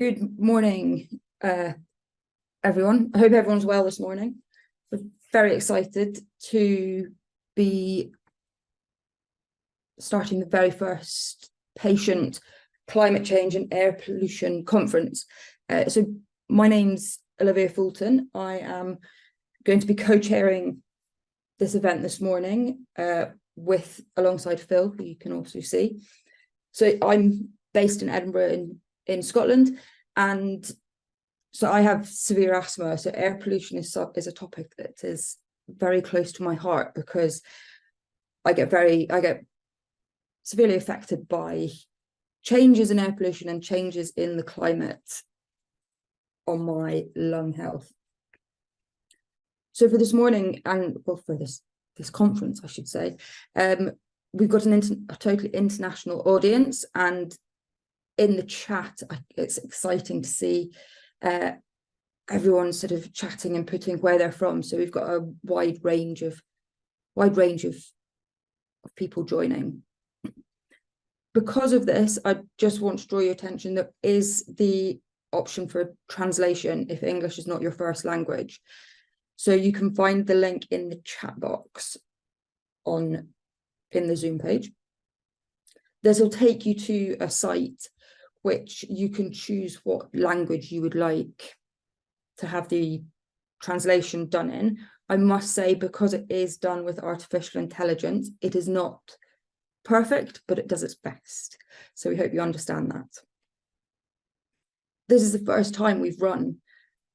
Good morning, everyone. I hope everyone's well this morning. We're very excited to be starting the very first patient climate change and air pollution conference. So my name's Olivia Fulton. I am going to be co-chairing this event this morning alongside Phil, who you can also see. So I'm based in Edinburgh in Scotland, and so I have severe asthma. So air pollution is a topic that is very close to my heart because I get severely affected by changes in air pollution and changes in the climate on my lung health. So for this morning, and well, for this conference, I should say, we've got a totally international audience, and in the chat, it's exciting to see everyone sort of chatting and putting where they're from. So we've got a wide range of people joining. Because of this, I just want to draw your attention. There is the option for translation if English is not your first language. So you can find the link in the chat box in the Zoom page. This will take you to a site which you can choose what language you would like to have the translation done in. I must say, because it is done with artificial intelligence, it is not perfect, but it does its best. So we hope you understand that. This is the first time we've run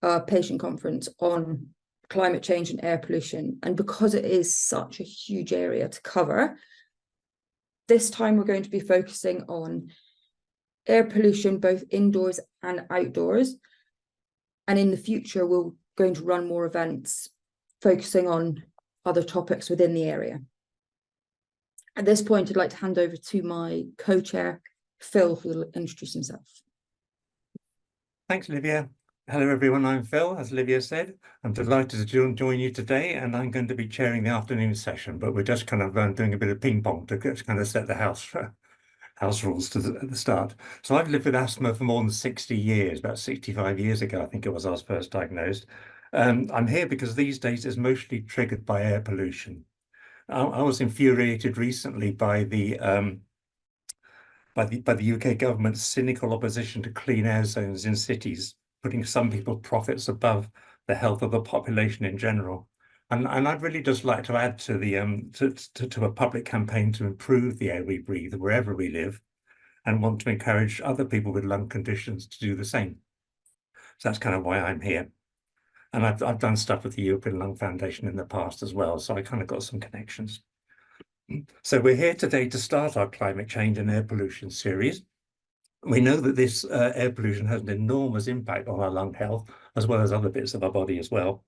a patient conference on climate change and air pollution. And because it is such a huge area to cover, this time we're going to be focusing on air pollution, both indoors and outdoors. And in the future, we're going to run more events focusing on other topics within the area. At this point, I'd like to hand over to my co-chair, Phil, who will introduce himself. Thanks, Olivia. Hello, everyone. I'm Phil, as Olivia said. I'm delighted to join you today, and I'm going to be chairing the afternoon session, but we're just kind of doing a bit of ping pong to kind of set the house rules at the start. So I've lived with asthma for more than 60 years, about 65 years ago, I think it was I was first diagnosed. I'm here because these days it's mostly triggered by air pollution. I was infuriated recently by the UK government's cynical opposition to clean air zones in cities, putting some people's profits above the health of the population in general. And I'd really just like to add to the to a public campaign to improve the air we breathe wherever we live, and want to encourage other people with lung conditions to do the same. So that's kind of why I'm here. And I've done stuff with the European Lung Foundation in the past as well, so I kind of got some connections. So we're here today to start our climate change and air pollution series. We know that this air pollution has an enormous impact on our lung health, as well as other bits of our body as well.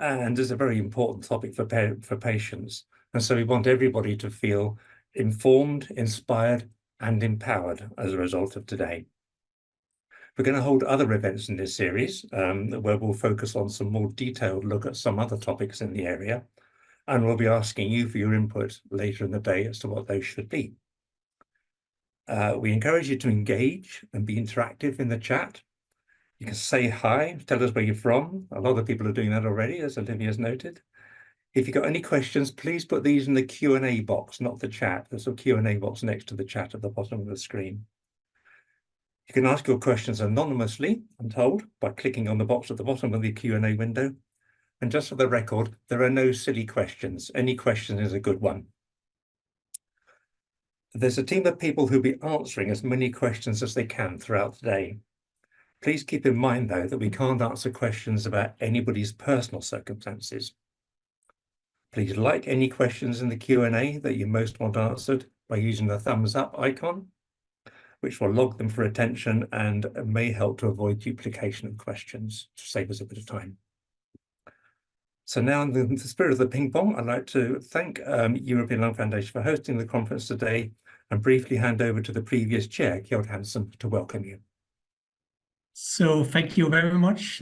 And is a very important topic for patients. And so we want everybody to feel informed, inspired, and empowered as a result of today. We're going to hold other events in this series where we'll focus on some more detailed look at some other topics in the area. And we'll be asking you for your input later in the day as to what those should be. We encourage you to engage and be interactive in the chat. You can say hi, tell us where you're from. A lot of people are doing that already, as Olivia's noted. If you've got any questions, please put these in the Q&A box, not the chat. There's a Q&A box next to the chat at the bottom of the screen. You can ask your questions anonymously, I'm told, by clicking on the box at the bottom of the Q&A window. And just for the record, there are no silly questions. Any question is a good one. There's a team of people who'll be answering as many questions as they can throughout the day. Please keep in mind, though, that we can't answer questions about anybody's personal circumstances. Please like any questions in the Q&A that you most want answered by using the thumbs up icon, which will log them for attention and may help to avoid duplication of questions to save us a bit of time. So now, in the spirit of the ping pong, I'd like to thank European Lung Foundation for hosting the conference today and briefly hand over to the previous chair, Kjeld Hansen, to welcome you. So thank you very much,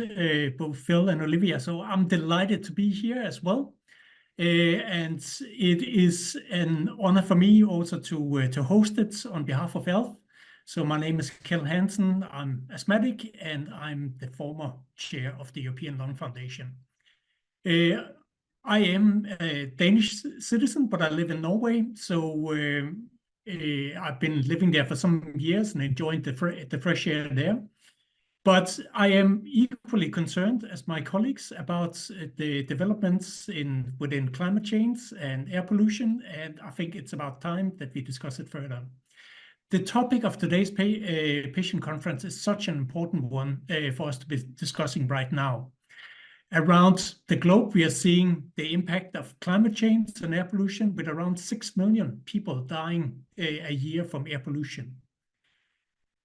both Phil and Olivia. So I'm delighted to be here as well. And it is an honor for me also to host it on behalf of ELF. So my name is Kjeld Hansen. I'm asthmatic, and I'm the former chair of the European Lung Foundation. I am a Danish citizen, but I live in Norway. So I've been living there for some years and enjoying the fresh air there. But I am equally concerned as my colleagues about the developments within climate change and air pollution, and I think it's about time that we discuss it further. The topic of today's patient conference is such an important one for us to be discussing right now. Around the globe, we are seeing the impact of climate change and air pollution, with around 6 million people dying a year from air pollution.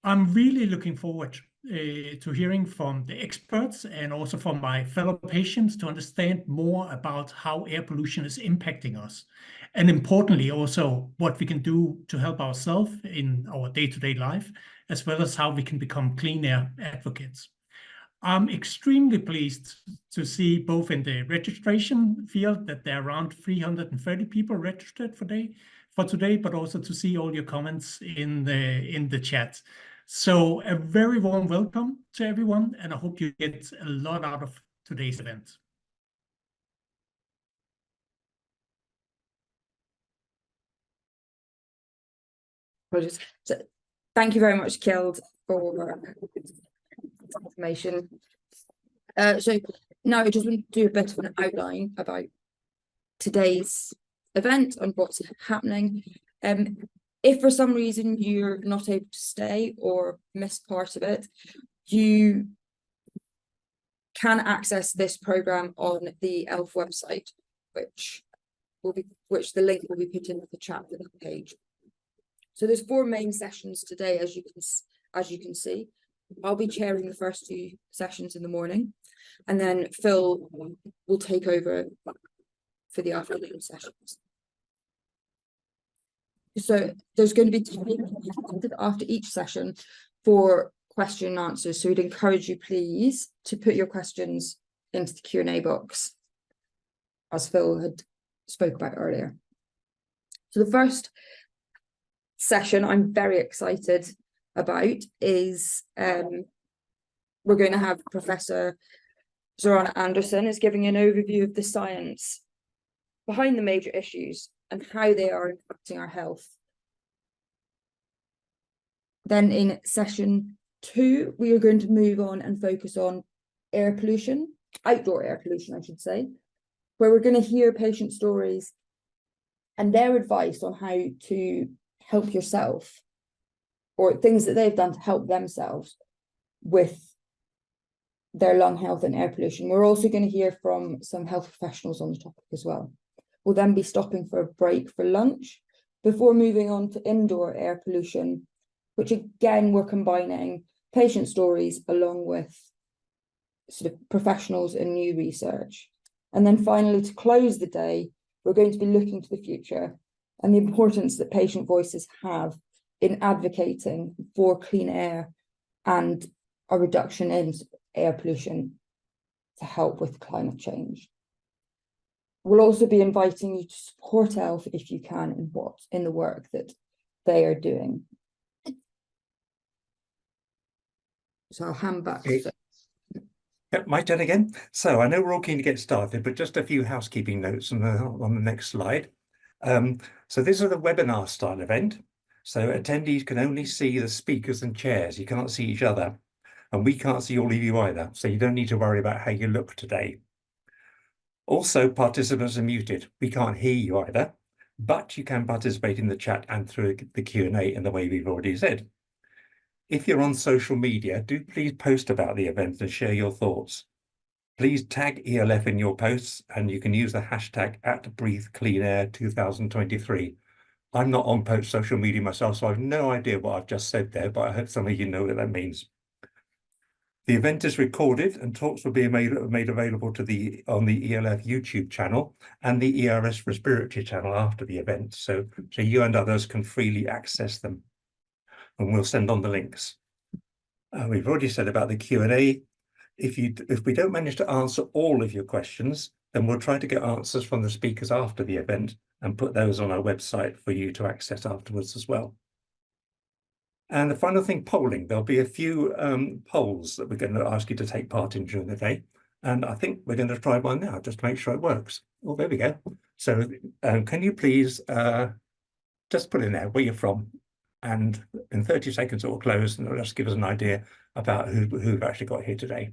I'm really looking forward to hearing from the experts and also from my fellow patients to understand more about how air pollution is impacting us. And importantly, also what we can do to help ourselves in our day-to-day life, as well as how we can become clean air advocates. I'm extremely pleased to see both in the registration field that there are around 330 people registered for today, but also to see all your comments in the chat. So a very warm welcome to everyone, and I hope you get a lot out of today's event. So thank you very much, Kjeld, for information. So now I just want to do a bit of an outline about today's event and what's happening. If for some reason you're not able to stay or miss part of it, you can access this program on the ELF website, which the link will be put in the chat for the page. So there's 4 main sessions today, as you can see. I'll be chairing the first 2 sessions in the morning, and then Phil will take over for the afternoon sessions. So there's going to be time after each session for question and answers. So we'd encourage you, please, to put your questions into the Q&A box, as Phil had spoke about earlier. So the first session I'm very excited about is we're going to have Professor Zorana Andersson is giving an overview of the science behind the major issues and how they are impacting our health. Then in session 2, we are going to move on and focus on air pollution, outdoor air pollution, I should say, where we're going to hear patient stories and their advice on how to help yourself, or things that they've done to help themselves with their lung health and air pollution. We're also going to hear from some health professionals on the topic as well. We'll then be stopping for a break for lunch before moving on to indoor air pollution, which again, we're combining patient stories along with sort of professionals and new research. And then finally, to close the day, we're going to be looking to the future and the importance that patient voices have in advocating for clean air and a reduction in air pollution to help with climate change. We'll also be inviting you to support ELF if you can in the work that they are doing. So I'll hand back. Yep, my turn again. So I know we're all keen to get started, but just a few housekeeping notes on the next slide. So this is a webinar style event. So attendees can only see the speakers and chairs. You can't see each other, and we can't see all of you either. So you don't need to worry about how you look today. Also, participants are muted. We can't hear you either, but you can participate in the chat and through the Q&A in the way we've already said. If you're on social media, do please post about the event and share your thoughts. Please tag ELF in your posts, and you can use the hashtag @BreatheCleanAir2023. I'm not on social media myself, so I have no idea what I've just said there, but I hope some of you know what that means. The event is recorded and talks will be made available on the ELF YouTube channel and the ERS Respiratory channel after the event, so you and others can freely access them. And we'll send on the links. We've already said about the Q&A. If we don't manage to answer all of your questions, then we'll try to get answers from the speakers after the event and put those on our website for you to access afterwards as well. And the final thing, polling. There'll be a few polls that we're going to ask you to take part in during the day. And I think we're going to try one now just to make sure it works. Oh, there we go. So can you please just put in there where you're from? And in 30 seconds it will close, and it'll just give us an idea about who we've actually got here today.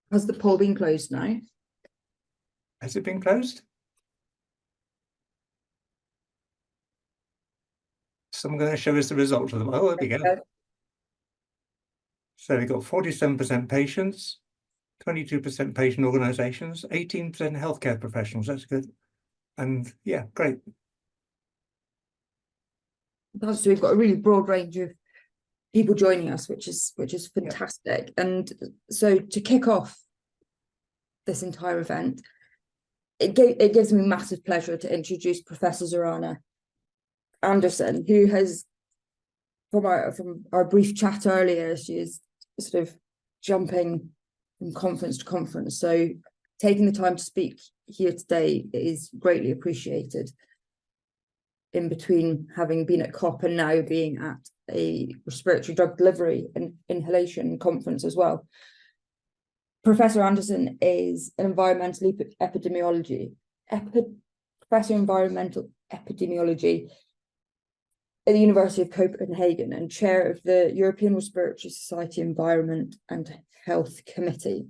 Has the poll been closed now? Has it been closed? Someone going to show us the result of them. Oh, there we go. So we've got 47% patients, 22% patient organisations, 18% healthcare professionals. That's good. And yeah, great. So we've got a really broad range of people joining us, which is fantastic. Yeah. And so to kick off this entire event, it gives me massive pleasure to introduce Professor Zorana Andersson, who has, from our brief chat earlier, she is sort of jumping from conference to conference. So taking the time to speak here today is greatly appreciated, in between having been at COP and now being at a respiratory drug delivery and inhalation conference as well. Professor Andersson is an environmental epidemiology, Professor of Environmental Epidemiology at the University of Copenhagen and chair of the European Respiratory Society Environment and Health Committee.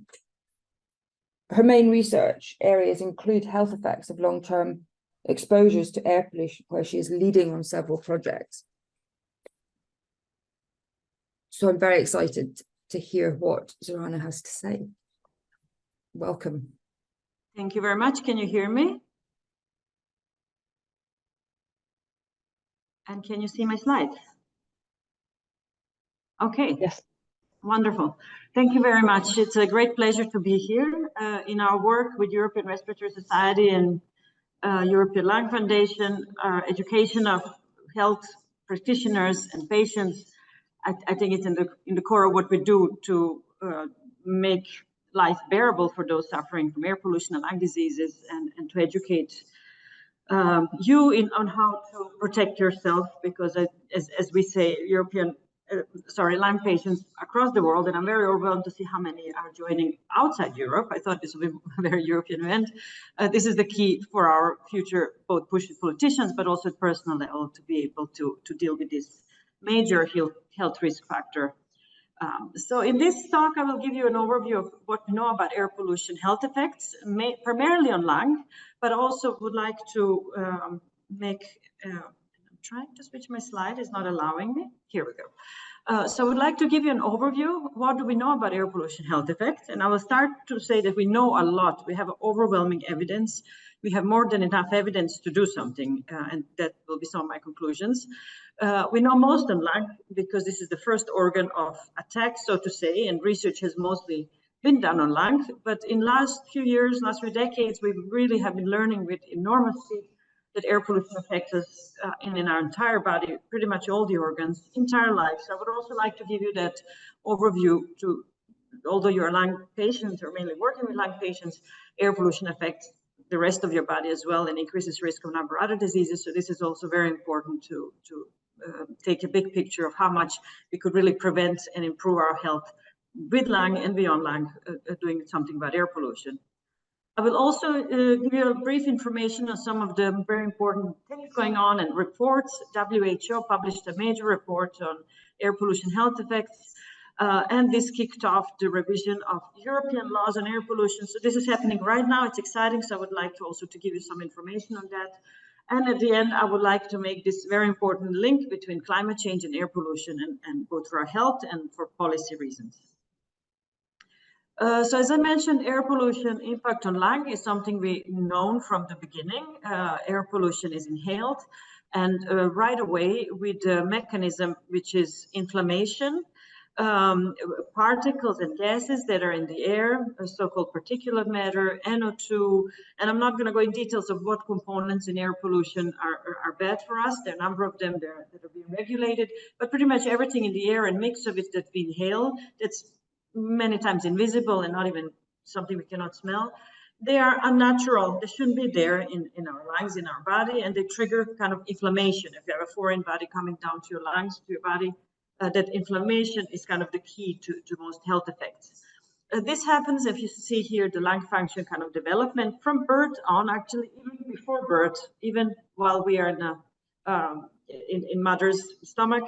Her main research areas include health effects of long-term exposures to air pollution, where she is leading on several projects. So I'm very excited to hear what Zorana has to say. Welcome. Thank you very much. Can you hear me? And can you see my slides? Okay. Yes. Wonderful. Thank you very much. It's a great pleasure to be here in our work with European Respiratory Society and European Lung Foundation, education of health practitioners and patients. I think it's in the core of what we do to make life bearable for those suffering from air pollution and lung diseases, and to educate you on how to protect yourself, because as we say, lung patients across the world, and I'm very overwhelmed to see how many are joining outside Europe. I thought this would be a very European event. This is the key for our future, both politicians, but also at personal level, to be able to deal with this major health risk factor. So in this talk, I will give you an overview of what we know about air pollution health effects, primarily on lung, but also would like to I'm trying to switch my slide, it's not allowing me. Here we go. So I would like to give you an overview. What do we know about air pollution health effects? And I will start to say that we know a lot. We have overwhelming evidence. We have more than enough evidence to do something, and that will be some of my conclusions. We know most on lung because this is the first organ of attack, so to say, and research has mostly been done on lung. But in last few years, last few decades, we really have been learning with enormous speed that air pollution affects us in our entire body, pretty much all the organs, entire life. So I would also like to give you that overview to, although you're lung patients or mainly working with lung patients, air pollution affects the rest of your body as well and increases risk of a number of other diseases. So this is also very important to take a big picture of how much we could really prevent and improve our health with lung and beyond lung, doing something about air pollution. I will also give you a brief information on some of the very important things going on and reports. WHO published a major report on air pollution health effects, and this kicked off the revision of European laws on air pollution. So this is happening right now. It's exciting. So I would like to also to give you some information on that. And at the end, I would like to make this very important link between climate change and air pollution, and both for our health and for policy reasons. So as I mentioned, air pollution impact on lung is something we known from the beginning. Air pollution is inhaled, and right away with the mechanism which is inflammation, particles and gases that are in the air, so-called particulate matter, NO2, and I'm not going to go in details of what components in air pollution are bad for us. There are a number of them that are being regulated, but pretty much everything in the air and mix of it that we inhale, that's many times invisible and not even something we cannot smell. They are unnatural. They shouldn't be there in our lungs, in our body, and they trigger kind of inflammation. If you have a foreign body coming down to your lungs, to your body, that inflammation is kind of the key to most health effects. This happens, if you see here, the lung function kind of development from birth on, actually, even before birth, even while we are in mother's stomach,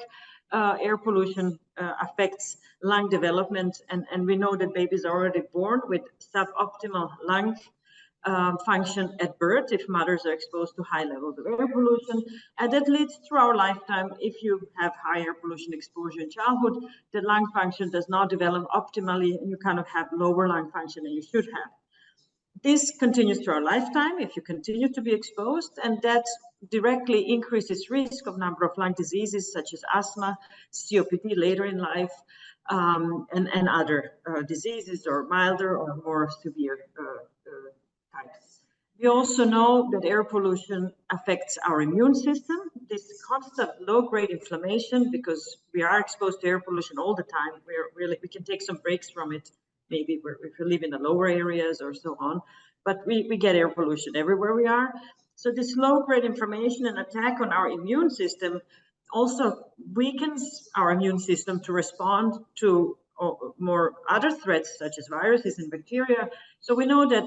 air pollution affects lung development. And we know that babies are already born with suboptimal lung function at birth if mothers are exposed to high levels of air pollution, and that leads through our lifetime. If you have high air pollution exposure in childhood, the lung function does not develop optimally, and you kind of have lower lung function than you should have. This continues through our lifetime if you continue to be exposed, and that directly increases risk of number of lung diseases such as asthma, COPD later in life, and other diseases, or milder or more severe types. We also know that air pollution affects our immune system. This constant low-grade inflammation, because we are exposed to air pollution all the time, we can take some breaks from it, maybe if we live in the lower areas or so on, but we get air pollution everywhere we are. So this low-grade inflammation and attack on our immune system also weakens our immune system to respond to more other threats such as viruses and bacteria. So we know that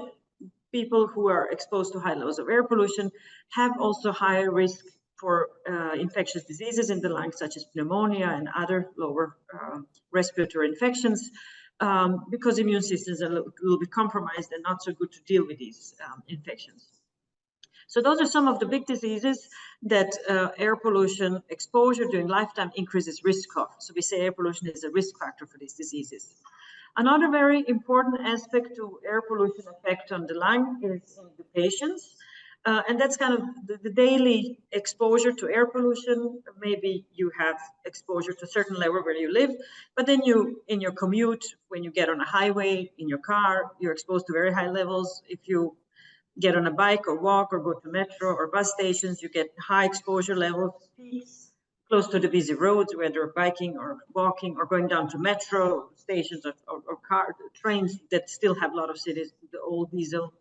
people who are exposed to high levels of air pollution have also higher risk for infectious diseases in the lungs, such as pneumonia and other lower respiratory infections, because immune systems are a little bit compromised and not so good to deal with these infections. So those are some of the big diseases that air pollution exposure during lifetime increases risk of. So we say air pollution is a risk factor for these diseases. Another very important aspect to air pollution effect on the lung is in the patients. And that's kind of the daily exposure to air pollution. Maybe you have exposure to a certain level where you live, but then in your commute, when you get on a highway, in your car, you're exposed to very high levels. If you get on a bike or walk or go to metro or bus stations, you get high exposure levels, peaks close to the busy roads, whether biking or walking or going down to metro stations or trains that still have a lot of cities, the old diesel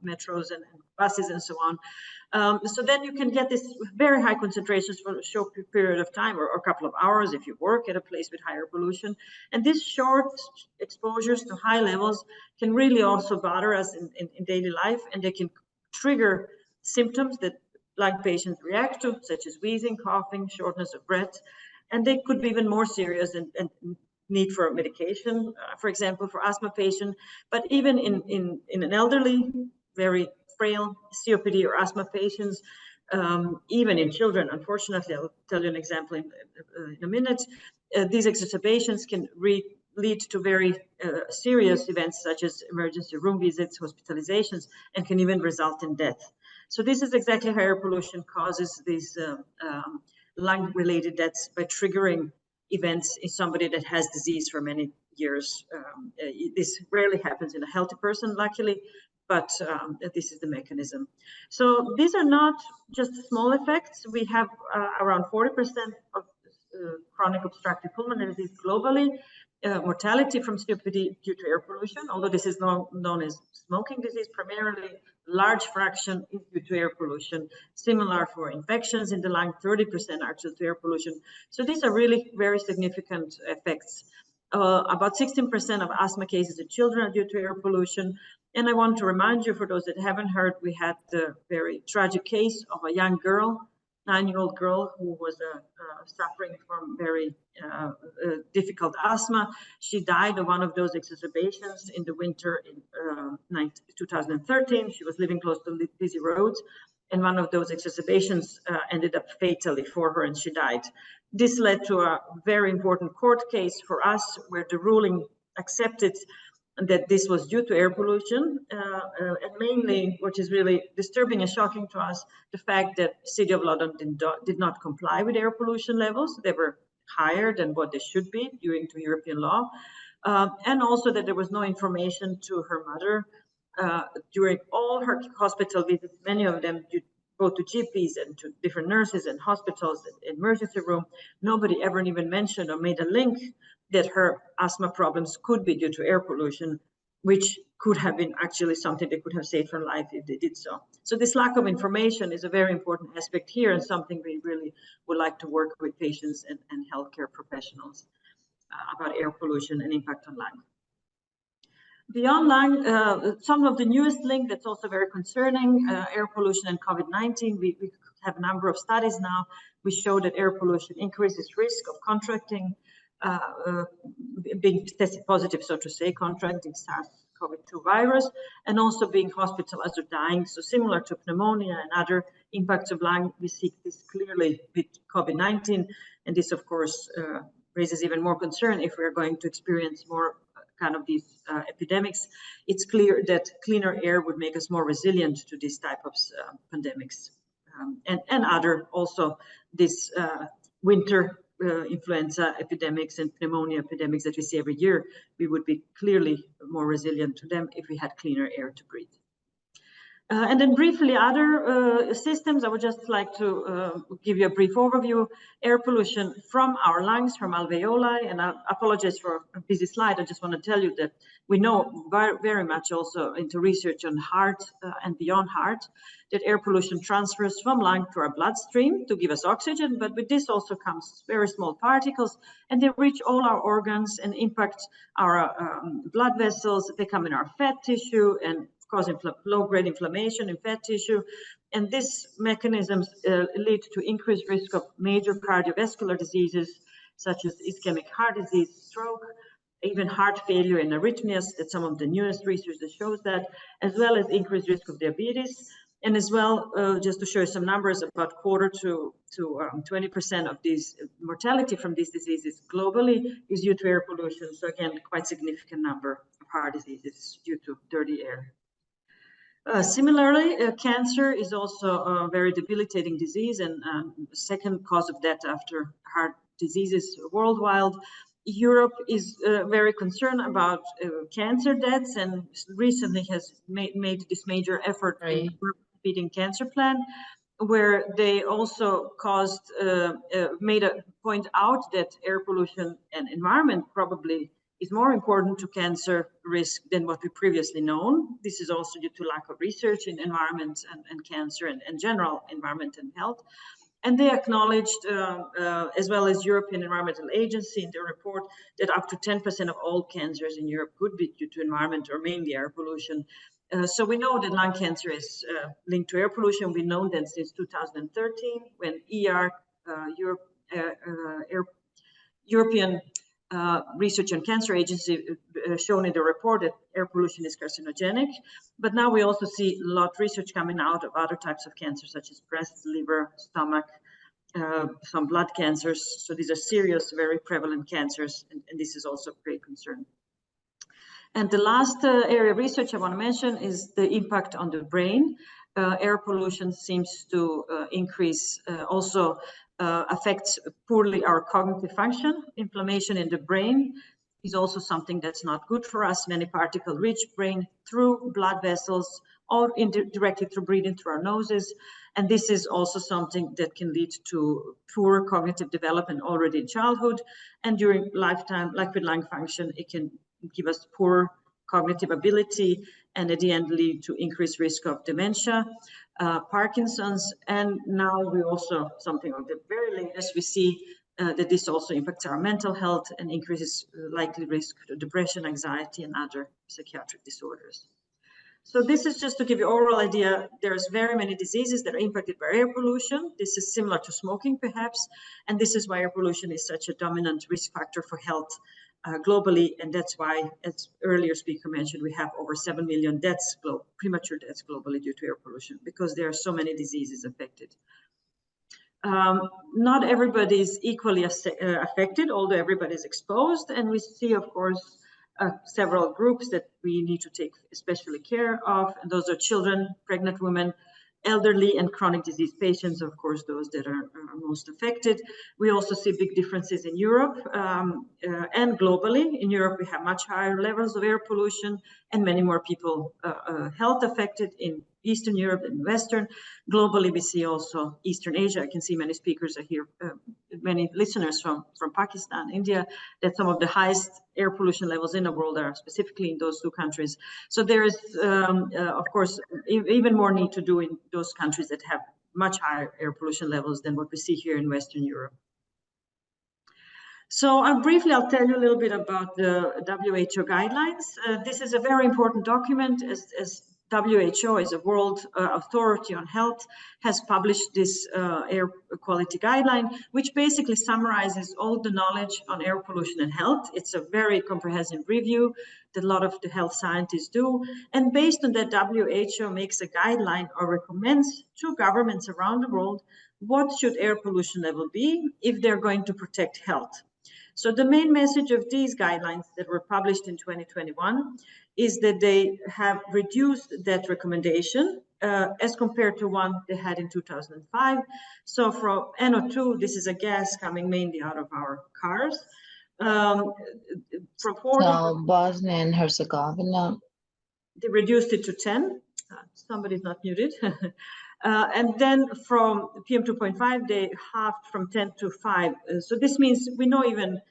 metros and buses and so on. So then you can get this very high concentrations for a short period of time or a couple of hours if you work at a place with higher pollution. And these short exposures to high levels can really also bother us in daily life, and they can trigger symptoms that lung patients react to, such as wheezing, coughing, shortness of breath, and they could be even more serious and need for medication, for example, for asthma patient, but even in an elderly, very frail COPD or asthma patients, even in children, unfortunately, I'll tell you an example in a minute, these exacerbations can lead to very serious events such as emergency room visits, hospitalizations, and can even result in death. So this is exactly how air pollution causes these lung-related deaths, by triggering events in somebody that has disease for many years. This rarely happens in a healthy person, luckily, but this is the mechanism. So these are not just small effects. We have around 40% of chronic obstructive pulmonary disease globally. Mortality from COPD due to air pollution, although this is known as smoking disease primarily, large fraction is due to air pollution. Similar for infections in the lung, 30% are due to air pollution. So these are really very significant effects. About 16% of asthma cases in children are due to air pollution. And I want to remind you, for those that haven't heard, we had the very tragic case of a young girl, 9-year-old girl, who was suffering from very difficult asthma. She died of one of those exacerbations in the winter in 2013. She was living close to busy roads, and one of those exacerbations ended up fatally for her, and she died. This led to a very important court case for us, where the ruling accepted that this was due to air pollution, and mainly, which is really disturbing and shocking to us, the fact that City of London did not comply with air pollution levels. They were higher than what they should be due to European law. And also that there was no information to her mother during all her hospital visits. Many of them go to GPs and to different nurses and hospitals and emergency room. Nobody ever even mentioned or made a link that her asthma problems could be due to air pollution, which could have been actually something that could have saved her life if they did so. So this lack of information is a very important aspect here, and something we really would like to work with patients and healthcare professionals about air pollution and impact on lung. Beyond lung, some of the newest link that's also very concerning, air pollution and COVID-19. We have a number of studies now. We show that air pollution increases risk of contracting, being tested positive, so to say, contracting SARS-CoV-2 virus, and also being hospitalized or dying. So similar to pneumonia and other impacts of lung, we see this clearly with COVID-19. And this, of course, raises even more concern if we're going to experience more kind of these epidemics. It's clear that cleaner air would make us more resilient to these type of pandemics and other also this winter influenza epidemics and pneumonia epidemics that we see every year. We would be clearly more resilient to them if we had cleaner air to breathe. And then briefly, other systems, I would just like to give you a brief overview. Air pollution from our lungs, from alveoli, and I apologize for a busy slide. I just want to tell you that we know very much also into research on heart and beyond heart, that air pollution transfers from lung to our bloodstream to give us oxygen, but with this also comes very small particles, and they reach all our organs and impact our blood vessels. They come in our fat tissue and causing low-grade inflammation in fat tissue. And these mechanisms lead to increased risk of major cardiovascular diseases, such as ischemic heart disease, stroke, even heart failure and arrhythmias, that some of the newest research that shows that, as well as increased risk of diabetes. And as well, just to show you some numbers, about quarter to 20% of these mortality from these diseases globally is due to air pollution. So again, quite significant number of heart diseases due to dirty air. Similarly, cancer is also a very debilitating disease, and second cause of death after heart diseases worldwide. Europe is very concerned about cancer deaths, and recently has made this major effort in the Beating Cancer Plan, where they also made a point out that air pollution and environment probably is more important to cancer risk than what we previously known. This is also due to lack of research in environment and cancer and general environment and health. And they acknowledged, as well as European Environmental Agency in their report, that up to 10% of all cancers in Europe could be due to environment or mainly air pollution. So we know that lung cancer is linked to air pollution. We've known that since 2013, when European Research and Cancer Agency shown in the report that air pollution is carcinogenic. But now we also see a lot of research coming out of other types of cancer, such as breast, liver, stomach, some blood cancers. So these are serious, very prevalent cancers, and this is also a great concern. And the last area of research I want to mention is the impact on the brain. Air pollution seems to affects poorly our cognitive function. Inflammation in the brain is also something that's not good for us. Many particles reach brain through blood vessels or directly through breathing through our noses. And this is also something that can lead to poor cognitive development already in childhood. And during lifetime, like with lung function, it can give us poor cognitive ability, and at the end lead to increased risk of dementia, Parkinson's, and now we also, something of the very latest, we see that this also impacts our mental health and increases likely risk to depression, anxiety, and other psychiatric disorders. So this is just to give you an overall idea. There's very many diseases that are impacted by air pollution. This is similar to smoking, perhaps, and this is why air pollution is such a dominant risk factor for health globally, and that's why, as earlier speaker mentioned, we have over 7 million deaths, premature deaths globally due to air pollution, because there are so many diseases affected. Not everybody is equally affected, although everybody is exposed, and we see, of course, several groups that we need to take especially care of, and those are children, pregnant women, elderly and chronic disease patients, of course, those that are most affected. We also see big differences in Europe and globally. In Europe, we have much higher levels of air pollution and many more people health affected in Eastern Europe and Western. Globally, we see also Eastern Asia. I can see many speakers are here, many listeners from Pakistan, India, that some of the highest air pollution levels in the world are specifically in those two countries. So there is, of course, even more need to do in those countries that have much higher air pollution levels than what we see here in Western Europe. So briefly, I'll tell you a little bit about the WHO guidelines. This is a very important document, as WHO, as a world authority on health, has published this air quality guideline, which basically summarizes all the knowledge on air pollution and health. It's a very comprehensive review that a lot of the health scientists do. And based on that, WHO makes a guideline or recommends to governments around the world what should air pollution level be if they're going to protect health. So the main message of these guidelines that were published in 2021 is that they have reduced that recommendation as compared to one they had in 2005. So from NO2, this is a gas coming mainly out of our cars. From 40, So Bosnia and Herzegovina, they reduced it to 10. Somebody's not muted. And then from PM 2.5, they halved from 10 to 5. So this means we know even,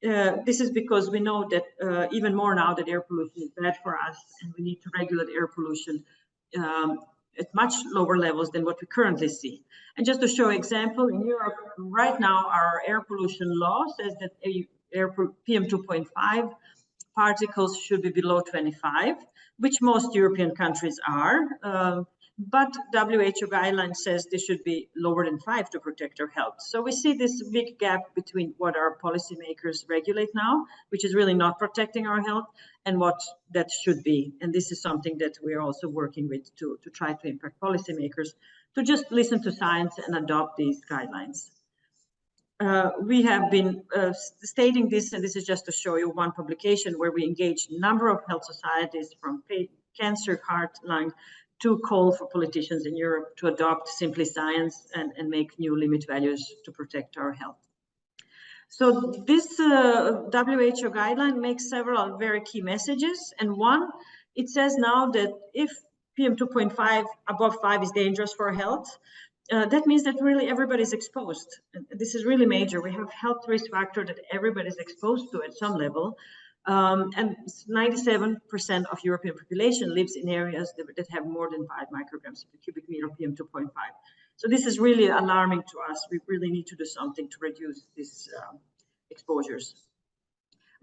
this is because we know that even more now that air pollution is bad for us, and we need to regulate air pollution at much lower levels than what we currently see. And just to show example, in Europe right now, our air pollution law says that PM 2.5 particles should be below 25, which most European countries are. But WHO guideline says they should be lower than 5 to protect our health. So we see this big gap between what our policymakers regulate now, which is really not protecting our health, and what that should be. And this is something that we're also working with to try to impact policymakers to just listen to science and adopt these guidelines. We have been stating this, and this is just to show you one publication where we engaged a number of health societies from cancer, heart, lung, to call for politicians in Europe to adopt simply science and make new limit values to protect our health. So this WHO guideline makes several very key messages. And one, it says now that if PM 2.5 above 5 is dangerous for our health, that means that really everybody's exposed. This is really major. We have health risk factor that everybody's exposed to at some level. And 97% of European population lives in areas that have more than 5 micrograms per cubic meter PM 2.5. So this is really alarming to us. We really need to do something to reduce these exposures.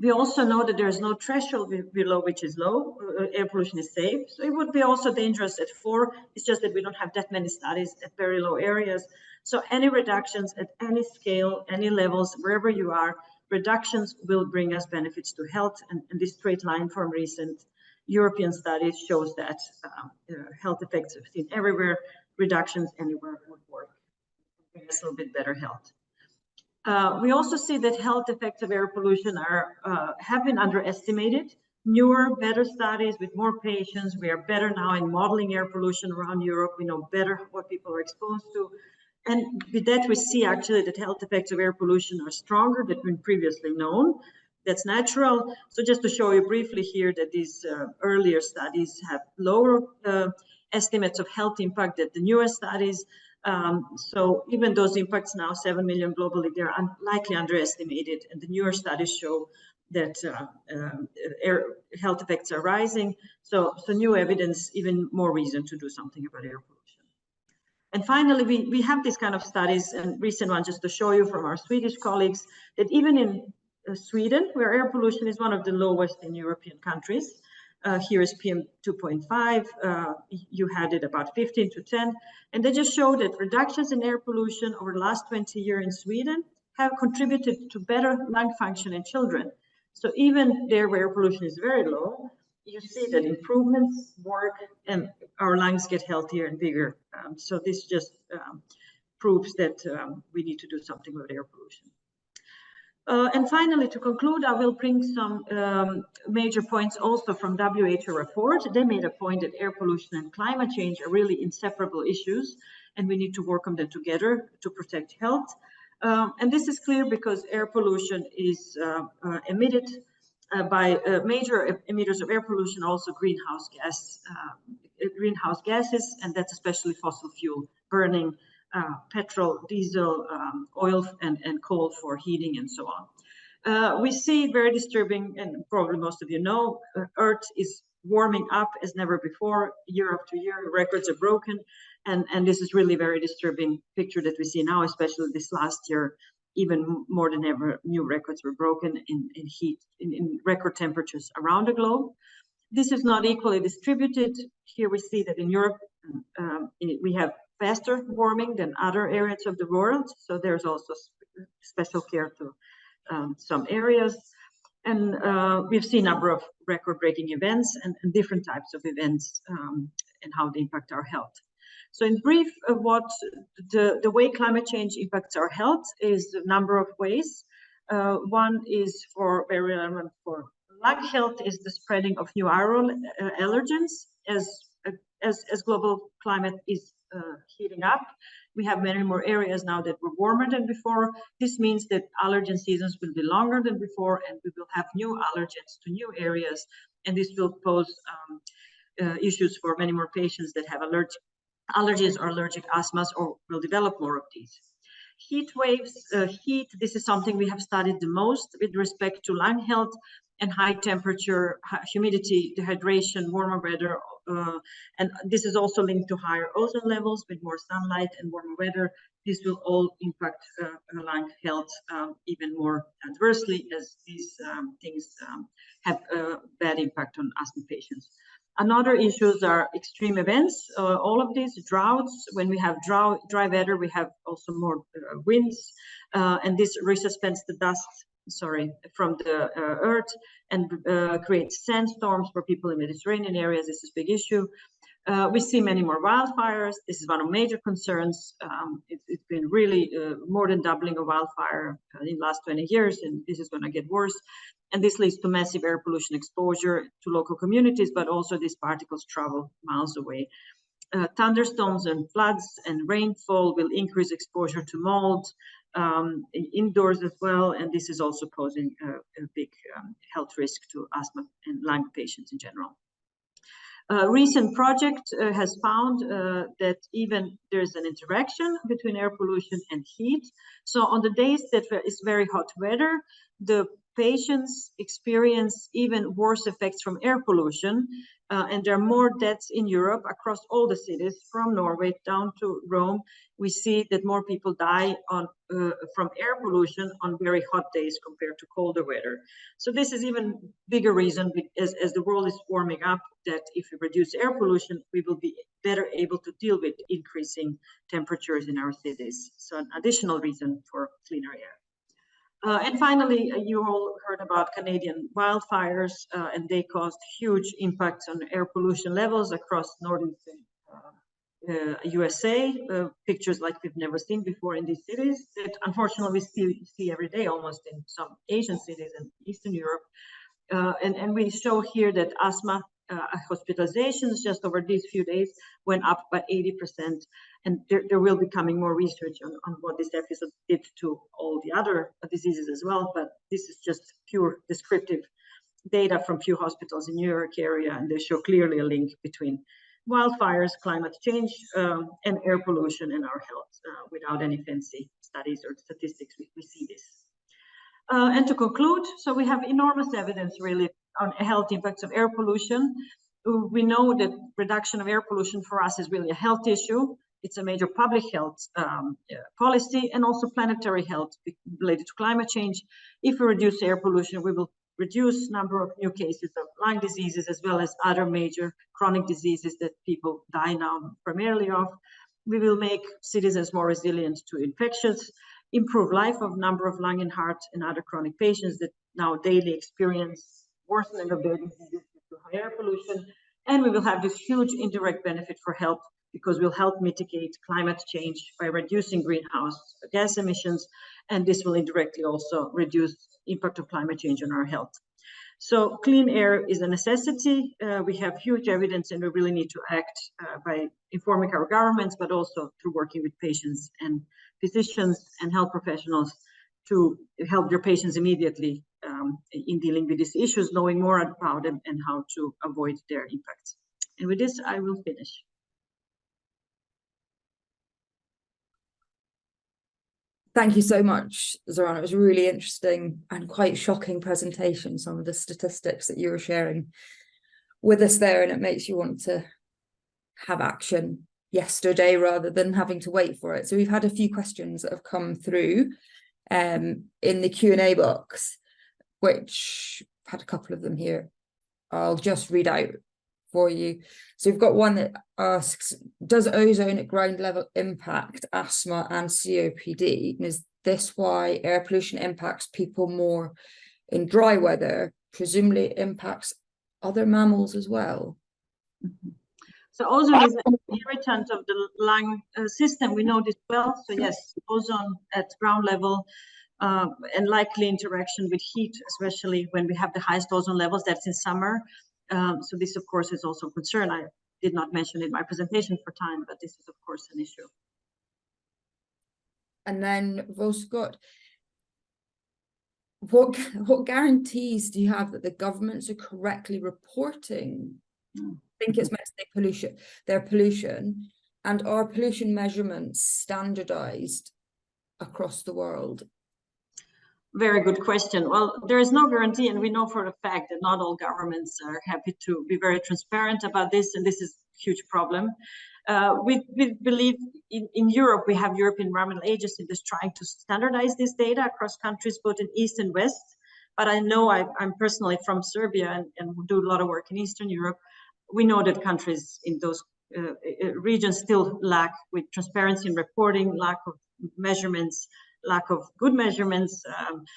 We also know that there is no threshold below which is low. Air pollution is safe. So it would be also dangerous at 4. It's just that we don't have that many studies at very low areas. So any reductions at any scale, any levels, wherever you are, reductions will bring us benefits to health, and this straight line from recent European studies shows that health effects are seen everywhere. Reductions anywhere would work, bring us a little bit better health. We also see that health effects of air pollution have been underestimated. Newer, better studies with more patients. We are better now in modeling air pollution around Europe. We know better what people are exposed to. And with that, we see actually that health effects of air pollution are stronger than been previously known. That's natural. So just to show you briefly here that these earlier studies have lower estimates of health impact than the newer studies. So even those impacts now, 7 million globally, they're likely underestimated. And the newer studies show that air health effects are rising. So new evidence, even more reason to do something about air pollution. And finally, we have these kind of studies, and recent one just to show you from our Swedish colleagues, that even in Sweden, where air pollution is one of the lowest in European countries, here is PM 2.5, you had it about 15 to 10, and they just show that reductions in air pollution over the last 20 years in Sweden have contributed to better lung function in children. So even there where air pollution is very low, you see that improvements work and our lungs get healthier and bigger. So this just proves that we need to do something with air pollution. And finally, to conclude, I will bring some major points also from WHO report. They made a point that air pollution and climate change are really inseparable issues, and we need to work on them together to protect health. And this is clear because air pollution is emitted by major emitters of air pollution, also greenhouse gases, and that's especially fossil fuel burning, petrol, diesel, oil, and coal for heating and so on. We see very disturbing, and probably most of you know, Earth is warming up as never before. Year after year, records are broken, and this is really very disturbing picture that we see now, especially this last year. Even more than ever, new records were broken in heat, in record temperatures around the globe. This is not equally distributed. Here we see that in Europe, we have faster warming than other areas of the world. So there's also special care to some areas. And we've seen a number of record-breaking events and different types of events and how they impact our health. So in brief, what the way climate change impacts our health is a number of ways. One is very relevant for lung health is the spreading of new viral allergens as global climate is heating up. We have many more areas now that were warmer than before. This means that allergen seasons will be longer than before, and we will have new allergens to new areas, and this will pose issues for many more patients that have allergies or allergic asthmas, or will develop more of these. Heat waves, this is something we have studied the most with respect to lung health and high temperature, humidity, dehydration, warmer weather, and this is also linked to higher ozone levels with more sunlight and warmer weather. This will all impact lung health even more adversely, as these things have a bad impact on asthma patients. Another issues are extreme events. All of these droughts, when we have dry weather, we have also more winds, and this resuspends the dust, from the earth and creates sandstorms for people in Mediterranean areas. This is a big issue. We see many more wildfires. This is one of major concerns. It's been really more than doubling of wildfire in the last 20 years, and this is going to get worse. And this leads to massive air pollution exposure to local communities, but also these particles travel miles away. Thunderstorms and floods and rainfall will increase exposure to mold indoors as well, and this is also posing a big health risk to asthma and lung patients in general. A recent project has found that even there's an interaction between air pollution and heat. So on the days that is very hot weather, the patients experience even worse effects from air pollution, and there are more deaths in Europe across all the cities, from Norway down to Rome. We see that more people die from air pollution on very hot days compared to colder weather. So this is even bigger reason, as the world is warming up, that if we reduce air pollution, we will be better able to deal with increasing temperatures in our cities. So an additional reason for cleaner air. And finally, you all heard about Canadian wildfires, and they caused huge impacts on air pollution levels across northern USA. Pictures like we've never seen before in these cities that unfortunately we still see every day, almost in some Asian cities in Eastern Europe. And we show here that asthma hospitalizations just over these few days went up by 80%. And there will be coming more research on what this episode did to all the other diseases as well. But this is just pure descriptive data from few hospitals in New York area, and they show clearly a link between wildfires, climate change, and air pollution in our health. Without any fancy studies or statistics, we see this. And to conclude, so we have enormous evidence really on health impacts of air pollution. We know that reduction of air pollution for us is really a health issue. It's a major public health policy, and also planetary health related to climate change. If we reduce air pollution, we will reduce number of new cases of lung diseases, as well as other major chronic diseases that people die now primarily of. We will make citizens more resilient to infections, improve life of number of lung and heart and other chronic patients that now daily experience worsening of their diseases due to high air pollution. And we will have this huge indirect benefit for health because we'll help mitigate climate change by reducing greenhouse gas emissions, and this will indirectly also reduce impact of climate change on our health. So clean air is a necessity. We have huge evidence, and we really need to act by informing our governments, but also through working with patients and physicians and health professionals to help their patients immediately in dealing with these issues, knowing more about them and how to avoid their impacts. And with this, I will finish. Thank you so much, Zorana. It was a really interesting and quite shocking presentation, some of the statistics that you were sharing with us there, and it makes you want to have action yesterday rather than having to wait for it. So we've had a few questions that have come through in the Q&A box, which I've had a couple of them here. I'll just read out for you. So we've got one that asks, does ozone at ground level impact asthma and COPD? And is this why air pollution impacts people more in dry weather? Presumably it impacts other mammals as well. So ozone is an irritant of the lung system. We know this well. So yes, ozone at ground level and likely interaction with heat, especially when we have the highest ozone levels, that's in summer. So this, of course, is also a concern. I did not mention it in my presentation for time, but this is, of course, an issue. And then we've also got, what guarantees do you have that the governments are correctly reporting? I think it's meant to say pollution, their pollution, and are pollution measurements standardized across the world? Very good question. Well, there is no guarantee, and we know for a fact that not all governments are happy to be very transparent about this, and this is a huge problem. We believe in Europe, we have European Environmental Agency that's trying to standardize this data across countries, both in East and West. But I know I'm personally from Serbia and do a lot of work in Eastern Europe. We know that countries in those regions still lack with transparency in reporting, lack of measurements, lack of good measurements.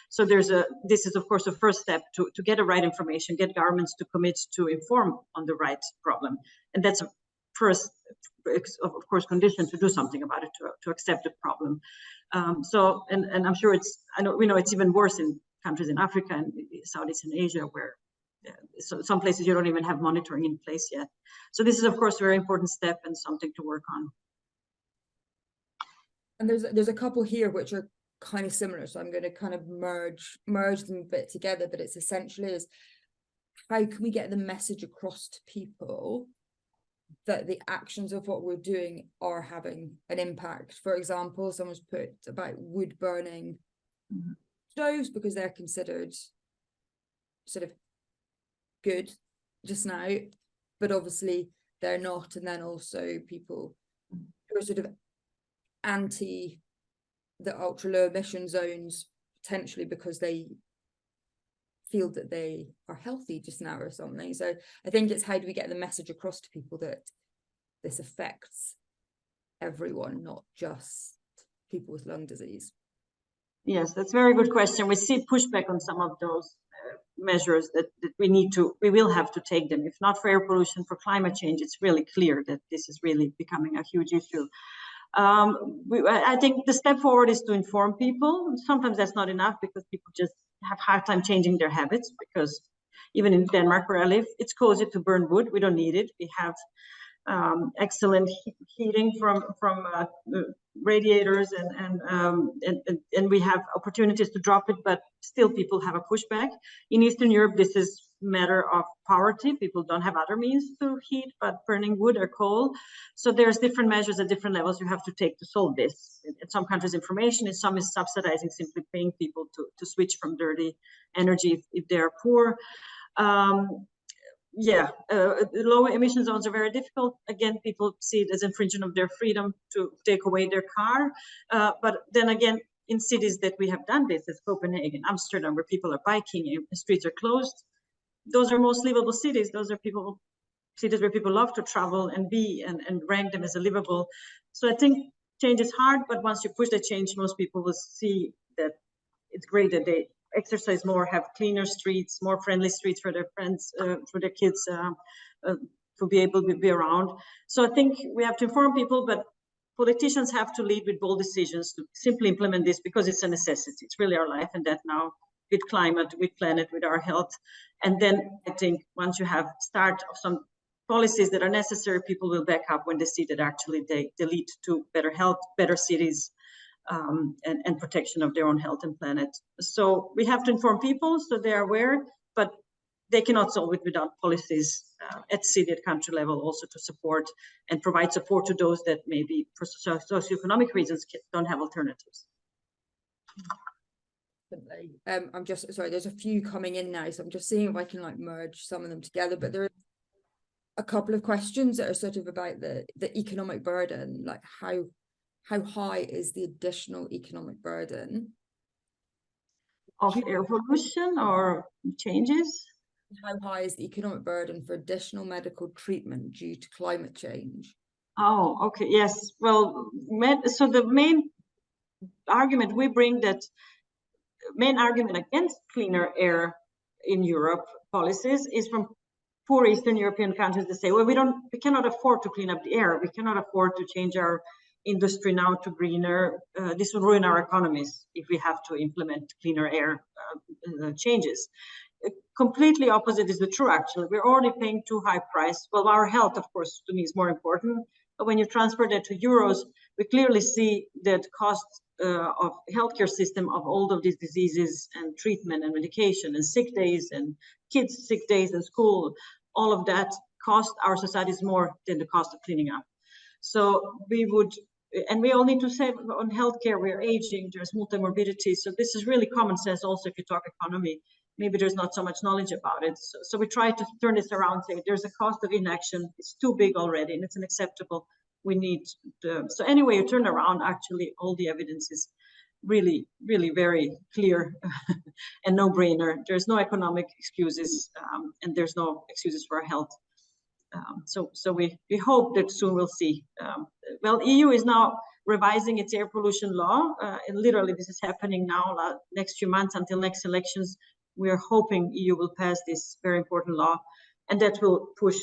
So this is of course the first step to get the right information, get governments to commit to inform on the right problem. And that's a first, of course, condition to do something about it, to accept the problem. And I'm sure we know it's even worse in countries in Africa and Southeast Asia, where some places you don't even have monitoring in place yet. So this is of course a very important step and something to work on. And there's a couple here which are kind of similar, so I'm going to kind of merge them a bit together, but it's essentially is how can we get the message across to people that the actions of what we're doing are having an impact. For example, someone's put about wood burning stoves because they're considered sort of good just now, but obviously they're not. And then also people who are sort of anti the ultra low emission zones, potentially because they feel that they are healthy just now or something. So I think it's how do we get the message across to people that this affects everyone, not just people with lung disease? Yes, that's a very good question. We see pushback on some of those measures that we will have to take them. If not for air pollution, for climate change, it's really clear that this is really becoming a huge issue. I think the step forward is to inform people. Sometimes that's not enough because people just have a hard time changing their habits, because even in Denmark where I live, it's cozy to burn wood. We don't need it. We have excellent heating from radiators and we have opportunities to drop it, but still people have a pushback. In Eastern Europe, this is a matter of poverty. People don't have other means to heat but burning wood or coal. So there's different measures at different levels you have to take to solve this. In some countries, information, in some is subsidizing, simply paying people to switch from dirty energy if they are poor. Low emission zones are very difficult. Again, people see it as infringement of their freedom to take away their car. But then again, in cities that we have done this, as Copenhagen, Amsterdam, where people are biking and the streets are closed, those are most livable cities. Those are cities where people love to travel and be and rank them as a livable. So I think change is hard, but once you push the change, most people will see that it's great that they exercise more, have cleaner streets, more friendly streets for their friends, for their kids, to be able to be around. So I think we have to inform people, but politicians have to lead with bold decisions to simply implement this because it's a necessity. It's really our life and death now, with climate, with planet, with our health. And then I think once you have start of some policies that are necessary, people will back up when they see that actually they lead to better health, better cities, and protection of their own health and planet. So we have to inform people so they're aware, but they cannot solve it without policies at city, at country level, also to support and provide support to those that maybe for socioeconomic reasons don't have alternatives. I'm just sorry, there's a few coming in now, so I'm just seeing if I can like merge some of them together, but there are a couple of questions that are sort of about the economic burden, like how high is the additional economic burden Of air pollution or changes? how high is the economic burden for additional medical treatment due to climate change? Oh, okay, yes. Well, so the main argument we bring, that main argument against cleaner air in Europe policies, is from poor Eastern European countries that say, well, we cannot afford to clean up the air. We cannot afford to change our industry now to greener. This would ruin our economies if we have to implement cleaner air changes. Completely opposite is the true, actually. We're already paying too high price. Well, our health, of course, to me is more important. But when you transfer that to euros, we clearly see that cost of healthcare system of all of these diseases and treatment and medication and sick days and kids' sick days in school, all of that cost our societies more than the cost of cleaning up. So we would, and we all need to save on healthcare. We're aging, there's multi-morbidity. So this is really common sense also if you talk economy. Maybe there's not so much knowledge about it. So we try to turn this around, say there's a cost of inaction. It's too big already and it's unacceptable. We need to, so anyway, you turn around, actually all the evidence is really, really very clear and no-brainer. There's no economic excuses and there's no excuses for our health. So we hope that soon we'll see. Well, EU is now revising its air pollution law. And literally this is happening now, next few months until next elections. We are hoping EU will pass this very important law, and that will push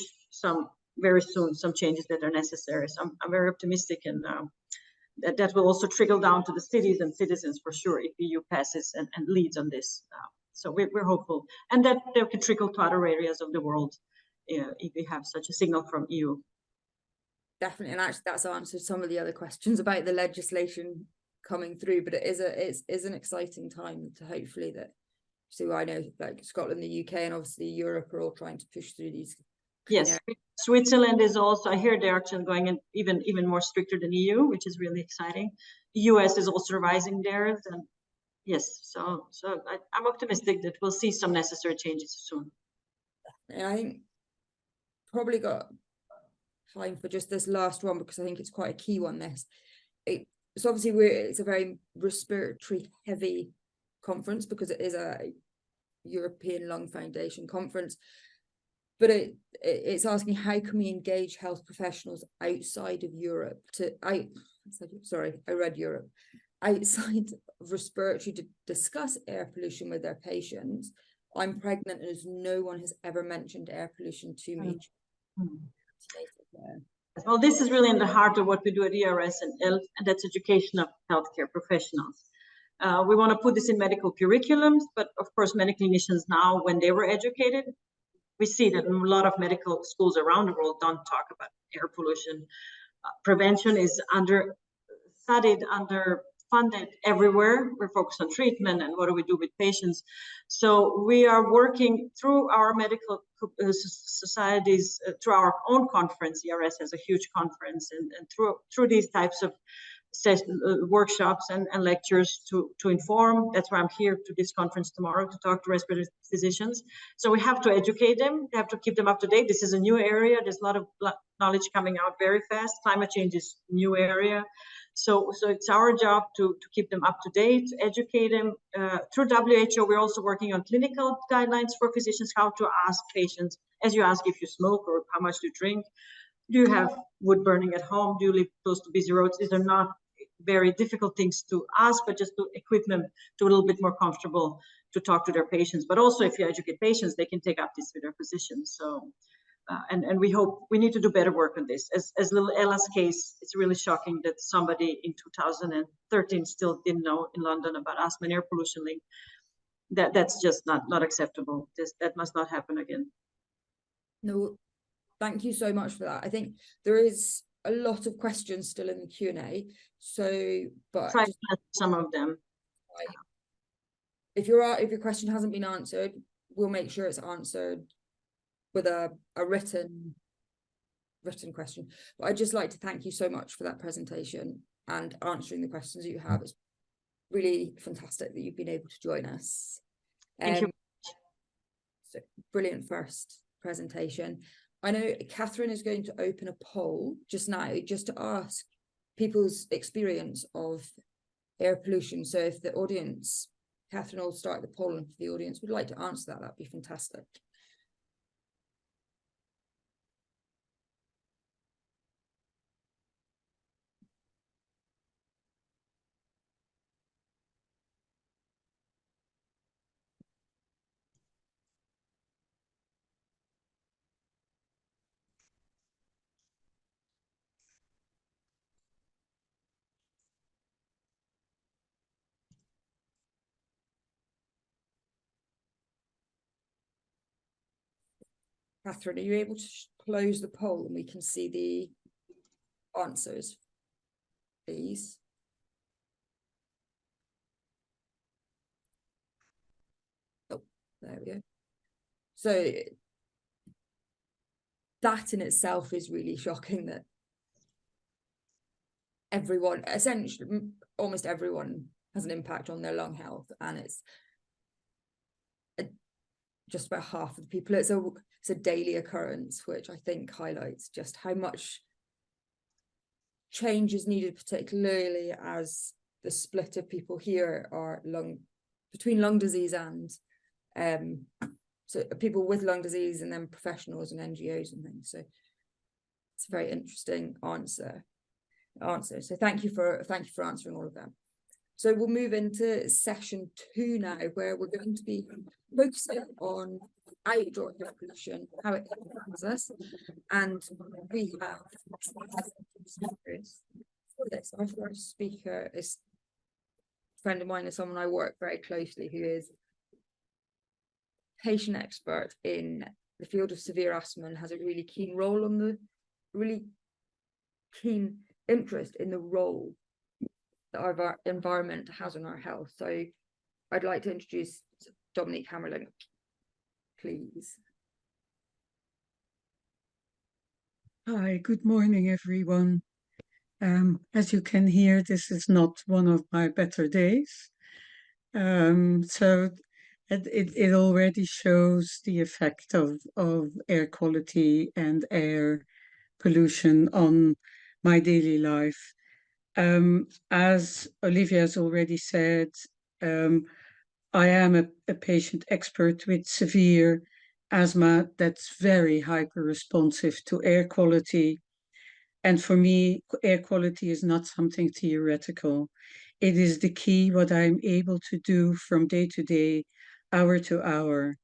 very soon some changes that are necessary. So I'm very optimistic, and that will also trickle down to the cities and citizens for sure if EU passes and leads on this. So we're hopeful, and that they can trickle to other areas of the world if we have such a signal from EU. Definitely, and actually that's answered some of the other questions about the legislation coming through, but it is an exciting time to hopefully that. So I know like Scotland, the UK, and obviously Europe are all trying to push through these. Yes, Switzerland is also, I hear they're actually going in even more stricter than EU, which is really exciting. The US is also revising theirs, and yes, so I'm optimistic that we'll see some necessary changes soon. And I think probably got time for just this last one because I think it's quite a key one. So obviously it's a very respiratory heavy conference because it is a European Lung Foundation conference, but it's asking how can we engage health professionals outside of Europe outside of respiratory to discuss air pollution with their patients. I'm pregnant and no one has ever mentioned air pollution to me. Well, this is really in the heart of what we do at ERS and ELF, and that's education of healthcare professionals. We want to put this in medical curriculums, but of course, many clinicians now, when they were educated, we see that a lot of medical schools around the world don't talk about air pollution. Prevention is understudied, underfunded everywhere. We're focused on treatment and what do we do with patients. So we are working through our medical societies, through our own conference. ERS has a huge conference, and through these types of workshops and lectures to inform. That's why I'm here to this conference tomorrow to talk to respiratory physicians. So we have to educate them, we have to keep them up to date. This is a new area. There's a lot of knowledge coming out very fast. Climate change is a new area. So it's our job to keep them up to date, educate them. Through WHO, we're also working on clinical guidelines for physicians, how to ask patients, as you ask if you smoke or how much you drink. Do you have wood burning at home? Do you live close to busy roads? These are not very difficult things to ask, but just to equip them to a little bit more comfortable to talk to their patients. But also if you educate patients, they can take up this with their physicians. So And we hope we need to do better work on this. As little Ella's case, it's really shocking that somebody in 2013 still didn't know in London about asthma and air pollution link. That's just not acceptable. That must not happen again. No, thank you so much for that. I think there is a lot of questions still in the Q&A. So, but Try to answer some of them. if your question hasn't been answered, we'll make sure it's answered with a written question. But I'd just like to thank you so much for that presentation and answering the questions that you have. It's really fantastic that you've been able to join us. Thank you. So brilliant first presentation. I know Catherine is going to open a poll just now, just to ask people's experience of air pollution. So if the audience, Catherine will start the poll, and if the audience would like to answer that, that'd be fantastic. Catherine, are you able to close the poll and we can see the answers, please? Oh, there we go. So that in itself is really shocking, that everyone, essentially almost everyone, has an impact on their lung health, and it's just about half of the people. It's a daily occurrence, which I think highlights just how much change is needed, particularly as the split of people here are between lung disease and so people with lung disease, and then professionals and NGOs and things. So it's a very interesting answer. So thank you for answering all of them. So we'll move into session 2 now, where we're going to be focusing on outdoor air pollution, how it impacts us. And we have speakers for this. Our first speaker is a friend of mine, and someone I work very closely, who is patient expert in the field of severe asthma and has a really keen interest in the role that our environment has on our health. So I'd like to introduce Dominique Hammerling, please. Hi, good morning, everyone. As you can hear, this is not one of my better days. So it already shows the effect of air quality and air pollution on my daily life. As Olivia has already said, I am a patient expert with severe asthma that's very hyper-responsive to air quality. And for me, air quality is not something theoretical. It is the key, what I'm able to do from day to day, hour to hour.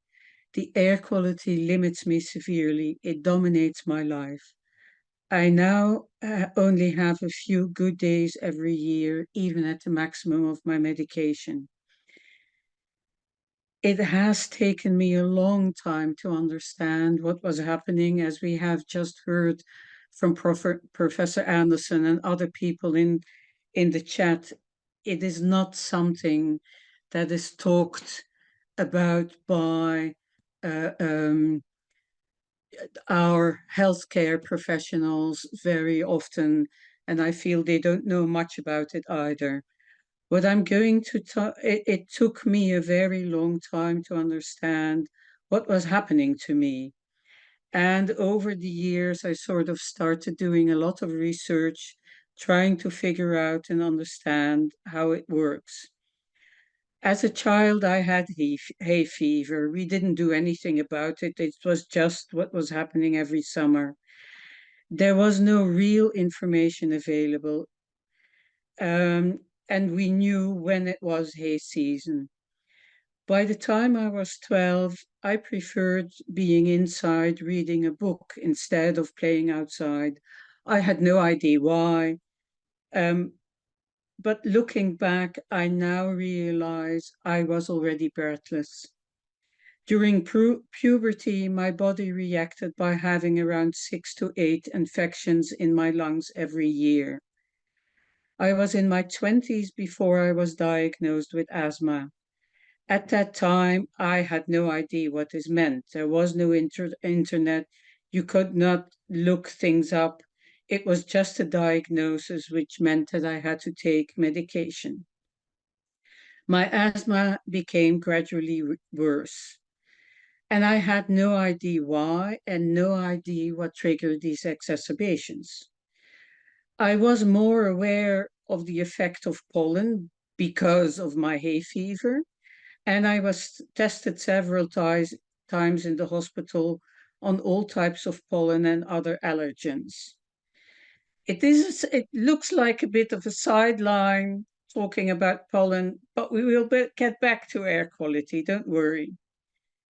The air quality limits me severely. It dominates my life. I now only have a few good days every year, even at the maximum of my medication. It has taken me a long time to understand what was happening, as we have just heard from Professor Anderson and other people in the chat. It is not something that is talked about by our healthcare professionals very often, and I feel they don't know much about it either. What I'm going to talk, it took me a very long time to understand what was happening to me. And over the years, I sort of started doing a lot of research, trying to figure out and understand how it works. As a child, I had hay fever. We didn't do anything about it. It was just what was happening every summer. There was no real information available. And we knew when it was hay season. By the time I was 12, I preferred being inside reading a book instead of playing outside. I had no idea why. But looking back, I now realize I was already breathless. During puberty, my body reacted by having around 6 to 8 infections in my lungs every year. I was in my 20s before I was diagnosed with asthma. At that time, I had no idea what this meant. There was no internet. You could not look things up. It was just a diagnosis, which meant that I had to take medication. My asthma became gradually worse. And I had no idea why and no idea what triggered these exacerbations. I was more aware of the effect of pollen because of my hay fever, and I was tested several times in the hospital on all types of pollen and other allergens. It looks like a bit of a sideline talking about pollen, but we will get back to air quality, don't worry.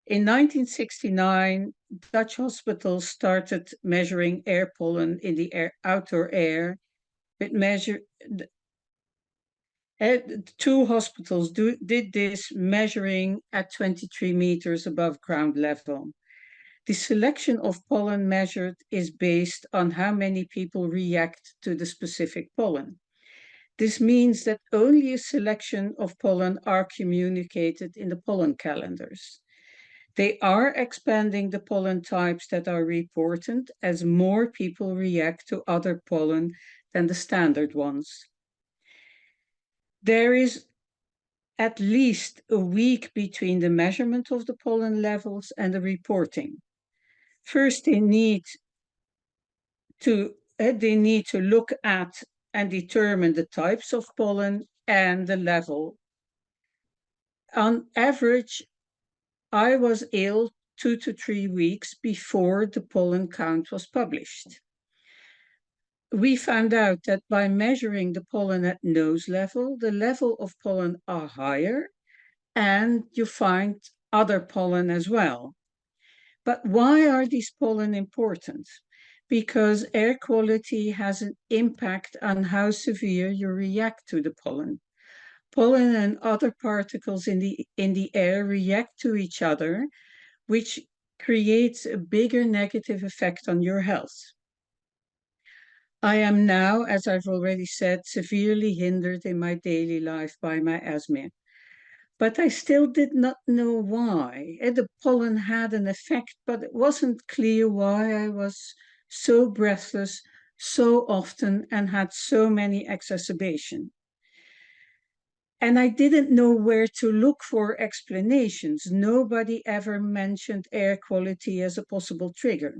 In 1969, Dutch hospitals started measuring air pollen in the outdoor air. Two hospitals did this, measuring at 23 meters above ground level. The selection of pollen measured is based on how many people react to the specific pollen. This means that only a selection of pollen are communicated in the pollen calendars. They are expanding the pollen types that are reported as more people react to other pollen than the standard ones. There is at least a week between the measurement of the pollen levels and the reporting. First, they need to look at and determine the types of pollen and the level. On average, I was ill 2 to 3 weeks before the pollen count was published. We found out that by measuring the pollen at nose level, the level of pollen are higher, and you find other pollen as well. But why are these pollen important? Because air quality has an impact on how severe you react to the pollen. Pollen and other particles in the air react to each other, which creates a bigger negative effect on your health. I am now, as I've already said, severely hindered in my daily life by my asthma. But I still did not know why. The pollen had an effect, but it wasn't clear why I was so breathless so often and had so many exacerbations. And I didn't know where to look for explanations. Nobody ever mentioned air quality as a possible trigger.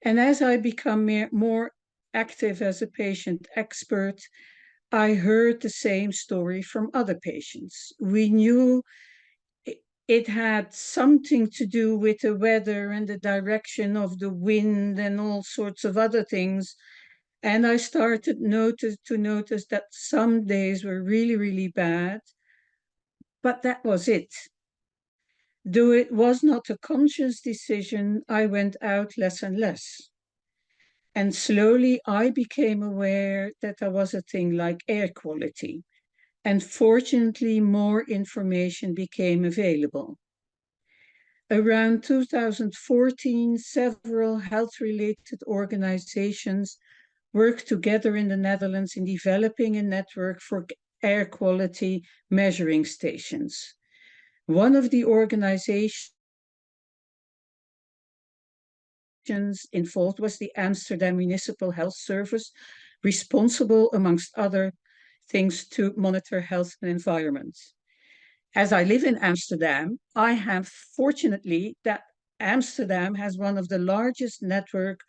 And as I become more active as a patient expert, I heard the same story from other patients. We knew it had something to do with the weather and the direction of the wind and all sorts of other things. And I started to notice that some days were really, really bad, but that was it. Though it was not a conscious decision, I went out less and less. And slowly I became aware that there was a thing like air quality. And fortunately, more information became available. Around 2014, several health-related organizations worked together in the Netherlands in developing a network for air quality measuring stations. One of the organizations involved was the Amsterdam Municipal Health Service, responsible, amongst other things, to monitor health and environment. As I live in Amsterdam, I have fortunately that Amsterdam has one of the largest network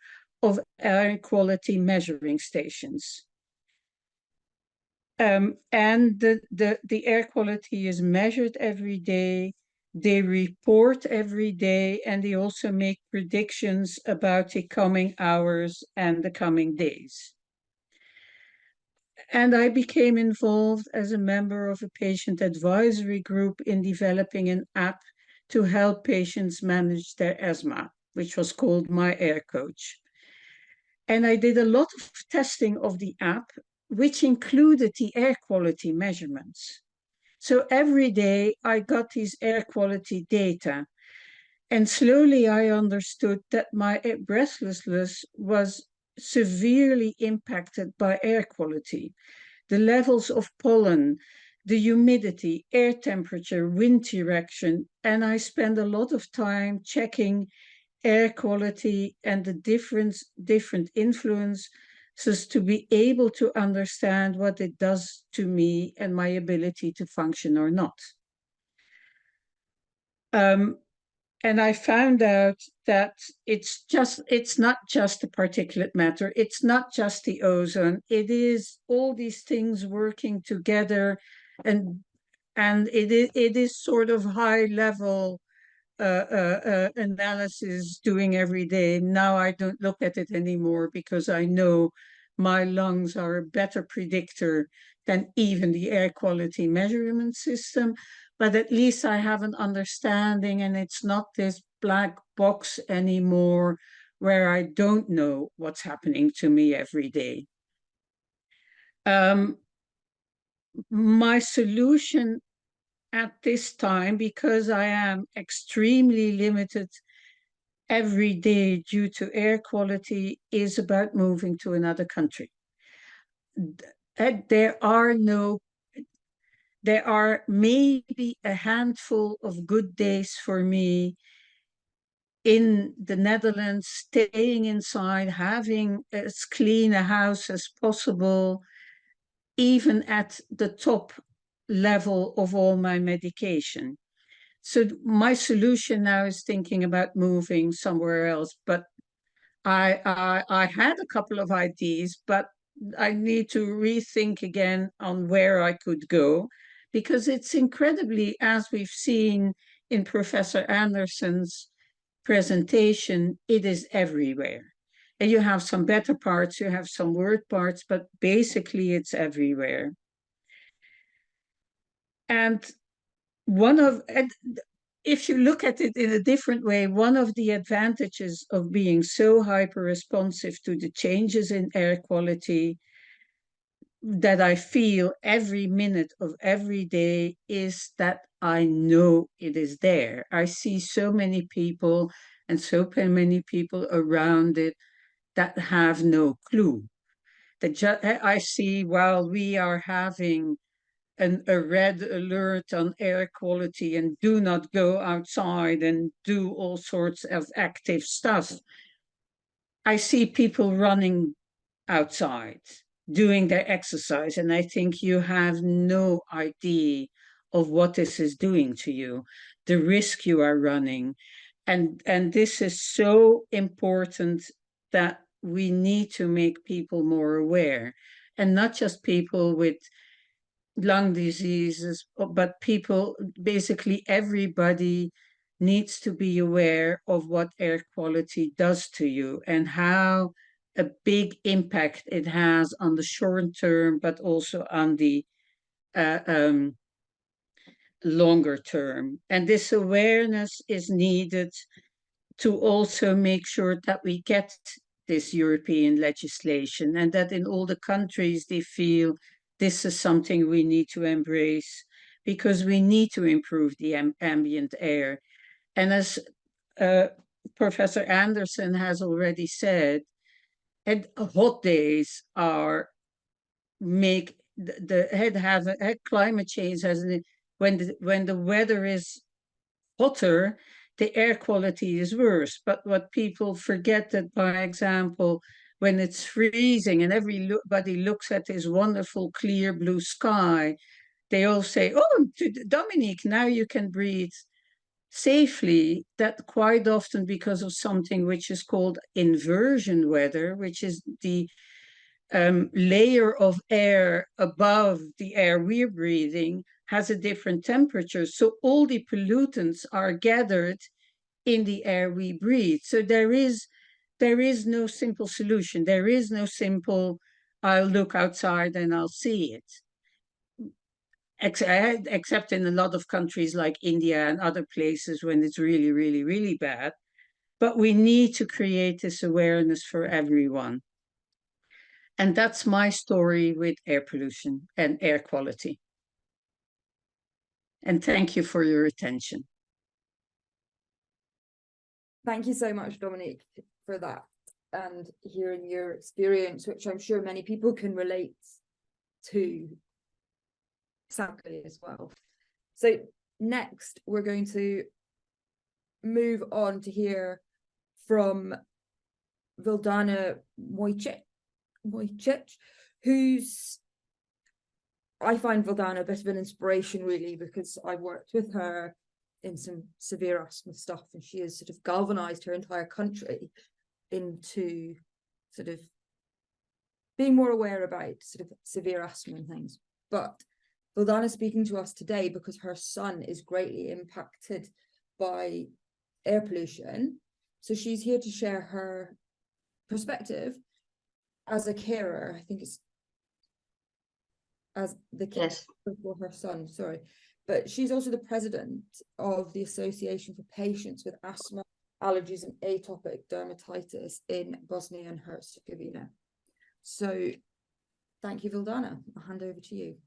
of air quality measuring stations. And the air quality is measured every day. They report every day, and they also make predictions about the coming hours and the coming days. And I became involved as a member of a patient advisory group in developing an app to help patients manage their asthma, which was called My Air Coach. And I did a lot of testing of the app, which included the air quality measurements. So every day I got these air quality data. And slowly I understood that my breathlessness was severely impacted by air quality. The levels of pollen, the humidity, air temperature, wind direction, and I spend a lot of time checking air quality and the different influences to be able to understand what it does to me and my ability to function or not. And I found out that it's not just the particulate matter, it's not just the ozone, it is all these things working together, and it is sort of high level analysis doing every day. Now I don't look at it anymore because I know my lungs are a better predictor than even the air quality measurement system. But at least I have an understanding, and it's not this black box anymore where I don't know what's happening to me every day. My solution at this time, because I am extremely limited every day due to air quality, is about moving to another country. There are maybe a handful of good days for me in the Netherlands, staying inside, having as clean a house as possible, even at the top level of all my medication. So my solution now is thinking about moving somewhere else, but I had a couple of ideas, but I need to rethink again on where I could go, because it's incredibly, as we've seen in Professor Anderson's presentation, it is everywhere. And you have some better parts, you have some worse parts, but basically it's everywhere. And if you look at it in a different way, one of the advantages of being so hyper-responsive to the changes in air quality that I feel every minute of every day is that I know it is there. I see so many people and so many people around it that have no clue. I see while we are having a red alert on air quality and do not go outside and do all sorts of active stuff, I see people running outside, doing their exercise, and I think you have no idea of what this is doing to you, the risk you are running. And this is so important that we need to make people more aware, and not just people with lung diseases, but people, basically everybody needs to be aware of what air quality does to you and how a big impact it has on the short term, but also on the longer term. And this awareness is needed to also make sure that we get this European legislation, and that in all the countries they feel this is something we need to embrace, because we need to improve the ambient air. And as Professor Anderson has already said, hot days are climate change has when the weather is hotter, the air quality is worse. But what people forget that, by example, when it's freezing and everybody looks at this wonderful clear blue sky, they all say, "Oh, Dominique, now you can breathe safely." That quite often because of something which is called inversion weather, which is the layer of air above the air we're breathing has a different temperature. So all the pollutants are gathered in the air we breathe. So there is no simple solution. There is no simple I'll look outside and I'll see it. Except in a lot of countries like India and other places when it's really, really, really bad. But we need to create this awareness for everyone. And that's my story with air pollution and air quality. And thank you for your attention. Thank you so much, Dominique, for that, and hearing your experience, which I'm sure many people can relate to exactly as well. So next, we're going to move on to hear from Vildana Wojciech, who's, I find Vildana a bit of an inspiration, really, because I've worked with her in some severe asthma stuff, and she has sort of galvanized her entire country into sort of being more aware about sort of severe asthma and things. But Vildana is speaking to us today because her son is greatly impacted by air pollution. So she's here to share her perspective as a carer. I think it's as the carer for her son, sorry. But she's also the president of the Association for Patients with Asthma, Allergies and Atopic Dermatitis in Bosnia and Herzegovina. So thank you, Vildana. I'll hand over to you.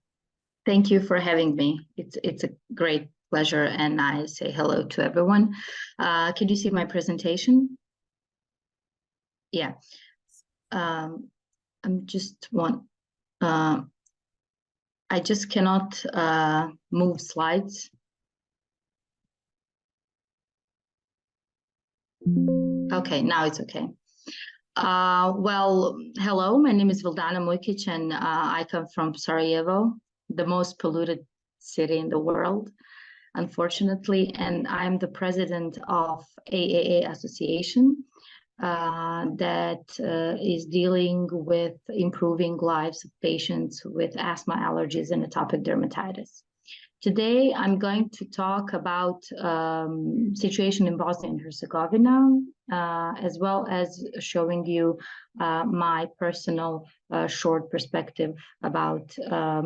Thank you for having me. It's a great pleasure, and I say hello to everyone. Can you see my presentation? Yeah. I'm just I just cannot move slides. Okay, now it's okay. Well, hello, my name is Vildana Mujkic, and I come from Sarajevo, the most polluted city in the world, unfortunately, and I'm the president of AAA Association that is dealing with improving lives of patients with asthma, allergies, and atopic dermatitis. Today, I'm going to talk about situation in Bosnia and Herzegovina, as well as showing you my personal short perspective about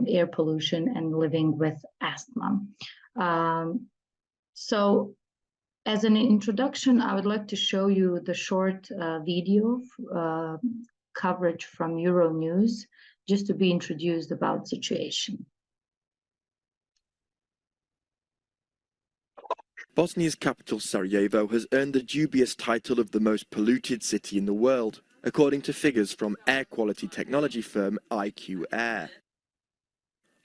air pollution and living with asthma. So, as an introduction, I would like to show you the short video coverage from Euronews, just to be introduced about the situation. Bosnia's capital, Sarajevo, has earned the dubious title of the most polluted city in the world, according to figures from air quality technology firm IQ Air.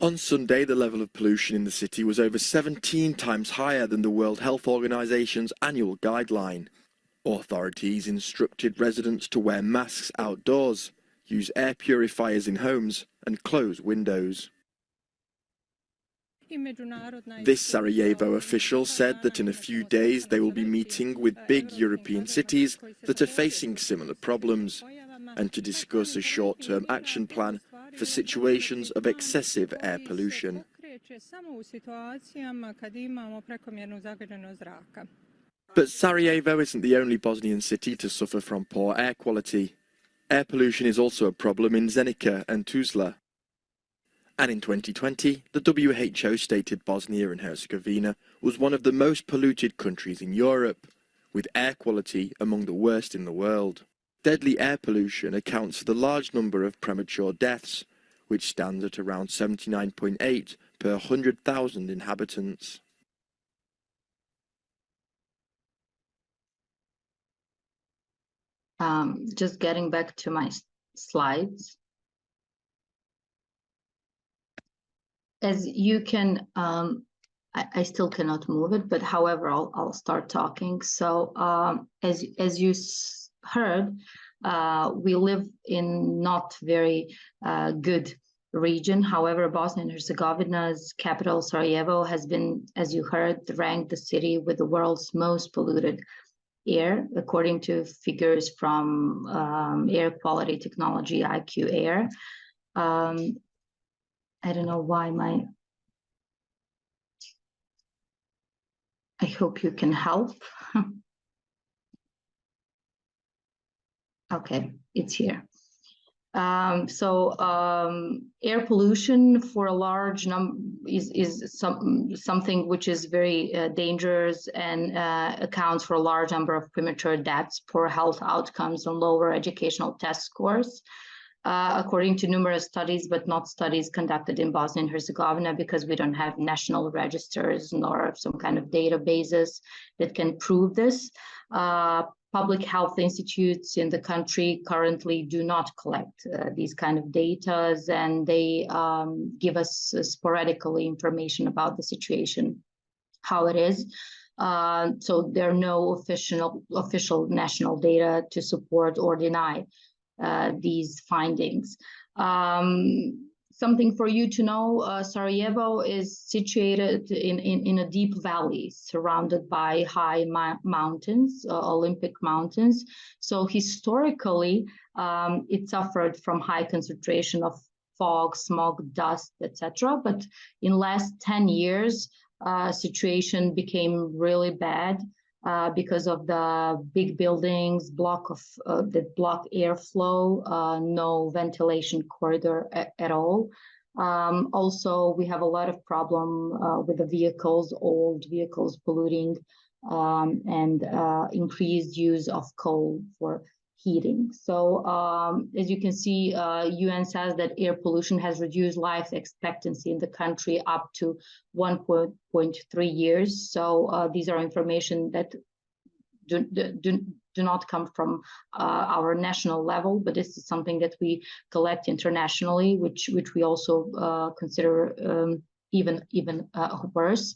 On Sunday, the level of pollution in the city was over 17 times higher than the World Health Organization's annual guideline. Authorities instructed residents to wear masks outdoors, use air purifiers in homes, and close windows. This Sarajevo official said that in a few days they will be meeting with big European cities that are facing similar problems, and to discuss a short-term action plan for situations of excessive air pollution. But Sarajevo isn't the only Bosnian city to suffer from poor air quality. Air pollution is also a problem in Zenica and Tuzla. And in 2020, the WHO stated Bosnia and Herzegovina was one of the most polluted countries in Europe, with air quality among the worst in the world. Deadly air pollution accounts for the large number of premature deaths, which stands at around 79.8 per 100,000 inhabitants. Just getting back to my slides. As you can, I still cannot move it, but however, I'll start talking. So as you heard, we live in not very good region. However, Bosnia and Herzegovina's capital, Sarajevo, has been, as you heard, ranked the city with the world's most polluted air, according to figures from air quality technology IQ Air. I don't know why I hope you can help. Okay, it's here. Air pollution for a large number is something which is very dangerous and accounts for a large number of premature deaths, poor health outcomes, and lower educational test scores. According to numerous studies, but not studies conducted in Bosnia and Herzegovina, because we don't have national registers nor some kind of databases that can prove this. Public health institutes in the country currently do not collect these kind of data, and they give us sporadically information about the situation, how it is. So there are no official national data to support or deny these findings. Something for you to know, Sarajevo is situated in a deep valley surrounded by high mountains, Olympic mountains. So historically, it suffered from high concentration of fog, smog, dust, etc. But in last 10 years, situation became really bad because of the big buildings, that block airflow, no ventilation corridor at all. Also, we have a lot of problem with the vehicles, old vehicles polluting, and increased use of coal for heating. So as you can see, UN says that air pollution has reduced life expectancy in the country up to 1.3 years. So these are information that do not come from our national level, but this is something that we collect internationally, which we also consider even worse.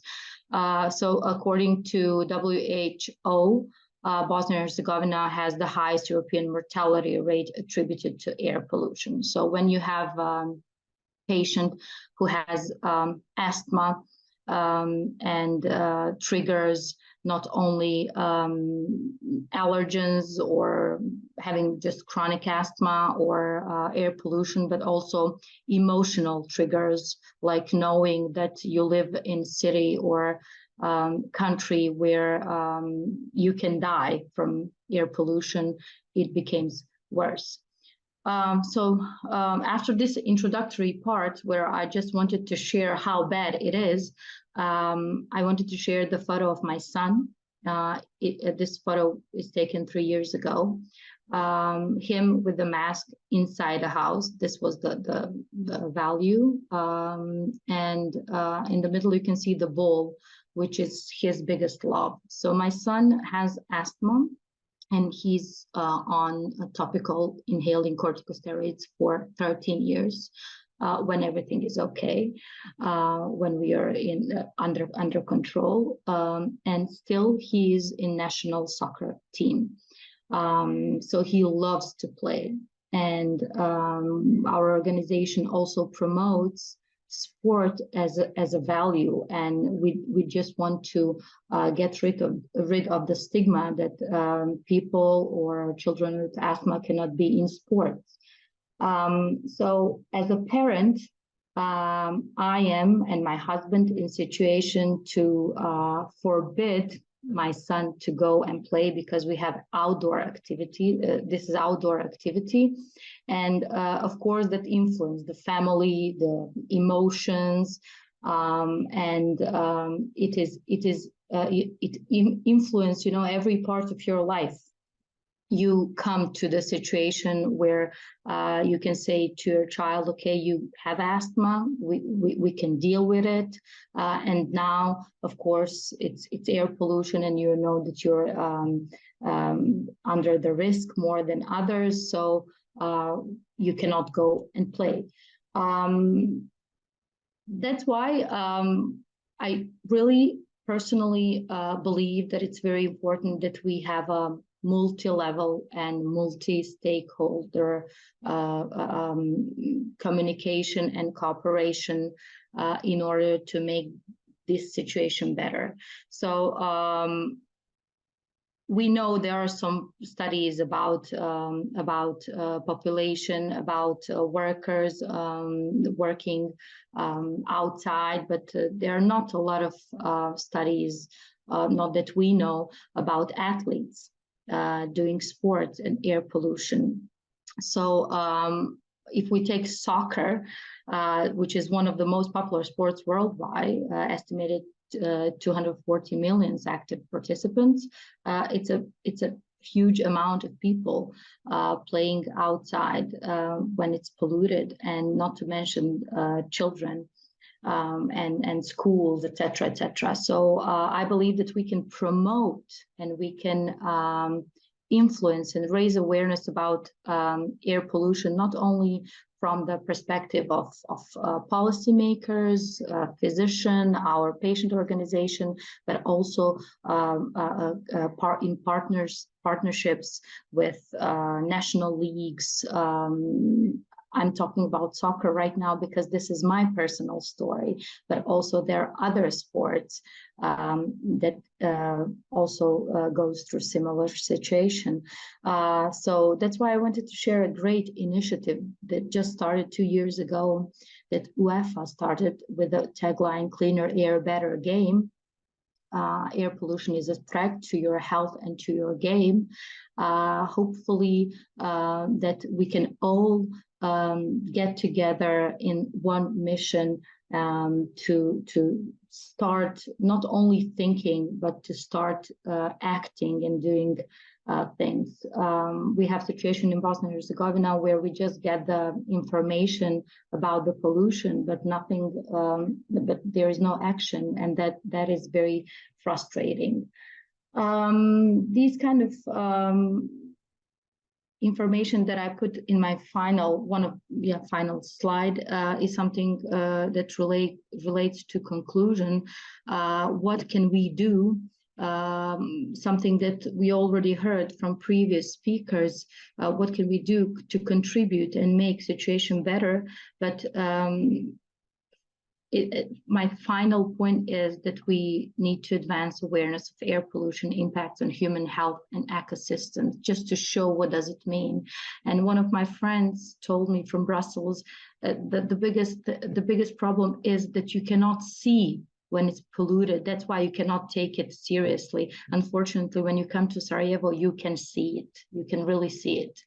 So according to WHO, Bosnia and Herzegovina has the highest European mortality rate attributed to air pollution. So when you have a patient who has asthma and triggers not only allergens or having just chronic asthma or air pollution, but also emotional triggers, like knowing that you live in a city or country where you can die from air pollution, it becomes worse. After this introductory part, where I just wanted to share how bad it is, I wanted to share the photo of my son. This photo is taken 3 years ago. Him with the mask inside a house. This was the value. And in the middle, you can see the bowl, which is his biggest love. So my son has asthma, and he's on a topical inhaling corticosteroids for 13 years when everything is okay, when we are under control, and still he is in national soccer team. So he loves to play, and our organization also promotes sport as a value, and we just want to get rid of the stigma that people or children with asthma cannot be in sports. So as a parent, I am and my husband in situation to forbid my son to go and play, because we have outdoor activity. This is outdoor activity, and of course that influence the family, the emotions, and it influence, every part of your life. You come to the situation where you can say to your child, okay, you have asthma, we can deal with it. And now, of course, it's air pollution, and you know that you're under the risk more than others, so you cannot go and play. That's why I really personally believe that it's very important that we have a multi-level and multi-stakeholder communication and cooperation in order to make this situation better. So we know there are some studies about population, about workers working outside, but there are not a lot of studies, not that we know, about athletes doing sports and air pollution. So if we take soccer, which is one of the most popular sports worldwide, estimated 240 million active participants, it's a huge amount of people playing outside when it's polluted, and not to mention children and schools, etc., etc. So I believe that we can promote and we can influence and raise awareness about air pollution, not only from the perspective of policymakers, physician, our patient organization, but also in partnerships with national leagues. I'm talking about soccer right now because this is my personal story, but also there are other sports that also goes through similar situation. So that's why I wanted to share a great initiative that just started 2 years ago, that UEFA started with the tagline "Cleaner Air, Better Game." Air pollution is a threat to your health and to your game. Hopefully that we can all get together in one mission to start not only thinking, but to start acting and doing things. We have situation in Bosnia and Herzegovina where we just get the information about the pollution, but nothing, but there is no action, and that is very frustrating. These kind of information that I put in my final slide is something that relates to conclusion. What can we do? Something that we already heard from previous speakers. What can we do to contribute and make situation better? But my final point is that we need to advance awareness of air pollution impacts on human health and ecosystems, just to show what does it mean. And one of my friends told me from Brussels that the biggest problem is that you cannot see when it's polluted. That's why you cannot take it seriously. Unfortunately, when you come to Sarajevo, you can see it. You can really see it.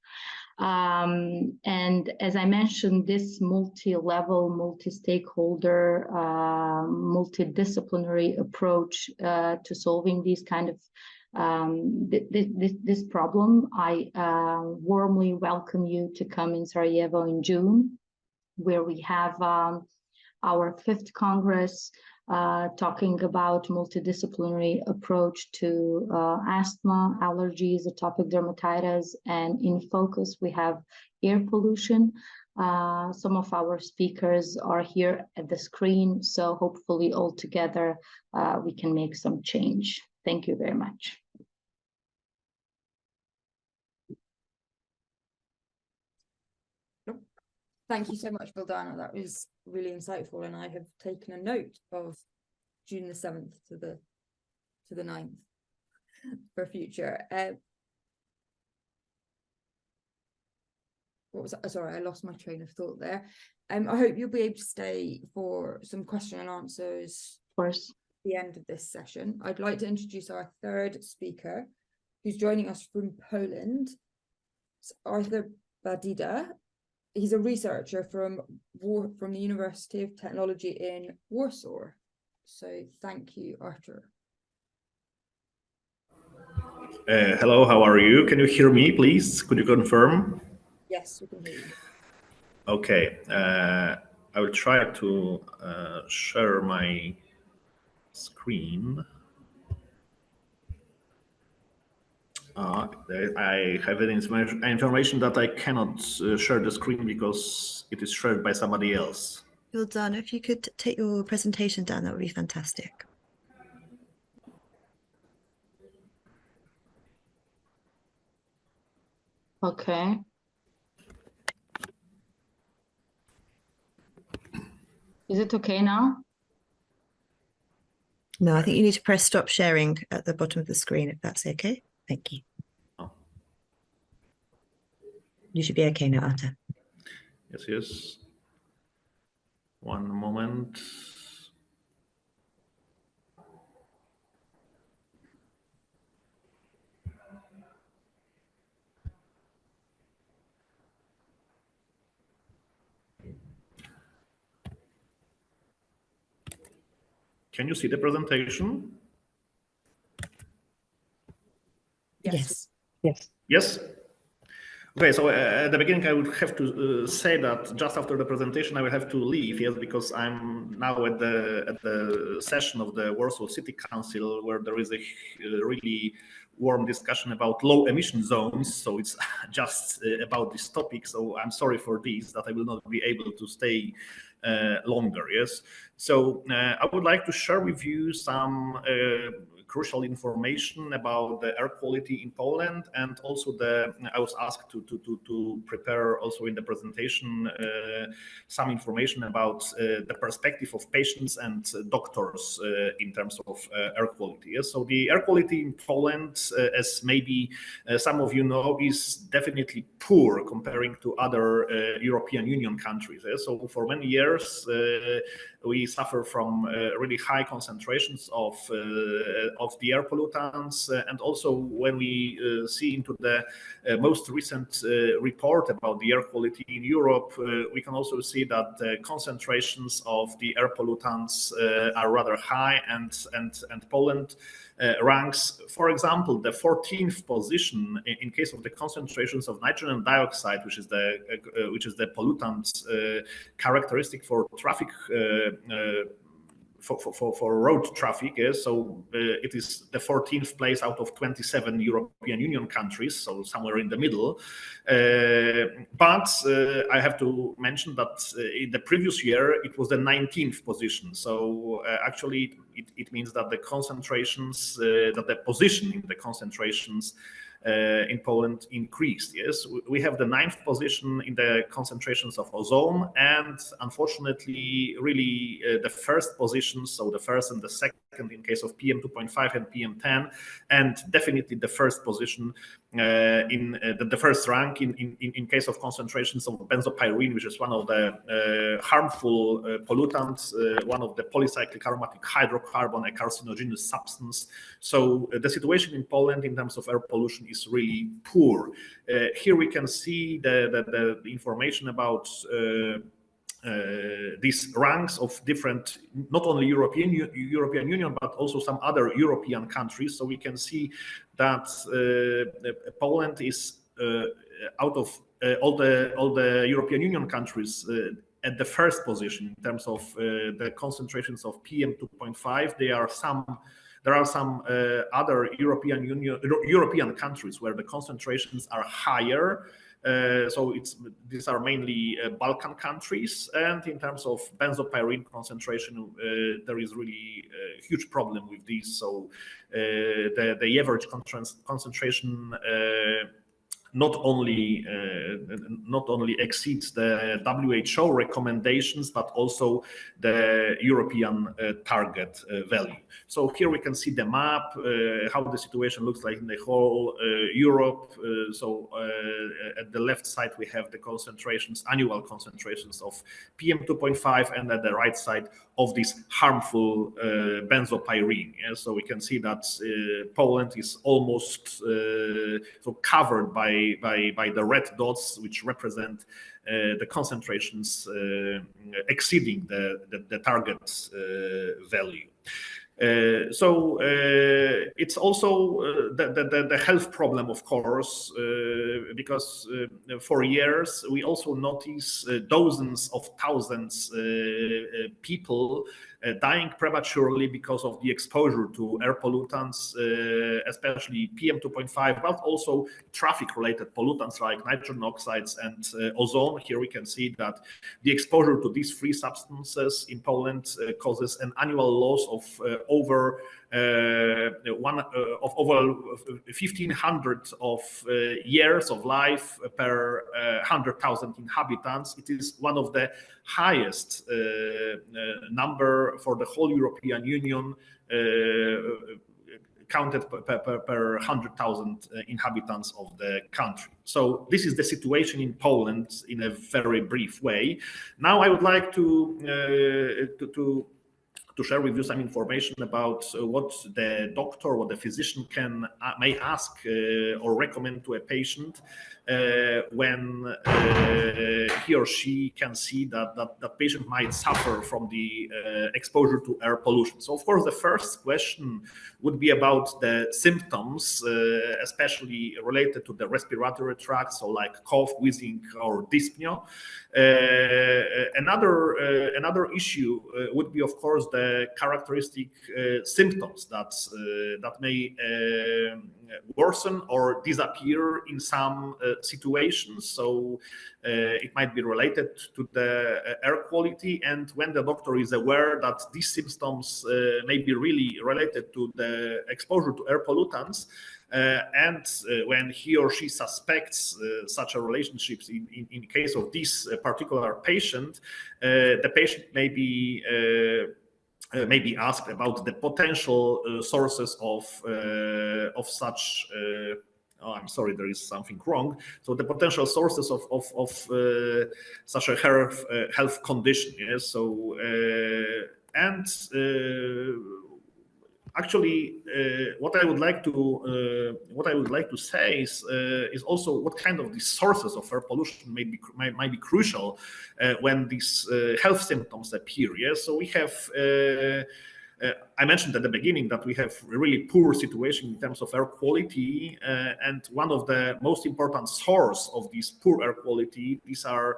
And as I mentioned, this multi-level, multi-stakeholder, multidisciplinary approach to solving these kind of this problem, I warmly welcome you to come in Sarajevo in June, where we have our 5th Congress talking about multidisciplinary approach to asthma, allergies, atopic dermatitis, and in focus we have air pollution. Some of our speakers are here at the screen, so hopefully all together we can make some change. Thank you very much. Thank you so much, Vildana. That was really insightful, and I have taken a note of June the 7th to the 9th for future. What was that? Sorry, I lost my train of thought there. I hope you'll be able to stay for some question and answers. Of course. At the end of this session. I'd like to introduce our 3rd speaker, who's joining us from Poland. It's Artur Badida. He's a researcher from the University of Technology in Warsaw. So thank you, Artur. Hello, how are you? Can you hear me, please? Could you confirm? Yes, we can hear you. Okay. I will try to share my screen. I have an information that I cannot share the screen because it is shared by somebody else. Vildana, if you could take your presentation down, that would be fantastic. Okay. Is it okay now? No, I think you need to press stop sharing at the bottom of the screen, if that's okay. Thank you. Oh. You should be okay now, Artur. Yes, yes. One moment. Can you see the presentation? Yes. Yes? Okay, so at the beginning, I would have to say that just after the presentation, I will have to leave, yes, because I'm now at the session of the Warsaw City Council, where there is a really warm discussion about low emission zones. So it's just about this topic. So I'm sorry for this, that I will not be able to stay longer, yes. So I would like to share with you some crucial information about the air quality in Poland, and also I was asked to prepare also in the presentation some information about the perspective of patients and doctors in terms of air quality. Yes? So the air quality in Poland, as maybe some of you know, is definitely poor comparing to other European Union countries. Yes? So for many years, we suffer from really high concentrations of the air pollutants, and also when we see into the most recent report about the air quality in Europe, we can also see that the concentrations of the air pollutants are rather high, and Poland ranks, for example, the 14th position in case of the concentrations of nitrogen dioxide, which is the pollutant characteristic for traffic. For road traffic, yes. So it is the 14th place out of 27 European Union countries, so somewhere in the middle. But I have to mention that in the previous year it was the 19th position. So actually it means that the concentrations, that the position in the concentrations in Poland increased. Yes, we have the 9th position in the concentrations of ozone, and unfortunately, really the first position, so the first and the second in case of PM2.5 and PM10, and definitely the first position in the first rank in case of concentrations of benzopyrene, which is one of the harmful pollutants, one of the polycyclic aromatic hydrocarbon, a carcinogenous substance. So the situation in Poland in terms of air pollution is really poor. Here we can see the information about these ranks of different, not only European Union, but also some other European countries. So we can see that Poland is out of all the European Union countries at the first position in terms of the concentrations of PM2.5. There are some other European countries where the concentrations are higher. So these are mainly Balkan countries, and in terms of benzopyrene concentration, there is really a huge problem with these. So the average concentration not only exceeds the WHO recommendations, but also the European target value. So here we can see the map, how the situation looks like in the whole Europe. So at the left side, we have the concentrations, annual concentrations of PM2.5, and at the right side of this harmful benzopyrene. Yeah? So we can see that Poland is almost so covered by the red dots, which represent the concentrations exceeding the target value. So it's also the health problem, of course, because for years we also notice dozens of thousands people dying prematurely because of the exposure to air pollutants, especially PM2.5, but also traffic-related pollutants like nitrogen oxides and ozone. Here we can see that the exposure to these three substances in Poland causes an annual loss of over 1,500 of years of life per 100,000 inhabitants. It is one of the highest number for the whole European Union, counted per 100,000 inhabitants of the country. So this is the situation in Poland in a very brief way. Now I would like to to share with you some information about what the doctor or the physician may ask or recommend to a patient when he or she can see that that patient might suffer from the exposure to air pollution. So of course the first question would be about the symptoms, especially related to the respiratory tract, so like cough, wheezing, or dyspnea. Another issue would be, of course, the characteristic symptoms that may worsen or disappear in some situations. So it might be related to the air quality, and when the doctor is aware that these symptoms may be really related to the exposure to air pollutants, and when he or she suspects such a relationship in case of this particular patient, the patient may be asked about the potential sources of such. Oh, I'm sorry, there is something wrong. So the potential sources of such a health condition. Yes. So actually, what I would like to say is also what kind of these sources of air pollution might be crucial when these health symptoms appear. Yes, so we have. I mentioned at the beginning that we have a really poor situation in terms of air quality, and one of the most important source of this poor air quality, these are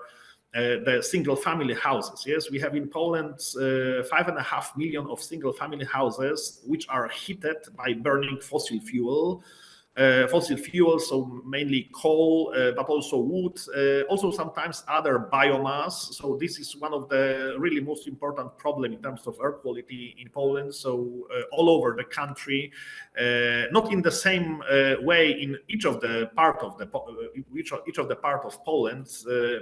the single-family houses. Yes, we have in Poland 5.5 million of single-family houses which are heated by burning fossil fuel, so mainly coal, but also wood, also sometimes other biomass. So this is one of the really most important problem in terms of air quality in Poland. So all over the country, not in the same way in each of the part of Poland,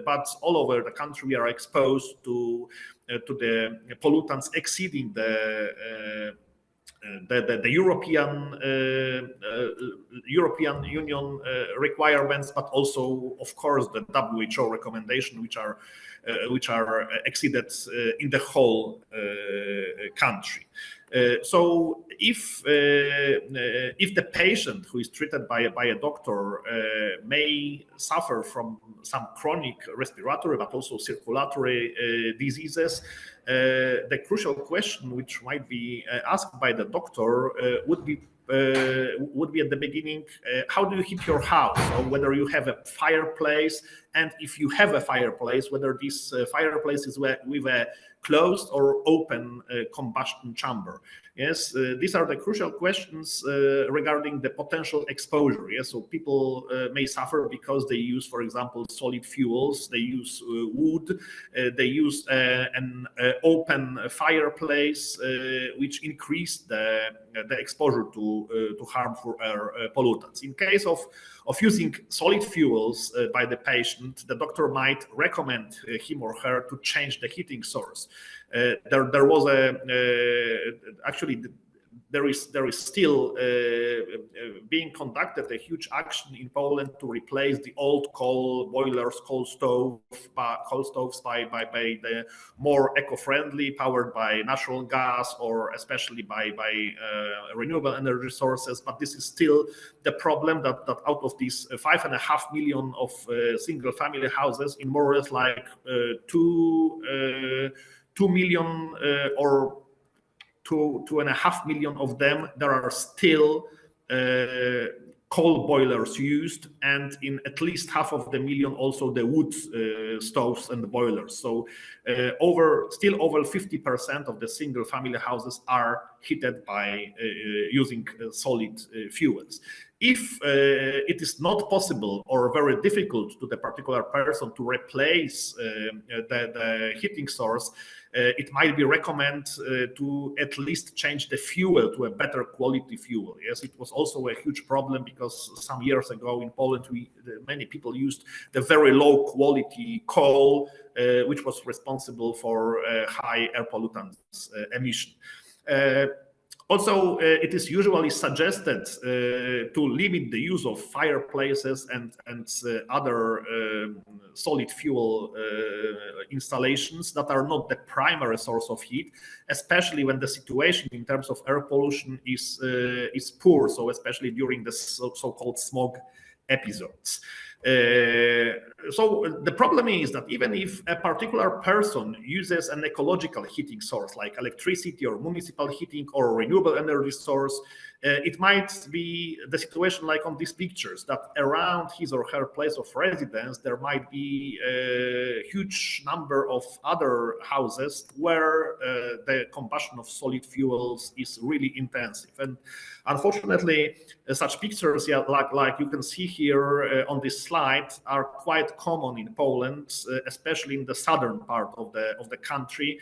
but all over the country we are exposed to the pollutants exceeding the European Union requirements, but also, of course, the WHO recommendation, which are exceeded in the whole country. So if the patient who is treated by a doctor may suffer from some chronic respiratory but also circulatory diseases, the crucial question which might be asked by the doctor would be at the beginning, how do you heat your house, or whether you have a fireplace, and if you have a fireplace, whether this fireplace is with a closed or open combustion chamber. Yes, these are the crucial questions regarding the potential exposure. Yes, so people may suffer because they use, for example, solid fuels, they use wood, they use an open fireplace, which increase the exposure to harmful air pollutants. In case of using solid fuels by the patient, the doctor might recommend him or her to change the heating source. There was actually there is still being conducted a huge action in Poland to replace the old coal boilers, coal stoves by the more eco-friendly, powered by natural gas or especially by renewable energy sources. But this is still the problem that out of these 5.5 million of single-family houses, in more or less like 2 million or 2.5 million of them, there are still coal boilers used, and in at least half of the million also the wood stoves and boilers. So over 50% of the single family houses are heated by using solid fuels. If it is not possible or very difficult to the particular person to replace the heating source, it might be recommended to at least change the fuel to a better quality fuel. Yes, it was also a huge problem because some years ago in Poland, many people used the very low quality coal, which was responsible for high air pollutants emission. Also, it is usually suggested to limit the use of fireplaces and other solid fuel installations that are not the primary source of heat, especially when the situation in terms of air pollution is poor. So especially during the so-called smog episodes. So the problem is that even if a particular person uses an ecological heating source like electricity or municipal heating or renewable energy source, it might be the situation like on these pictures, that around his or her place of residence there might be a huge number of other houses where the combustion of solid fuels is really intensive. And unfortunately, such pictures, like you can see here on this slide, are quite common in Poland, especially in the southern part of the country,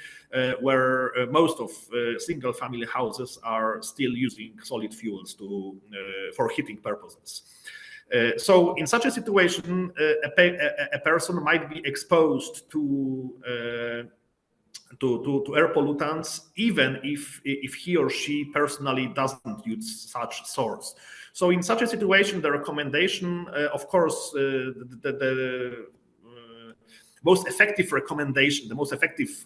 where most of single-family houses are still using solid fuels for heating purposes. So in such a situation, a person might be exposed to air pollutants, even if he or she personally doesn't use such source. So in such a situation, the recommendation, of course, the most effective recommendation, the most effective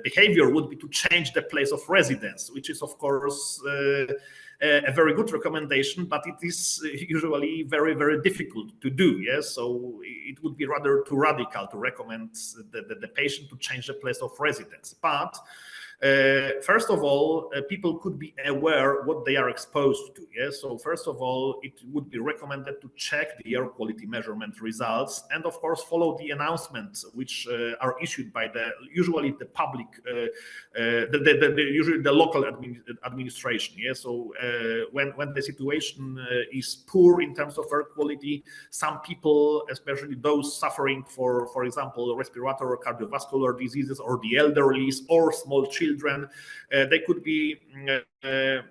behavior would be to change the place of residence, which is, of course, a very good recommendation, but it is usually very, very difficult to do. Yes, so it would be rather too radical to recommend the patient to change the place of residence. But first of all, people could be aware what they are exposed to. Yes, so first of all, it would be recommended to check the air quality measurement results, and of course follow the announcements which are issued by usually the public, usually the local administration. Yes, so when the situation is poor in terms of air quality, some people, especially those suffering for example, respiratory or cardiovascular diseases, or the elderly, or small children, they could be there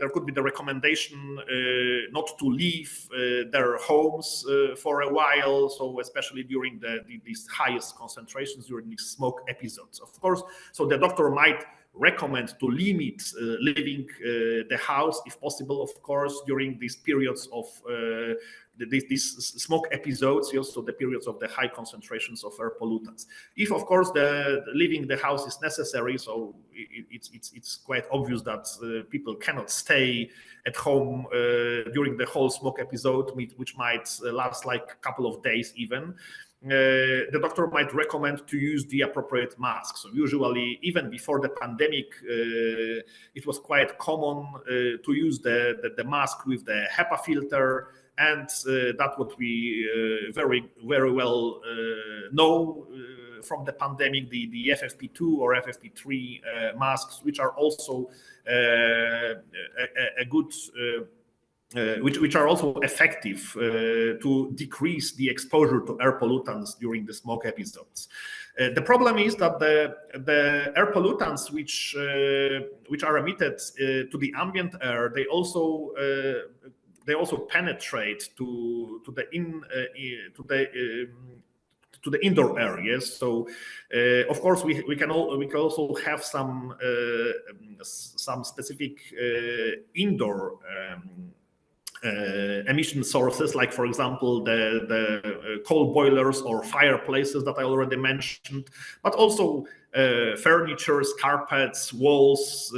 could be the recommendation not to leave their homes for a while, so especially during these highest concentrations, during these smoke episodes, of course. So the doctor might recommend to limit leaving the house, if possible, of course, during these periods of these smoke episodes, also the periods of the high concentrations of air pollutants. If, of course, leaving the house is necessary, so it's quite obvious that people cannot stay at home during the whole smoke episode, which might last like a couple of days even. The doctor might recommend to use the appropriate mask. So usually, even before the pandemic, it was quite common to use the mask with the HEPA filter, and that what we very, very well know from the pandemic, the FFP2 or FFP3 masks, which are also a good which are also effective to decrease the exposure to air pollutants during the smoke episodes. The problem is that the air pollutants which are emitted to the ambient air, they also penetrate to the indoor areas. So, of course, we can also have some specific indoor emission sources, like, for example, the coal boilers or fireplaces that I already mentioned, but also furnitures, carpets, walls,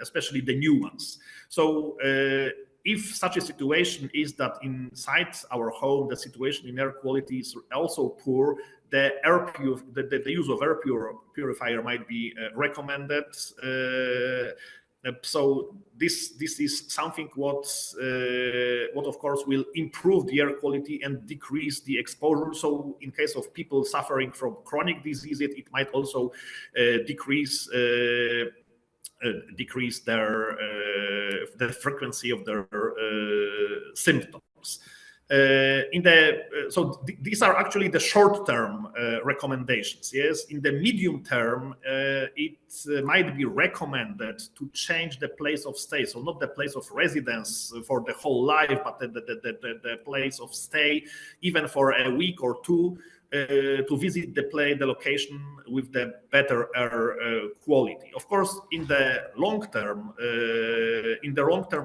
especially the new ones. So if such a situation is that inside our home the situation in air quality is also poor, the use of air purifier might be recommended. So this is something what of course will improve the air quality and decrease the exposure. So in case of people suffering from chronic disease, it might also decrease the frequency of their symptoms. These are actually the short-term recommendations. Yes, in the medium term, it might be recommended to change the place of stay. So not the place of residence for the whole life, but the place of stay, even for a week or two, to visit the location with the better air quality. Of course, in the long term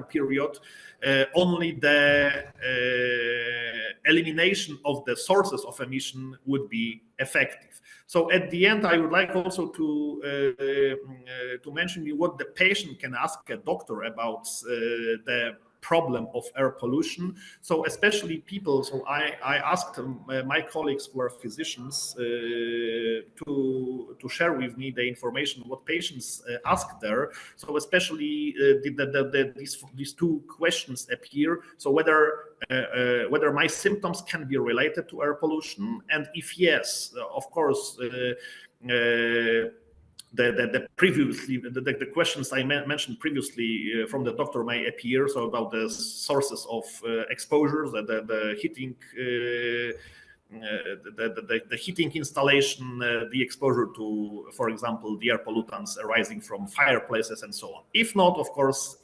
period, only the elimination of the sources of emission would be effective. So at the end, I would like also to mention what the patient can ask a doctor about the problem of air pollution. So especially people, so I asked my colleagues who are physicians to share with me the information what patients ask there. So especially these two questions appear. So whether my symptoms can be related to air pollution, and if yes, of course, the questions I mentioned previously from the doctor may appear, so about the sources of exposures, the heating, the heating installation, the exposure to, for example, the air pollutants arising from fireplaces and so on. If not, of course,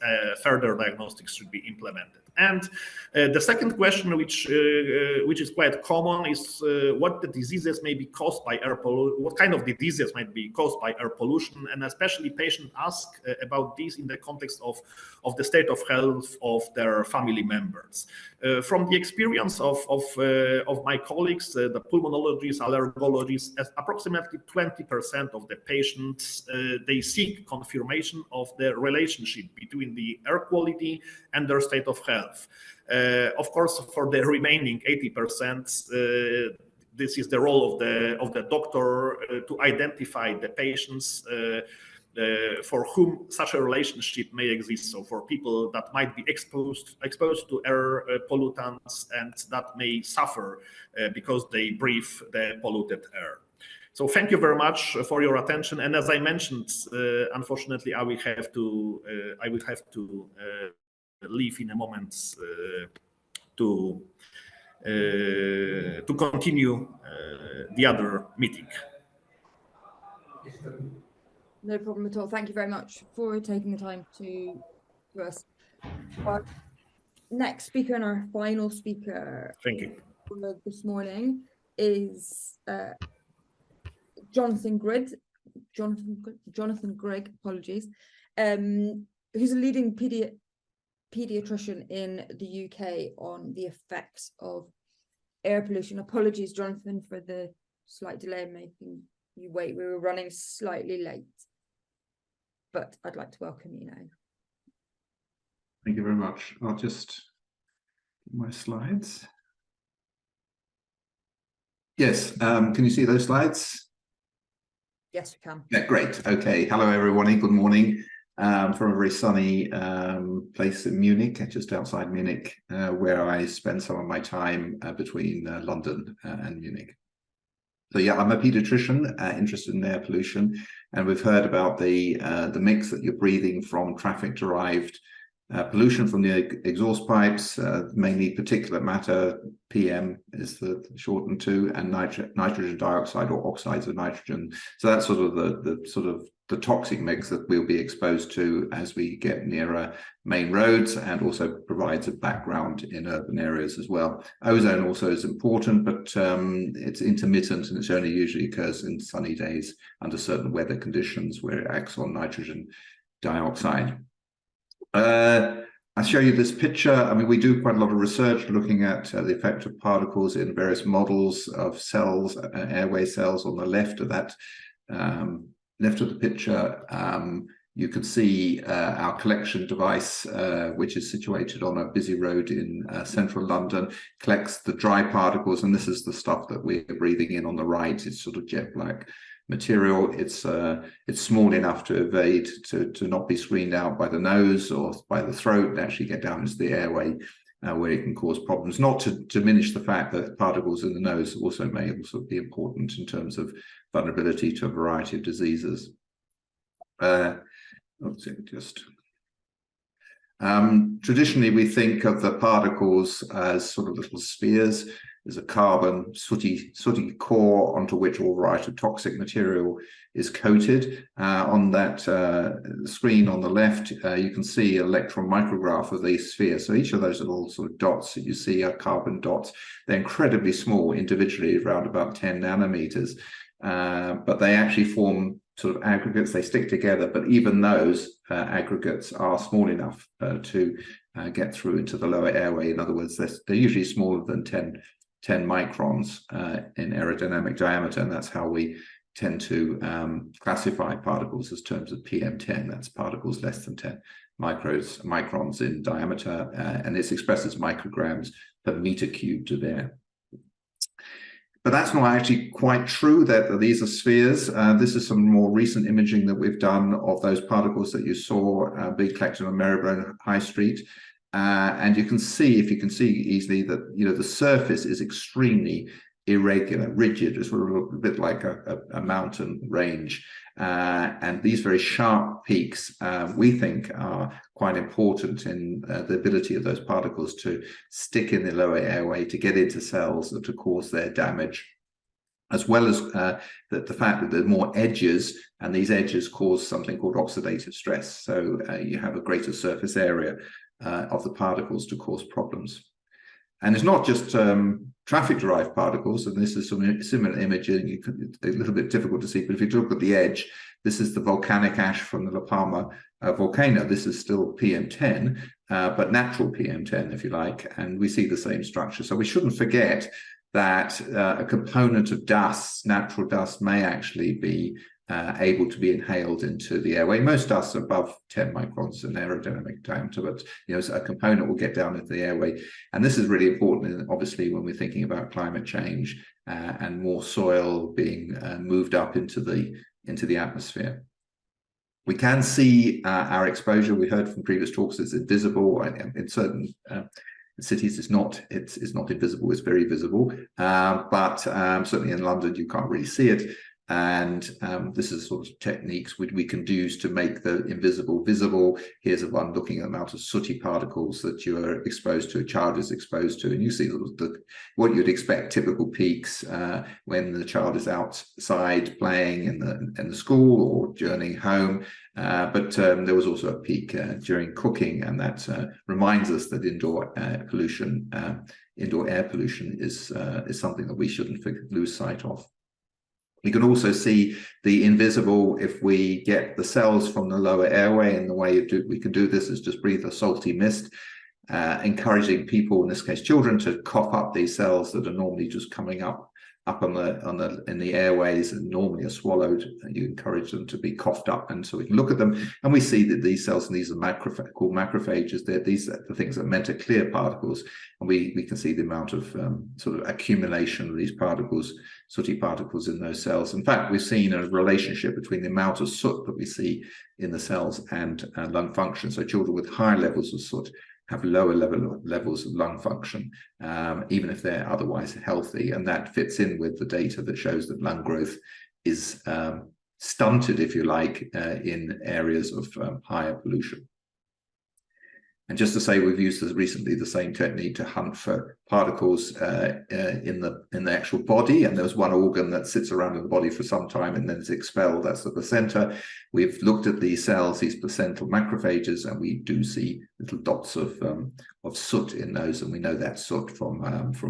further diagnostics should be implemented. And the second question, which is quite common, is what the diseases may be caused by air pollution. What kind of diseases might be caused by air pollution, and especially patients ask about this in the context of the state of health of their family members. From the experience of my colleagues, the pulmonologists, allergologists, approximately 20% of the patients they seek confirmation of the relationship between the air quality and their state of health. Of course, for the remaining 80%, this is the role of the doctor to identify the patients for whom such a relationship may exist. So for people that might be exposed to air pollutants and that may suffer because they breathe the polluted air. So thank you very much for your attention. And as I mentioned, unfortunately, I will have to leave in a moment to continue the other meeting. No problem at all. Thank you very much for taking the time to us. Our next speaker and our final speaker Thank you. for this morning is Jonathan Grigg, apologies, who's a leading pediatrician in the UK on the effects of air pollution. Apologies, Jonathan, for the slight delay in making you wait. We were running slightly late, but I'd like to welcome you now. Thank you very much. I'll just get my slides. Yes, can you see those slides? Yes, we can. Yeah, great. Okay. Hello, everyone. Good morning. From a very sunny place in Munich, just outside Munich, where I spend some of my time between London and Munich. So yeah, I'm a pediatrician interested in air pollution, and we've heard about the mix that you're breathing from traffic-derived pollution from the exhaust pipes, mainly particulate matter, PM is the shortened to, and nitrogen dioxide or oxides of nitrogen. So that's sort of the toxic mix that we'll be exposed to as we get nearer main roads, and also provides a background in urban areas as well. Ozone also is important, but it's intermittent, and it only usually occurs in sunny days under certain weather conditions where it acts on nitrogen dioxide. I'll show you this picture. I mean, we do quite a lot of research looking at the effect of particles in various models of cells, airway cells. On the left of that, left of the picture, you can see our collection device, which is situated on a busy road in central London, collects the dry particles, and this is the stuff that we're breathing in on the right. It's sort of jet black material. It's small enough to evade, to not be screened out by the nose or by the throat, and actually get down into the airway, where it can cause problems. Not to diminish the fact that particles in the nose may also be important in terms of vulnerability to a variety of diseases. Traditionally, we think of the particles as sort of little spheres. is a carbon sooty core onto which all right of toxic material is coated. On that screen on the left, you can see an electron micrograph of these spheres. So each of those little sort of dots that you see are carbon dots. They're incredibly small individually, around about 10 nanometers, but they actually form sort of aggregates. They stick together, but even those aggregates are small enough to get through into the lower airway. In other words, they're usually smaller than 10 microns in aerodynamic diameter, and that's how we tend to classify particles as terms of PM10. That's particles less than 10 microns in diameter, and it's expressed as micrograms per meter cubed of air. But that's not actually quite true, that these are spheres. This is some more recent imaging that we've done of those particles that you saw being collected on Marylebone High Street. And you can see, if you can see easily, that the surface is extremely irregular, rigid. It's sort of a bit like a mountain range. And these very sharp peaks, we think, are quite important in the ability of those particles to stick in the lower airway, to get into cells, and to cause their damage, as well as the fact that there are more edges, and these edges cause something called oxidative stress. So you have a greater surface area of the particles to cause problems. And it's not just traffic-derived particles, and this is some similar imaging. It's a little bit difficult to see, but if you look at the edge, this is the volcanic ash from the La Palma volcano. This is still PM10, but natural PM10, if you like, and we see the same structure. So we shouldn't forget that a component of dust, natural dust, may actually be able to be inhaled into the airway. Most dusts are above 10 microns in aerodynamic diameter, but a component will get down into the airway. And this is really important, obviously, when we're thinking about climate change and more soil being moved up into the atmosphere. We can see our exposure. We heard from previous talks it's invisible. In certain cities, it's not invisible. It's very visible, but certainly in London, you can't really see it. And this is sort of techniques we can use to make the invisible visible. Here's one looking at the amount of sooty particles that you are exposed to, a child is exposed to, and you see what you'd expect, typical peaks when the child is outside playing in the school or journeying home. But there was also a peak during cooking, and that reminds us that indoor air pollution is something that we shouldn't lose sight of. We can also see the invisible if we get the cells from the lower airway, and the way we can do this is just breathe a salty mist, encouraging people, in this case children, to cough up these cells that are normally just coming up in the airways and normally are swallowed. And you encourage them to be coughed up, and so we can look at them, and we see that these cells, and these are called macrophages, these are the things that are meant to clear particles, and we can see the amount of sort of accumulation of these particles, sooty particles, in those cells. In fact, we've seen a relationship between the amount of soot that we see in the cells and lung function. So children with high levels of soot have lower levels of lung function, even if they're otherwise healthy. And that fits in with the data that shows that lung growth is stunted, if you like, in areas of higher pollution. And just to say, we've used recently the same technique to hunt for particles in the actual body, and there's one organ that sits around in the body for some time and then is expelled. That's the placenta. We've looked at these cells, these placental macrophages, and we do see little dots of soot in those, and we know that's soot from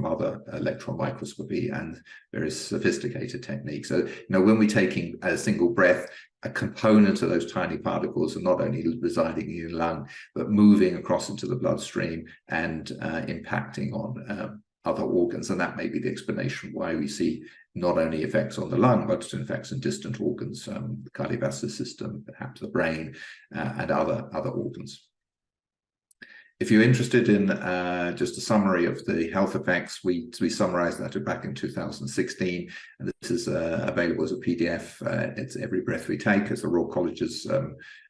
other electron microscopy and very sophisticated techniques. So when we're taking a single breath, a component of those tiny particles are not only residing in your lung, but moving across into the bloodstream and impacting on other organs. And that may be the explanation why we see not only effects on the lung, but effects in distant organs, the cardiovascular system, perhaps the brain, and other organs. If you're interested in just a summary of the health effects, we summarized that back in 2016, and this is available as a PDF. It's Every Breath We Take. It's the Royal College's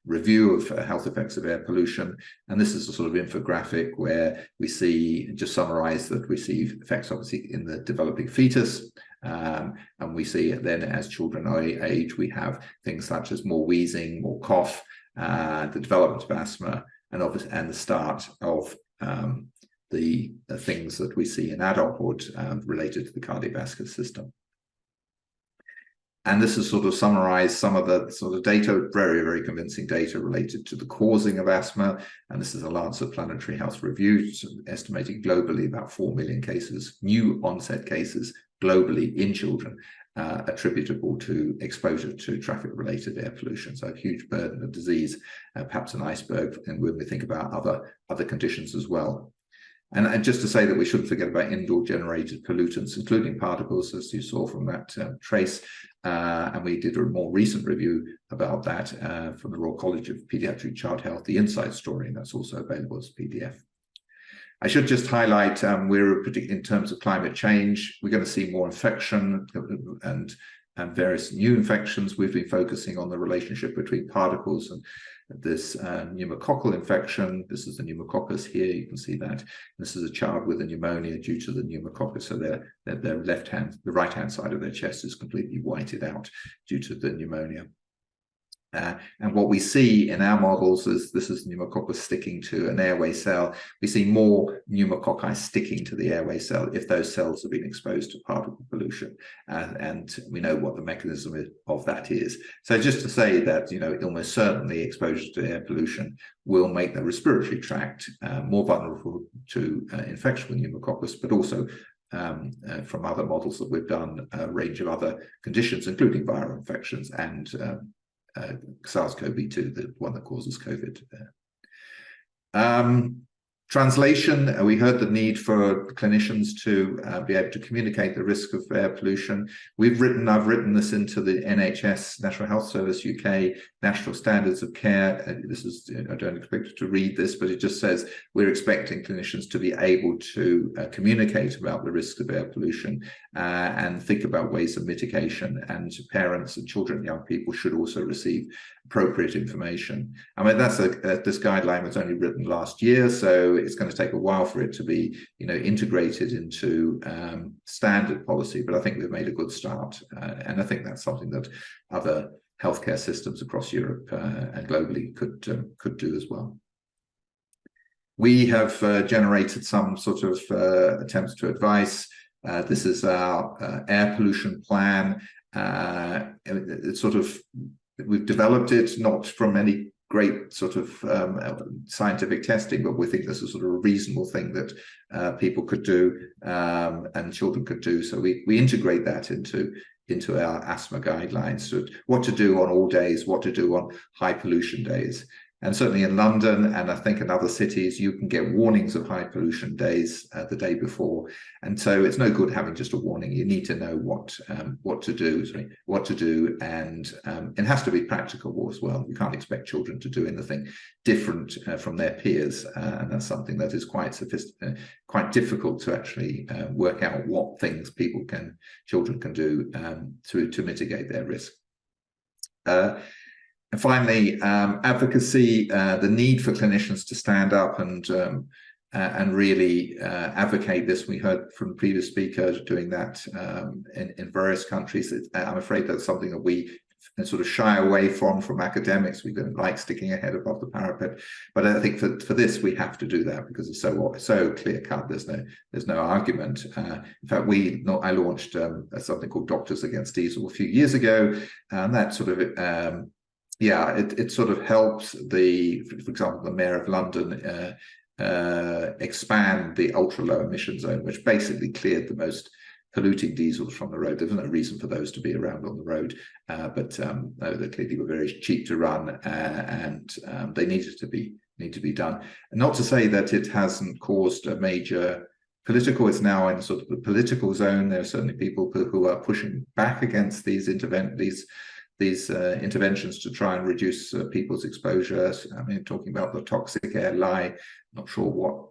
review of health effects of air pollution. And this is a sort of infographic where we see, just summarize that we see effects obviously in the developing fetus. And we see then as children age, we have things such as more wheezing, more cough, the development of asthma, and the start of the things that we see in adulthood related to the cardiovascular system. And this has sort of summarized some of the sort of data, very, very convincing data related to the causing of asthma. And this is a Lancet Planetary Health Review, estimating globally about 4 million cases, new onset cases globally in children, attributable to exposure to traffic-related air pollution. So a huge burden of disease, perhaps an iceberg, and when we think about other conditions as well. And just to say that we shouldn't forget about indoor-generated pollutants, including particles, as you saw from that trace. And we did a more recent review about that from the Royal College of Pediatric Child Health, the Insight story, and that's also available as a PDF. I should just highlight, in terms of climate change, we're going to see more infection and various new infections. We've been focusing on the relationship between particles and this pneumococcal infection. This is the pneumococcus here. You can see that. This is a child with a pneumonia due to the pneumococcus. So the right-hand side of their chest is completely whited out due to the pneumonia. And what we see in our models is this is pneumococcus sticking to an airway cell. We see more pneumococci sticking to the airway cell if those cells have been exposed to particle pollution. And we know what the mechanism of that is. So just to say that, almost certainly exposure to air pollution will make the respiratory tract more vulnerable to infection with pneumococcus, but also from other models that we've done, a range of other conditions, including viral infections and SARS-CoV-2, the one that causes COVID. Translation, we heard the need for clinicians to be able to communicate the risk of air pollution. I've written this into the NHS, National Health Service UK, National Standards of Care. This is, I don't expect you to read this, but it just says we're expecting clinicians to be able to communicate about the risk of air pollution and think about ways of mitigation. And parents and children and young people should also receive appropriate information. I mean, this guideline was only written last year, so it's going to take a while for it to be, integrated into standard policy. But I think we've made a good start, and I think that's something that other healthcare systems across Europe and globally could do as well. We have generated some sort of attempts to advise. This is our air pollution plan. We've developed it not from any great sort of scientific testing, but we think this is sort of a reasonable thing that people could do and children could do. So we integrate that into our asthma guidelines, so what to do on all days, what to do on high pollution days. And certainly in London, and I think in other cities, you can get warnings of high pollution days the day before. And so it's no good having just a warning. You need to know what to do, and it has to be practical as well. You can't expect children to do anything different from their peers, and that's something that is quite difficult to actually work out what things children can do to mitigate their risk. And finally, advocacy, the need for clinicians to stand up and really advocate this. We heard from the previous speaker doing that in various countries. I'm afraid that's something that we sort of shy away from academics. We don't like sticking our head above the parapet. But I think for this, we have to do that because it's so clear cut. There's no argument. In fact, I launched something called Doctors Against Diesel a few years ago, and that sort of it sort of helps for example, the Mayor of London expand the ultra low emission zone, which basically cleared the most polluting diesels from the road. There's no reason for those to be around on the road, but no, they clearly were very cheap to run, and they need to be done. And not to say that it hasn't caused a major political. It's now in sort of the political zone. There are certainly people who are pushing back against these interventions to try and reduce people's exposure. I mean, talking about the toxic air lie, not sure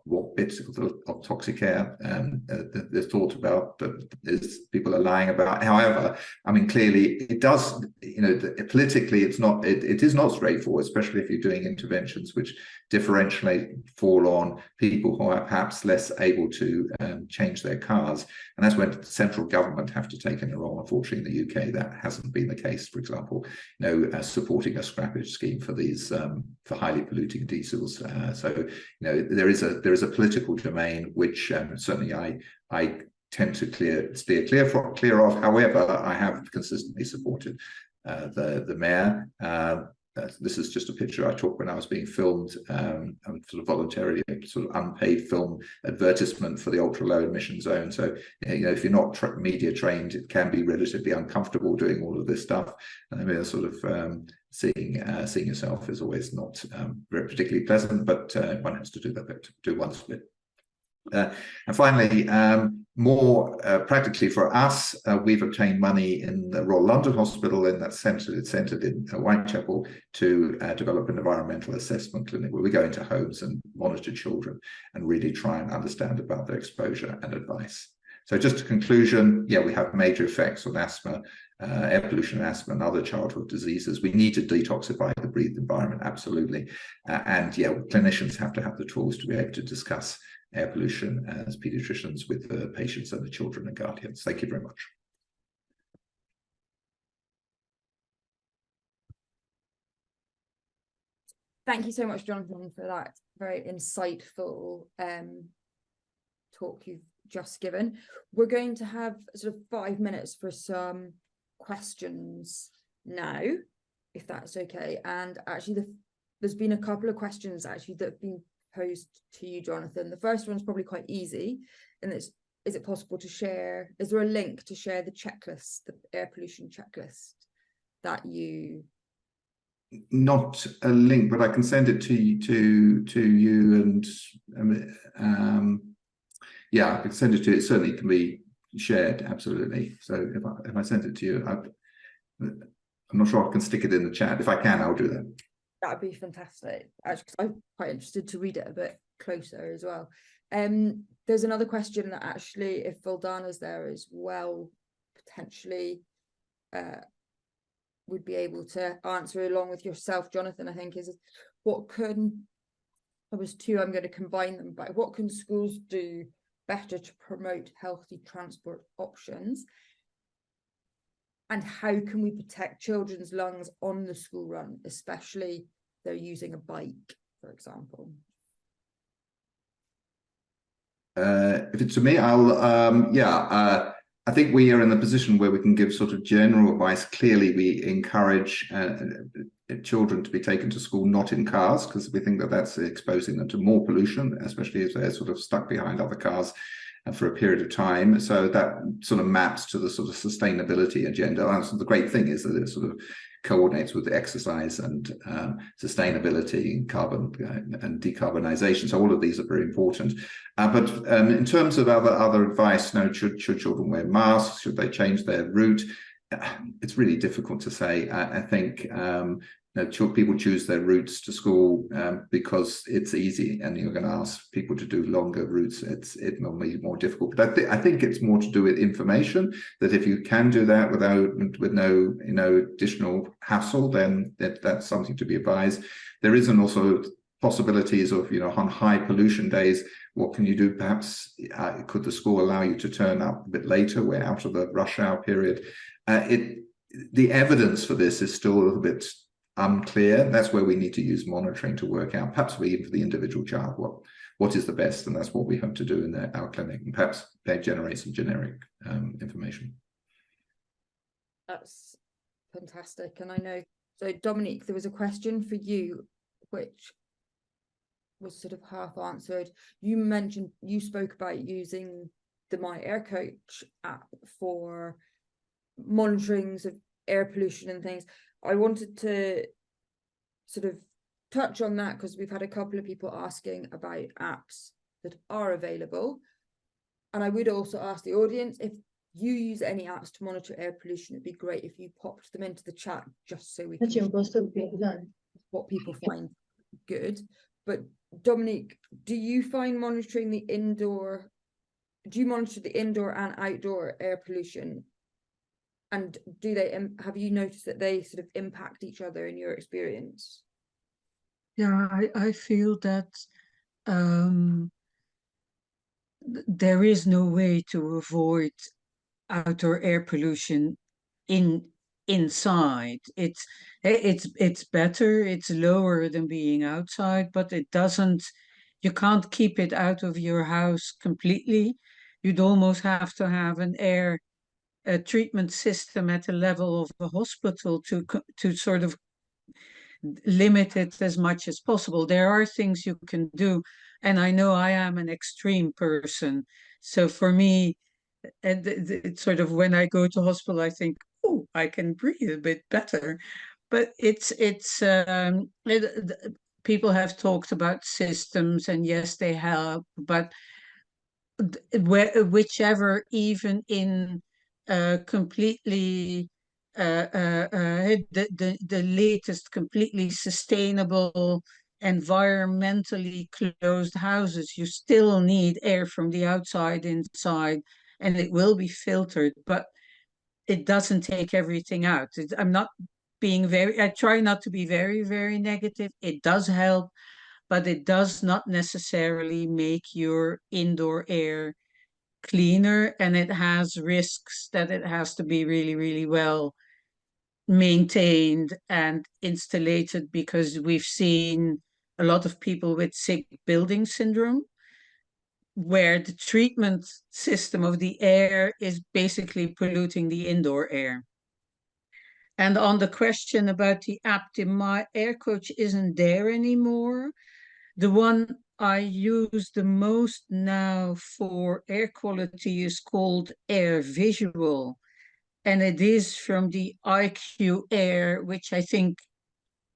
what bits of toxic air they're thought about, but people are lying about. However, I mean, clearly it does, politically it is not straightforward, especially if you're doing interventions which differentially fall on people who are perhaps less able to change their cars. And that's when the central government have to take in a role. Unfortunately, in the UK, that hasn't been the case. For example, supporting a scrappage scheme for these for highly polluting diesels. So know, there is a political domain which certainly I tend to steer clear of. However, I have consistently supported the mayor. This is just a picture I took when I was being filmed, sort of voluntarily, sort of unpaid film advertisement for the ultra low emission zone. So, you know, if you're not media trained, it can be relatively uncomfortable doing all of this stuff. And I mean, sort of seeing yourself is always not very particularly pleasant, but one has to do that, to do one's bit. And finally, more practically for us, we've obtained money in the Royal London Hospital, and that's centred in Whitechapel, to develop an environmental assessment clinic where we go into homes and monitor children and really try and understand about their exposure and advice. So just a conclusion, yeah, we have major effects on asthma, air pollution, asthma, and other childhood diseases. We need to detoxify the breathed environment, absolutely. And yeah, clinicians have to have the tools to be able to discuss air pollution as paediatricians with the patients and the children and guardians. Thank you very much. Thank you so much, Jonathan, for that very insightful talk you've just given. We're going to have sort of 5 minutes for some questions now, if that's okay. And actually, there's been a couple of questions actually that have been posed to you, Jonathan. The first one's probably quite easy, and it's, is it possible to share, is there a link to share the checklist, the air pollution checklist that you... Not a link, but I can send it to you, and yeah, I can send it to you. It certainly can be shared, absolutely. So if I send it to you, I'm not sure I can stick it in the chat. If I can, I'll do that. That'd be fantastic, actually, because I'm quite interested to read it a bit closer as well. There's another question that actually, if Valdana's there as well, potentially would be able to answer along with yourself, Jonathan, I think, is what can, there was two, I'm going to combine them, but what can schools do better to promote healthy transport options? And how can we protect children's lungs on the school run, especially if they're using a bike, for example? If it's to me, I'll, I think we are in a position where we can give sort of general advice. Clearly, we encourage children to be taken to school not in cars, because we think that that's exposing them to more pollution, especially if they're sort of stuck behind other cars for a period of time. So that sort of maps to the sort of sustainability agenda. And so the great thing is that it sort of coordinates with the exercise and sustainability and carbon and decarbonisation. So all of these are very important. But in terms of other advice, should children wear masks? Should they change their route? It's really difficult to say. I think people choose their routes to school because it's easy, and you're going to ask people to do longer routes. It will be more difficult. But I think it's more to do with information, that if you can do that with no additional hassle, then that's something to be advised. There is also possibilities of, on high pollution days, what can you do? Perhaps could the school allow you to turn up a bit later? We're out of the rush hour period. The evidence for this is still a little bit unclear. That's where we need to use monitoring to work out, perhaps even for the individual child, what is the best, and that's what we hope to do in our clinic, and perhaps they generate some generic information. That's fantastic. And I know, so Dominique, there was a question for you which was sort of half answered. You spoke about using the My Air Coach app for monitorings of air pollution and things. I wanted to sort of touch on that because we've had a couple of people asking about apps that are available. And I would also ask the audience, if you use any apps to monitor air pollution, it'd be great if you popped them into the chat just so we can see what people find good. But Dominique, do you monitor the indoor and outdoor air pollution? And do they have you noticed that they sort of impact each other in your experience? Yeah, I feel that there is no way to avoid outdoor air pollution inside. It's better, it's lower than being outside, but it doesn't you can't keep it out of your house completely. You'd almost have to have an air treatment system at the level of a hospital to sort of limit it as much as possible. There are things you can do, and I know I am an extreme person, so for me, and it's sort of when I go to hospital, I think, oh, I can breathe a bit better. But people have talked about systems, and yes, they help, but whichever, even in completely the latest completely sustainable, environmentally closed houses, you still need air from the outside inside, and it will be filtered, but it doesn't take everything out. I'm not being I try not to be very, very negative. It does help, but it does not necessarily make your indoor air cleaner, and it has risks that it has to be really, really well maintained and installed, because we've seen a lot of people with sick building syndrome, where the treatment system of the air is basically polluting the indoor air. And on the question about the app, my Air Coach isn't there anymore. The one I use the most now for air quality is called Air Visual, and it is from the IQ Air, which I think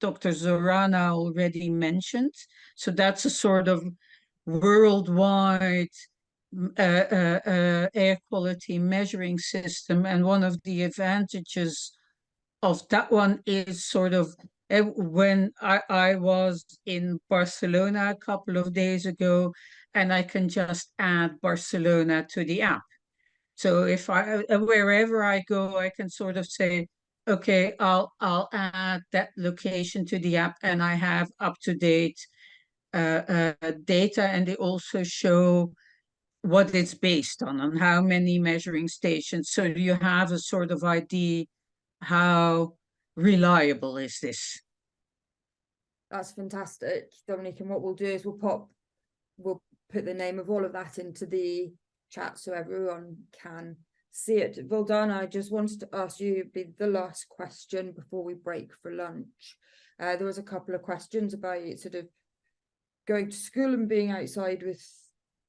Dr. Zorana already mentioned. So that's a sort of worldwide air quality measuring system, and one of the advantages of that one is sort of when I was in Barcelona a couple of days ago, and I can just add Barcelona to the app. So if wherever I go, I can sort of say, okay, I'll add that location to the app, and I have up-to-date data, and they also show what it's based on how many measuring stations. So you have a sort of idea how reliable is this. That's fantastic, Dominique. And what we'll do is we'll put the name of all of that into the chat so everyone can see it. Valdana, I just wanted to ask you, be the last question before we break for lunch. There was a couple of questions about sort of going to school and being outside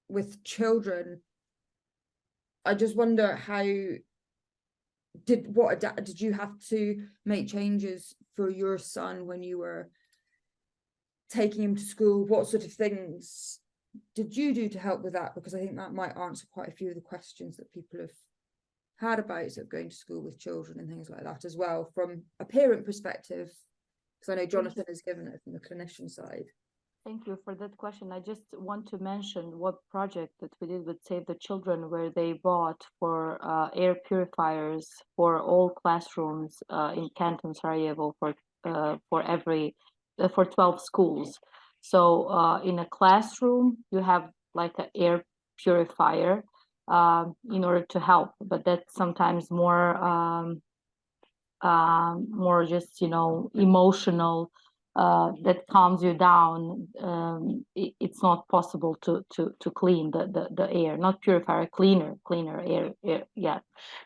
with children. I just wonder did you have to make changes for your son when you were taking him to school? What sort of things did you do to help with that? Because I think that might answer quite a few of the questions that people have had about sort of going to school with children and things like that as well, from a parent perspective, because I know Jonathan has given it from the clinician side. Thank you for that question. I just want to mention what project that we did with Save the Children, where they bought for air purifiers for all classrooms in Canton, Sarajevo, for 12 schools. So in a classroom, you have like an air purifier in order to help, but that's sometimes more just, emotional. That calms you down. It's not possible to clean the air, not purifier, cleaner air. Yeah.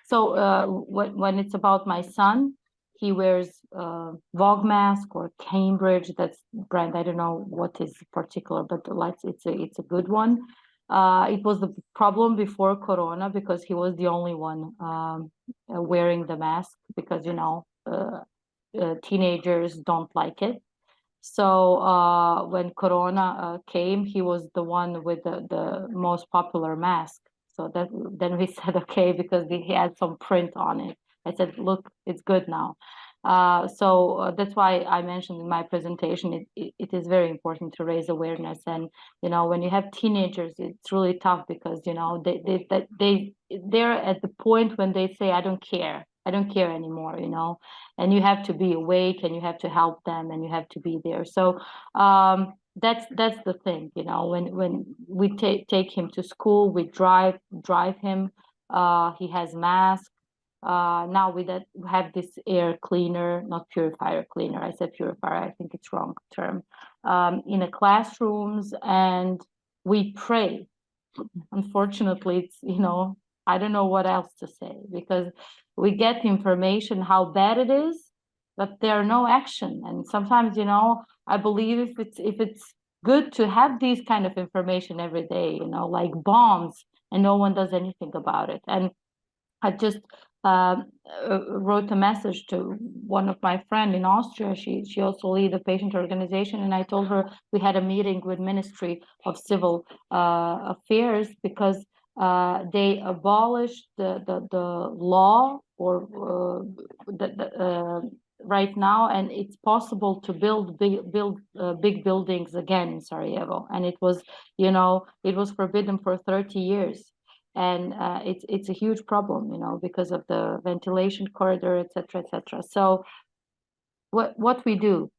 So when it's about my son, he wears Vogue mask or Cambridge. That's brand. I don't know what is particular, but it's a good one. It was the problem before Corona because he was the only one wearing the mask, because teenagers don't like it. So when Corona came, he was the one with the most popular mask. So then we said, okay, because he had some print on it. I said, look, it's good now. So that's why I mentioned in my presentation, it is very important to raise awareness. And, when you have teenagers, it's really tough because, they're at the point when they say, I don't care anymore, and you have to be awake and you have to help them and you have to be there. So that's the thing, when we take him to school, we drive him, he has mask, now we have this air cleaner, not purifier cleaner. I said purifier, I think it's wrong term, in the classrooms, and we pray. Unfortunately, it's, I don't know what else to say, because we get information how bad it is, but there are no action. And sometimes, I believe if it's good to have these kind of information every day, like bombs, and no one does anything about it. And I just wrote a message to one of my friends in Austria. She also leads a patient organization, and I told her we had a meeting with Ministry of Civil Affairs, because they abolished the law or right now, and it's possible to build big buildings again in Sarajevo, and it was forbidden for 30 years. And it's a huge problem, because of the ventilation corridor, etc., etc. So what we do,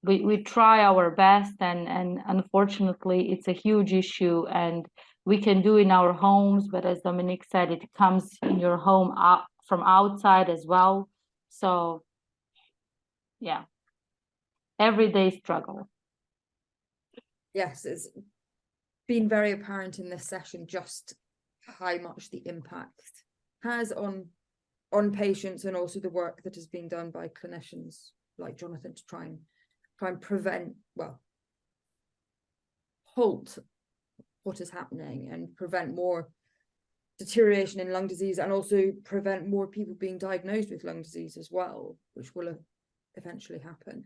we try our best, and unfortunately it's a huge issue, and we can do in our homes, but as Dominique said, it comes in your home from outside as well. So yeah, everyday struggle. Yes, it's been very apparent in this session just how much the impact has on patients, and also the work that has been done by clinicians like Jonathan to try and prevent, halt what is happening and prevent more deterioration in lung disease, and also prevent more people being diagnosed with lung disease as well, which will eventually happen.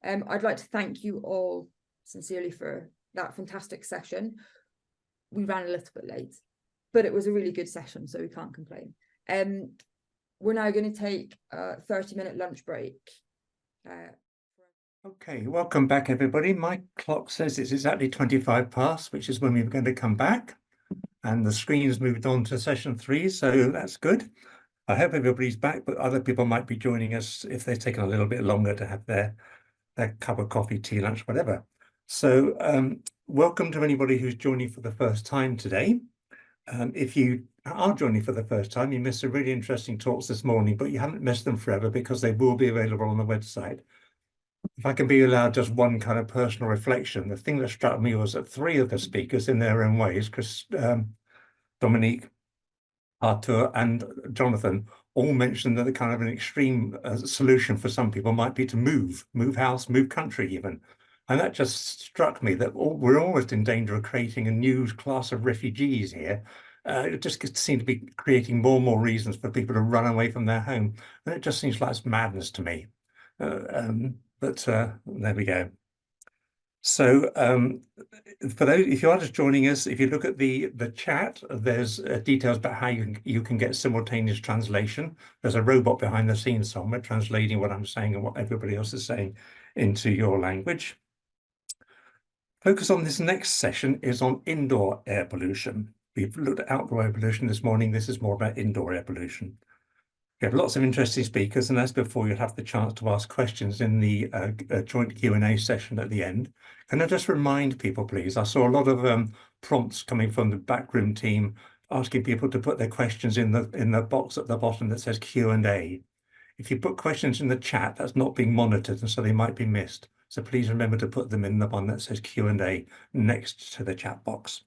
I'd like to thank you all sincerely for that fantastic session. We ran a little bit late, but it was a really good session, so we can't complain. We're now going to take a 30-minute lunch break. Okay, welcome back, everybody. My clock says it's exactly 25 past, which is when we were going to come back. And the screen's moved on to session 3, so that's good. I hope everybody's back, but other people might be joining us if they've taken a little bit longer to have their cup of coffee, tea, lunch, whatever. So welcome to anybody who's joining for the first time today. If you are joining for the first time, you missed some really interesting talks this morning, but you haven't missed them forever, because they will be available on the website. If I can be allowed just one kind of personal reflection, the thing that struck me was that 3 of the speakers in their own ways, Dominique, Artur and Jonathan, all mentioned that the kind of an extreme solution for some people might be to move house, move country even. And that just struck me that we're almost in danger of creating a new class of refugees here. It just seems to be creating more and more reasons for people to run away from their home. And it just seems like it's madness to me. But there we go. So for those, if you are just joining us, if you look at the chat, there's details about how you can get simultaneous translation. There's a robot behind the scenes somewhere translating what I'm saying and what everybody else is saying into your language. Focus on this next session is on indoor air pollution. We've looked at outdoor air pollution this morning. This is more about indoor air pollution. We have lots of interesting speakers, and as before, you'll have the chance to ask questions in the joint Q&A session at the end. Can I just remind people, please? I saw a lot of prompts coming from the backroom team asking people to put their questions in the box at the bottom that says Q&A. If you put questions in the chat, that's not being monitored, and so they might be missed. So please remember to put them in the one that says Q&A next to the chat box.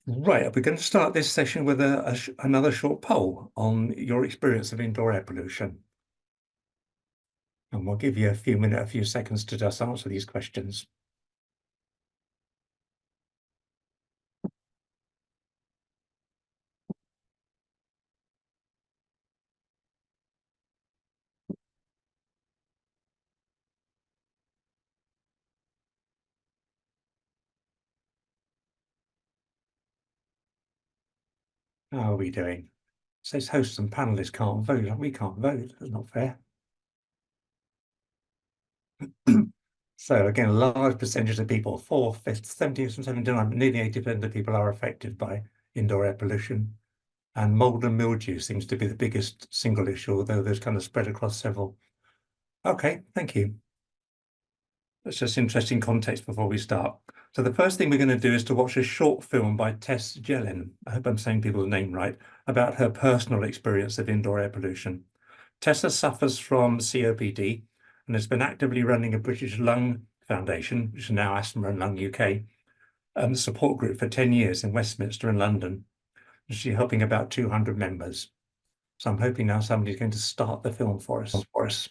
Right, we're going to start this session with another short poll on your experience of indoor air pollution. And we'll give you a few seconds to just answer these questions. How are we doing? It says hosts and panelists can't vote. We can't vote. That's not fair. So again, a large percentage of people, 4/5, 70 from 79, nearly 80% of people are affected by indoor air pollution. And mold and mildew seems to be the biggest single issue, although there's kind of spread across several. Okay, thank you. That's just interesting context before we start. So the first thing we're going to do is to watch a short film by Tess Jelen. I hope I'm saying people's name right. about her personal experience of indoor air pollution. Tessa suffers from COPD and has been actively running a British Lung Foundation, which is now Asthma and Lung UK, support group for 10 years in Westminster and London. She's helping about 200 members. So I'm hoping now somebody's going to start the film for us.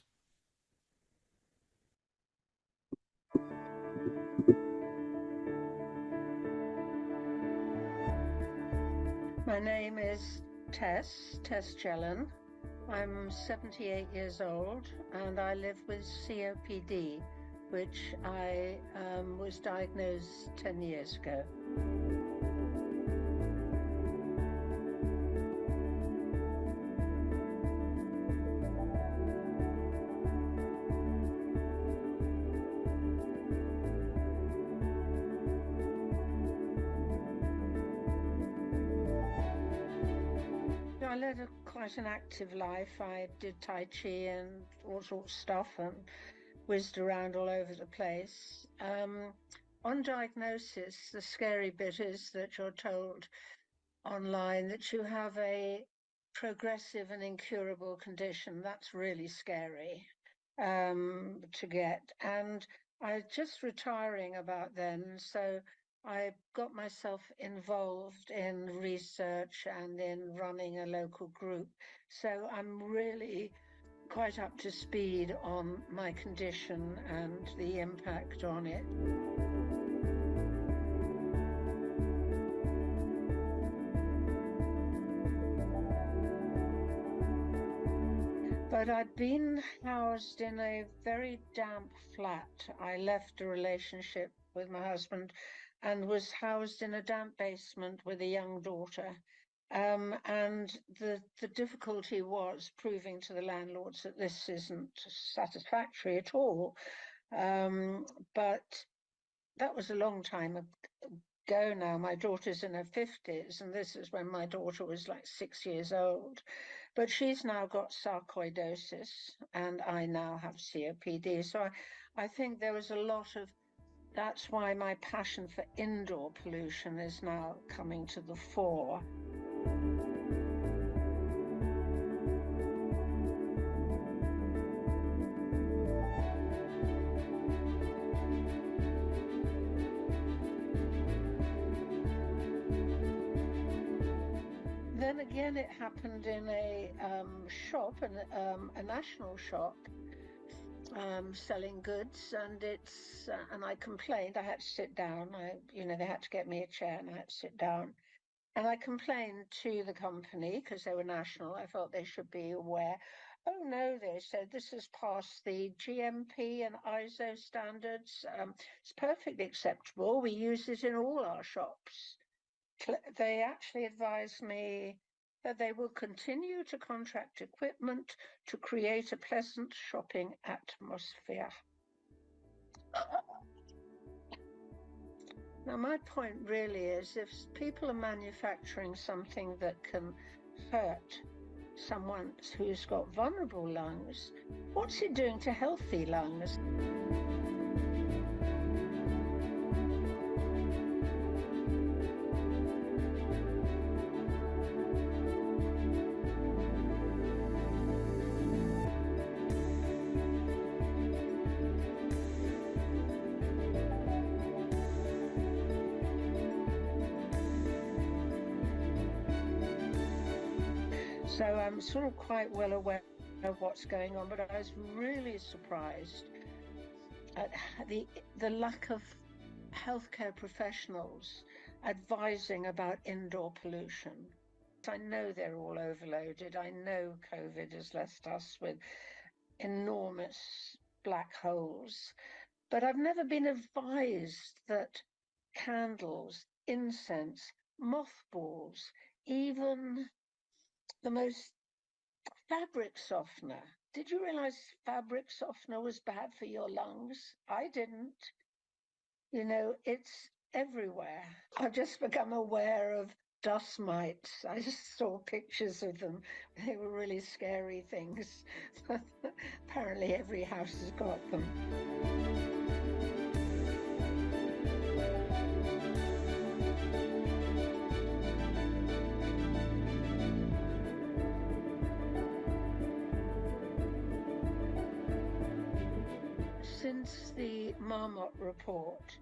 My name is Tess Jellin. I'm 78 years old and I live with COPD, which I was diagnosed 10 years ago. I led quite an active life. I did Tai Chi and all sorts of stuff and whizzed around all over the place. On diagnosis, the scary bit is that you're told online that you have a progressive and incurable condition. That's really scary to get. And I was just retiring about then, so I got myself involved in research and in running a local group. So I'm really quite up to speed on my condition and the impact on it. But I'd been housed in a very damp flat. I left a relationship with my husband and was housed in a damp basement with a young daughter. And the difficulty was proving to the landlords that this isn't satisfactory at all. But that was a long time ago now. My daughter's in her 50s, and this is when my daughter was like 6 years old. But she's now got sarcoidosis, and I now have COPD. So I think there was a lot of, that's why my passion for indoor pollution is now coming to the fore. Then again, it happened in a shop, a national shop, selling goods, and and I complained. I had to sit down. They had to get me a chair, and I had to sit down. And I complained to the company because they were national. I felt they should be aware. Oh no, they said, this has passed the GMP and ISO standards. It's perfectly acceptable. We use it in all our shops. They actually advised me that they will continue to contract equipment to create a pleasant shopping atmosphere. Now, my point really is, if people are manufacturing something that can hurt someone who's got vulnerable lungs, what's it doing to healthy lungs? So I'm sort of quite well aware of what's going on, but I was really surprised at the lack of healthcare professionals advising about indoor pollution. I know they're all overloaded. I know COVID has left us with enormous black holes, but I've never been advised that candles, incense, mothballs, even the most fabric softener. Did you realize fabric softener was bad for your lungs? I didn't. It's everywhere. I've just become aware of dust mites. I just saw pictures of them. They were really scary things. Apparently every house has got them. since the Marmot report,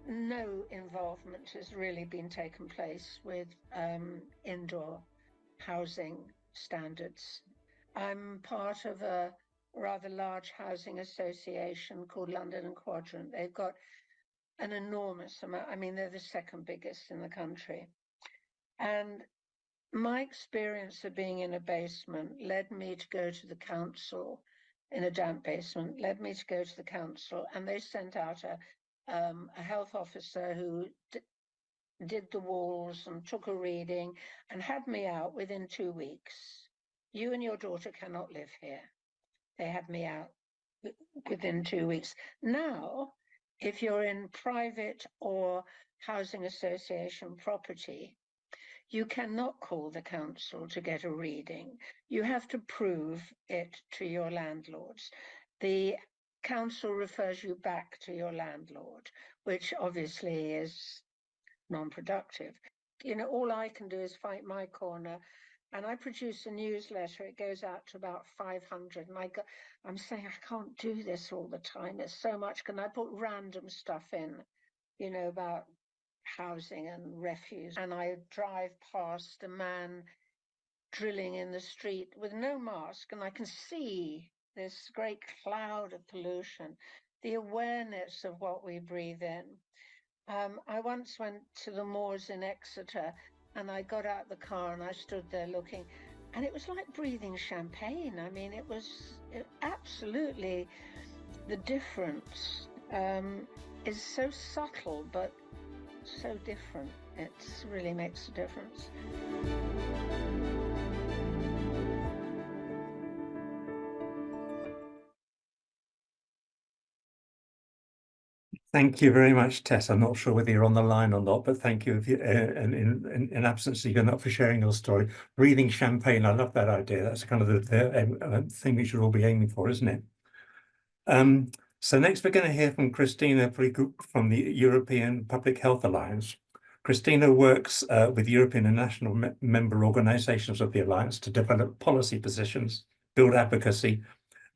no involvement has really been taken place with indoor housing standards. I'm part of a rather large housing association called London and Quadrant. They've got an enormous amount. I mean, they're the second biggest in the country. And my experience of being in a basement led me to go to the council, in a damp basement, led me to go to the council, and they sent out a health officer who did the walls and took a reading and had me out within 2 weeks. You and your daughter cannot live here. They had me out within 2 weeks. Now, if you're in private or housing association property, you cannot call the council to get a reading. You have to prove it to your landlords. The council refers you back to your landlord, which obviously is non-productive. You know, all I can do is fight my corner, and I produce a newsletter. It goes out to about 500, and I'm saying I can't do this all the time. It's so much. Can I put random stuff in, you know, about housing and refuse? And I drive past a man drilling in the street with no mask, and I can see this great cloud of pollution, the awareness of what we breathe in. I once went to the moors in Exeter, and I got out the car and I stood there looking, and it was like breathing champagne. I mean, it absolutely, the difference is so subtle, but so different. It really makes a difference. Thank you very much, Tess. I'm not sure whether you're on the line or not, but thank you. If you and in absence of you, not for sharing your story. Breathing champagne, I love that idea. That's kind of the thing we should all be aiming for, isn't it? So next we're going to hear from Christina Priguc from the European Public Health Alliance. Christina works with European and national member organisations of the Alliance to develop policy positions, build advocacy,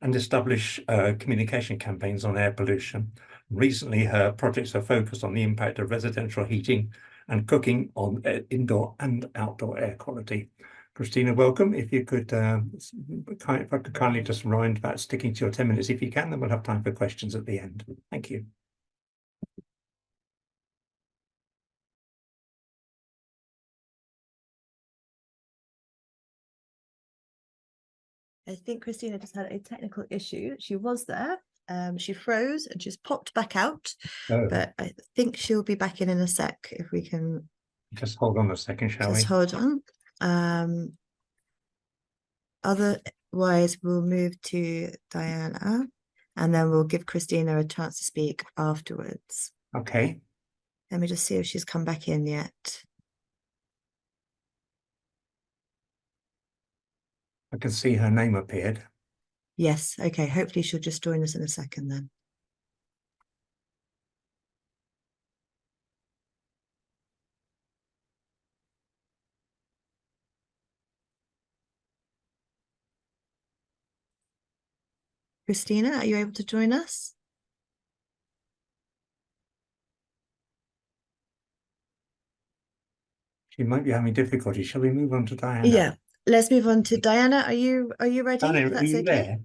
and establish communication campaigns on air pollution. Recently, her projects are focused on the impact of residential heating and cooking on indoor and outdoor air quality. Christina, welcome. If you could, if I could kindly just remind about sticking to your 10 minutes if you can, then we'll have time for questions at the end. Thank you. I think Christina just had a technical issue. She was there. She froze and she's popped back out, but I think she'll be back in a sec if we can. Just hold on a second, shall we? Just hold on. Otherwise, we'll move to Diana, and then we'll give Christina a chance to speak afterwards. Okay. Let me just see if she's come back in yet. I can see her name appeared. Yes, okay. Hopefully she'll just join us in a second then. Christina, are you able to join us? She might be having difficulty. Shall we move on to Diana? Yeah, let's move on to Diana. Are you ready? Diana, That's are you okay. there?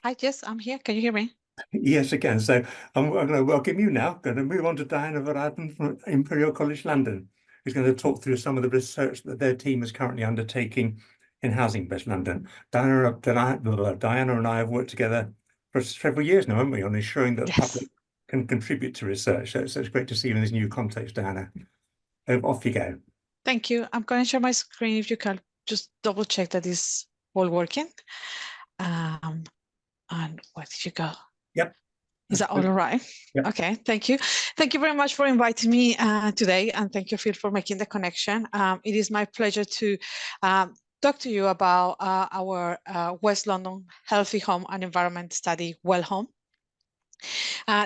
Hi, yes, I'm here. Can you hear me? Yes, I can. So I'm going to welcome you now. Going to move on to Diana Varaden from Imperial College London, who's going to talk through some of the research that their team is currently undertaking in Housing Best London. Diana and I have worked together for several years now, haven't we, on ensuring that the public can contribute to research. So it's great to see you in this new context, Diana. Off you go. Thank you. I'm going to share my screen if you can just double check that is all working. And where did you go? Yep. Is that all right? Yep. Okay, thank you. Thank you very much for inviting me today, and thank you, Phil, for making the connection. It is my pleasure to talk to you about our West London Healthy Home and Environment study, Well Home.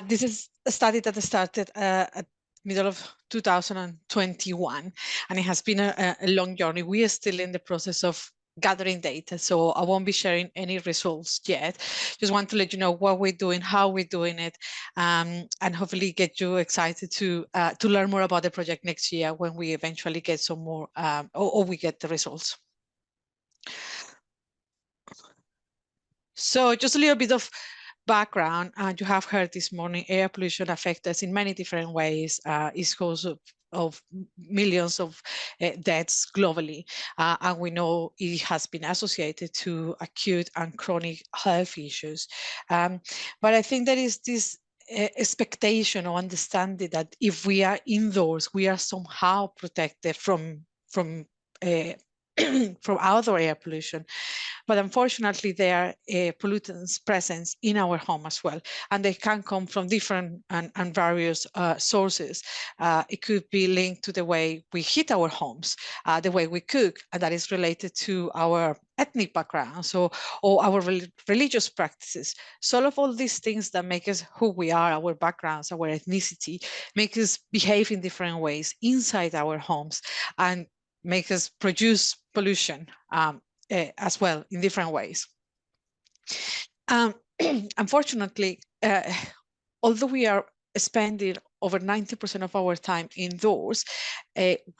This is a study that started at middle of 2021, and it has been a long journey. We are still in the process of gathering data, so I won't be sharing any results yet. Just want to let you know what we're doing, how we're doing it, and hopefully get you excited to learn more about the project next year when we eventually get some more, or we get the results. So just a little bit of background, and you have heard this morning, air pollution affects us in many different ways. It's cause of millions of deaths globally, and we know it has been associated to acute and chronic health issues. But I think there is this expectation or understanding that if we are indoors, we are somehow protected from from outdoor air pollution. But unfortunately, there are pollutants present in our home as well, and they can come from different and various sources. It could be linked to the way we heat our homes, the way we cook, and that is related to our ethnic background, or our religious practices. So all of these things that make us who we are, our backgrounds, our ethnicity, make us behave in different ways inside our homes and make us produce pollution as well in different ways. Unfortunately, although we are spending over 90% of our time indoors,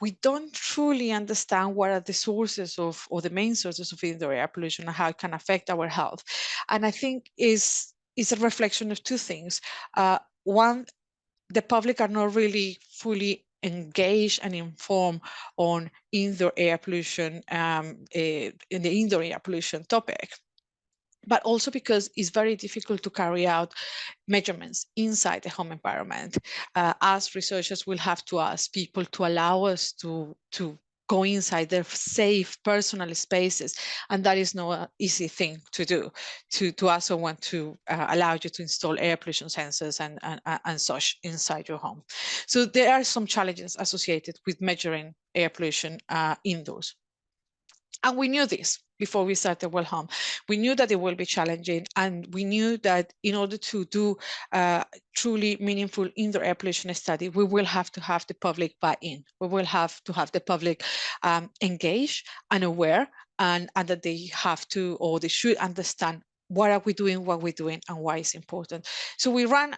we don't truly understand what are the sources of, or the main sources of indoor air pollution and how it can affect our health. And I think is a reflection of two things. One, the public are not really fully engaged and informed on indoor air pollution, in the indoor air pollution topic, but also because it's very difficult to carry out measurements inside the home environment. As researchers will have to ask people to allow us to go inside their safe personal spaces, and that is no easy thing to do, to ask someone to allow you to install air pollution sensors and such inside your home. So there are some challenges associated with measuring air pollution indoors. And we knew this before we started Well Home. We knew that it will be challenging, and we knew that in order to do truly meaningful indoor air pollution study, we will have to have the public buy-in. We will have to have the public engaged and aware, and that they have to, or they should understand what are we doing, what we're doing, and why it's important. So we ran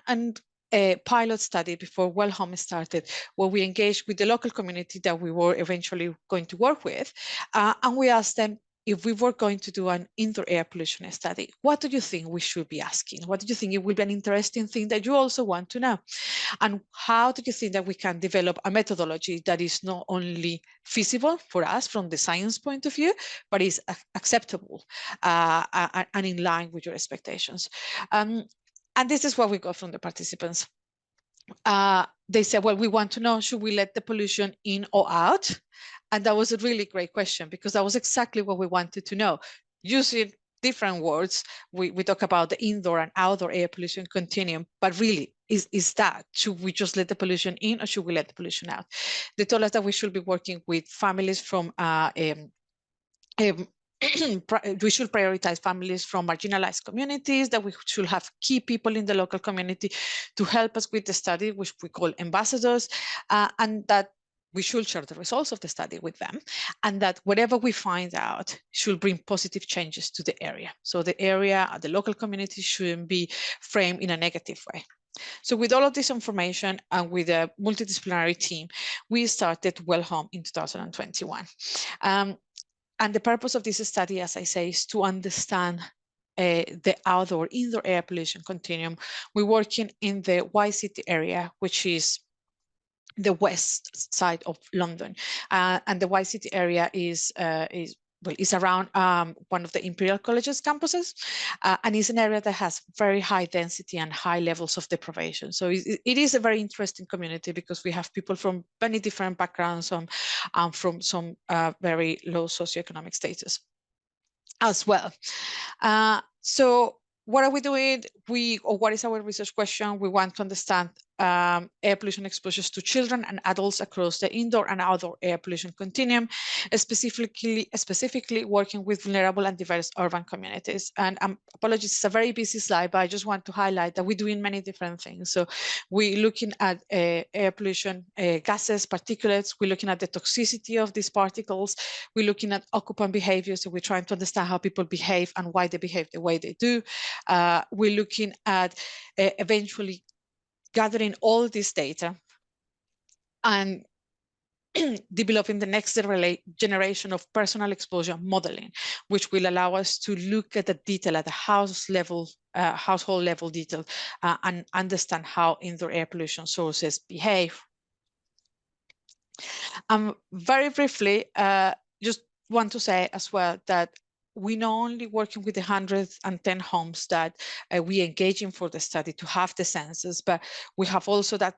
a pilot study before Well Home started, where we engaged with the local community that we were eventually going to work with, and we asked them, if we were going to do an indoor air pollution study, what do you think we should be asking? What do you think it will be an interesting thing that you also want to know? And how do you think that we can develop a methodology that is not only feasible for us from the science point of view, but is acceptable and in line with your expectations? And this is what we got from the participants. They said, well, we want to know, should we let the pollution in or out? And that was a really great question, because that was exactly what we wanted to know. Using different words, we talk about the indoor and outdoor air pollution continuum, but really, is that, should we just let the pollution in or should we let the pollution out? They told us that we should be working with families from we should prioritize families from marginalized communities, that we should have key people in the local community to help us with the study, which we call ambassadors, and that we should share the results of the study with them, and that whatever we find out should bring positive changes to the area. So the area, the local community shouldn't be framed in a negative way. So with all of this information and with a multidisciplinary team, we started Well Home in 2021. And the purpose of this study, as I say, is to understand the outdoor-indoor air pollution continuum. We're working in the White City area, which is the west side of London, and the White City area is around one of the Imperial College's campuses, and is an area that has very high density and high levels of deprivation. So it is a very interesting community, because we have people from many different backgrounds, from some very low socioeconomic status as well. So what are we doing? Or what is our research question? We want to understand air pollution exposures to children and adults across the indoor and outdoor air pollution continuum, specifically working with vulnerable and diverse urban communities. And apologies, it's a very busy slide, but I just want to highlight that we're doing many different things. So we're looking at air pollution, gases, particulates. We're looking at the toxicity of these particles. We're looking at occupant behavior. So we're trying to understand how people behave and why they behave the way they do. We're looking at eventually gathering all this data and developing the next generation of personal exposure modeling, which will allow us to look at the detail at the household level detail and understand how indoor air pollution sources behave. Very briefly, just want to say as well that we're not only working with the 110 homes that we engage in for the study to have the census, but we have also that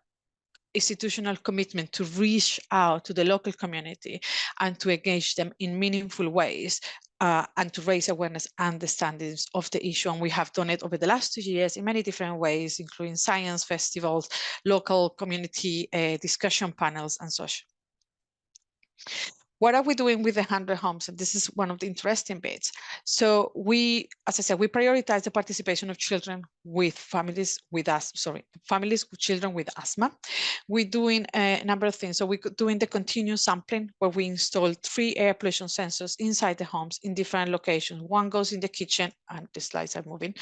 institutional commitment to reach out to the local community and to engage them in meaningful ways and to raise awareness and understandings of the issue. And we have done it over the last 2 years in many different ways, including science festivals, local community discussion panels, and such. What are we doing with the 100 homes? And this is one of the interesting bits. So we, as I said, we prioritize the participation of children with families with families with children with asthma. We're doing a number of things. So we're doing the continuous sampling where we install 3 air pollution sensors inside the homes in different locations. One goes in the kitchen, and the slides are moving.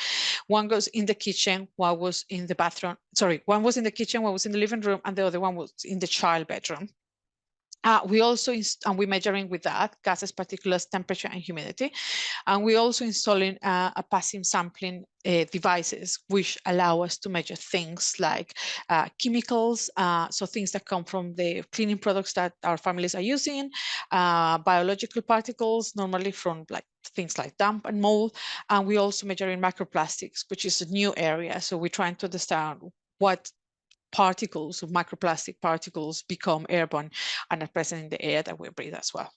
One goes in the kitchen, one was in the bathroom. Sorry, one was in the kitchen, one was in the living room, and the other one was in the child bedroom. We also, and we're measuring with that gases, particulates, temperature, and humidity. And we're also installing a passive sampling devices, which allow us to measure things like chemicals, so things that come from the cleaning products that our families are using, biological particles, normally from things like damp and mold. And we're also measuring microplastics, which is a new area. So we're trying to understand what particles of microplastic particles become airborne and are present in the air that we breathe as well.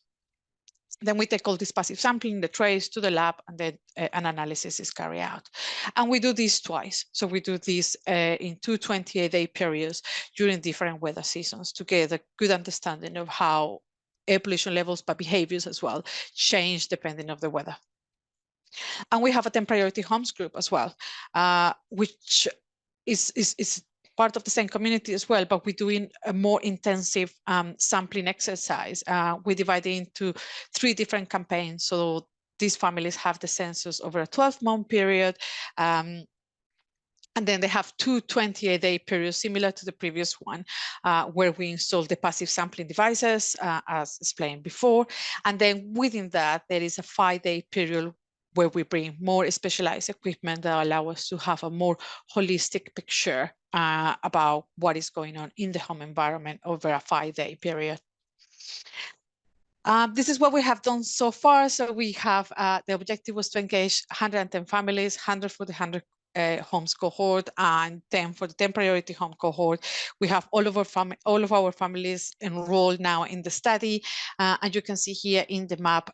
Then we take all this passive sampling, the trays to the lab, and then an analysis is carried out. And we do this twice. So we do this in 2 28-day periods during different weather seasons to get a good understanding of how air pollution levels, but behaviors as well, change depending on the weather. And we have a 10 priority homes group as well, which is part of the same community as well, but we're doing a more intensive sampling exercise. We divide it into 3 different campaigns. So these families have the census over a 12-month period. And then they have 2 28-day periods similar to the previous one, where we install the passive sampling devices, as explained before. And then within that, there is a 5-day period where we bring more specialized equipment that allow us to have a more holistic picture about what is going on in the home environment over a 5-day period. This is what we have done so far. So we have, the objective was to engage 110 families, 100 for the 100 homes cohort and 10 for the 10 priority home cohort. We have all of our families enrolled now in the study. And you can see here in the map,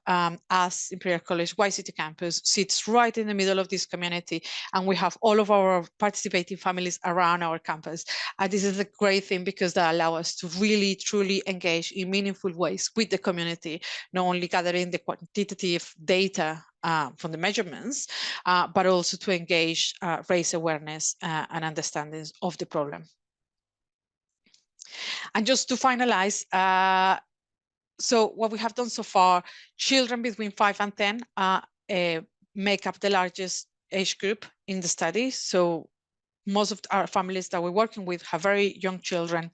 as Imperial College Y-City campus sits right in the middle of this community. And we have all of our participating families around our campus. This is a great thing because that allows us to really, truly engage in meaningful ways with the community, not only gathering the quantitative data from the measurements, but also to engage, raise awareness and understandings of the problem. And just to finalize, so what we have done so far, children between 5 and 10 make up the largest age group in the study. So most of our families that we're working with have very young children.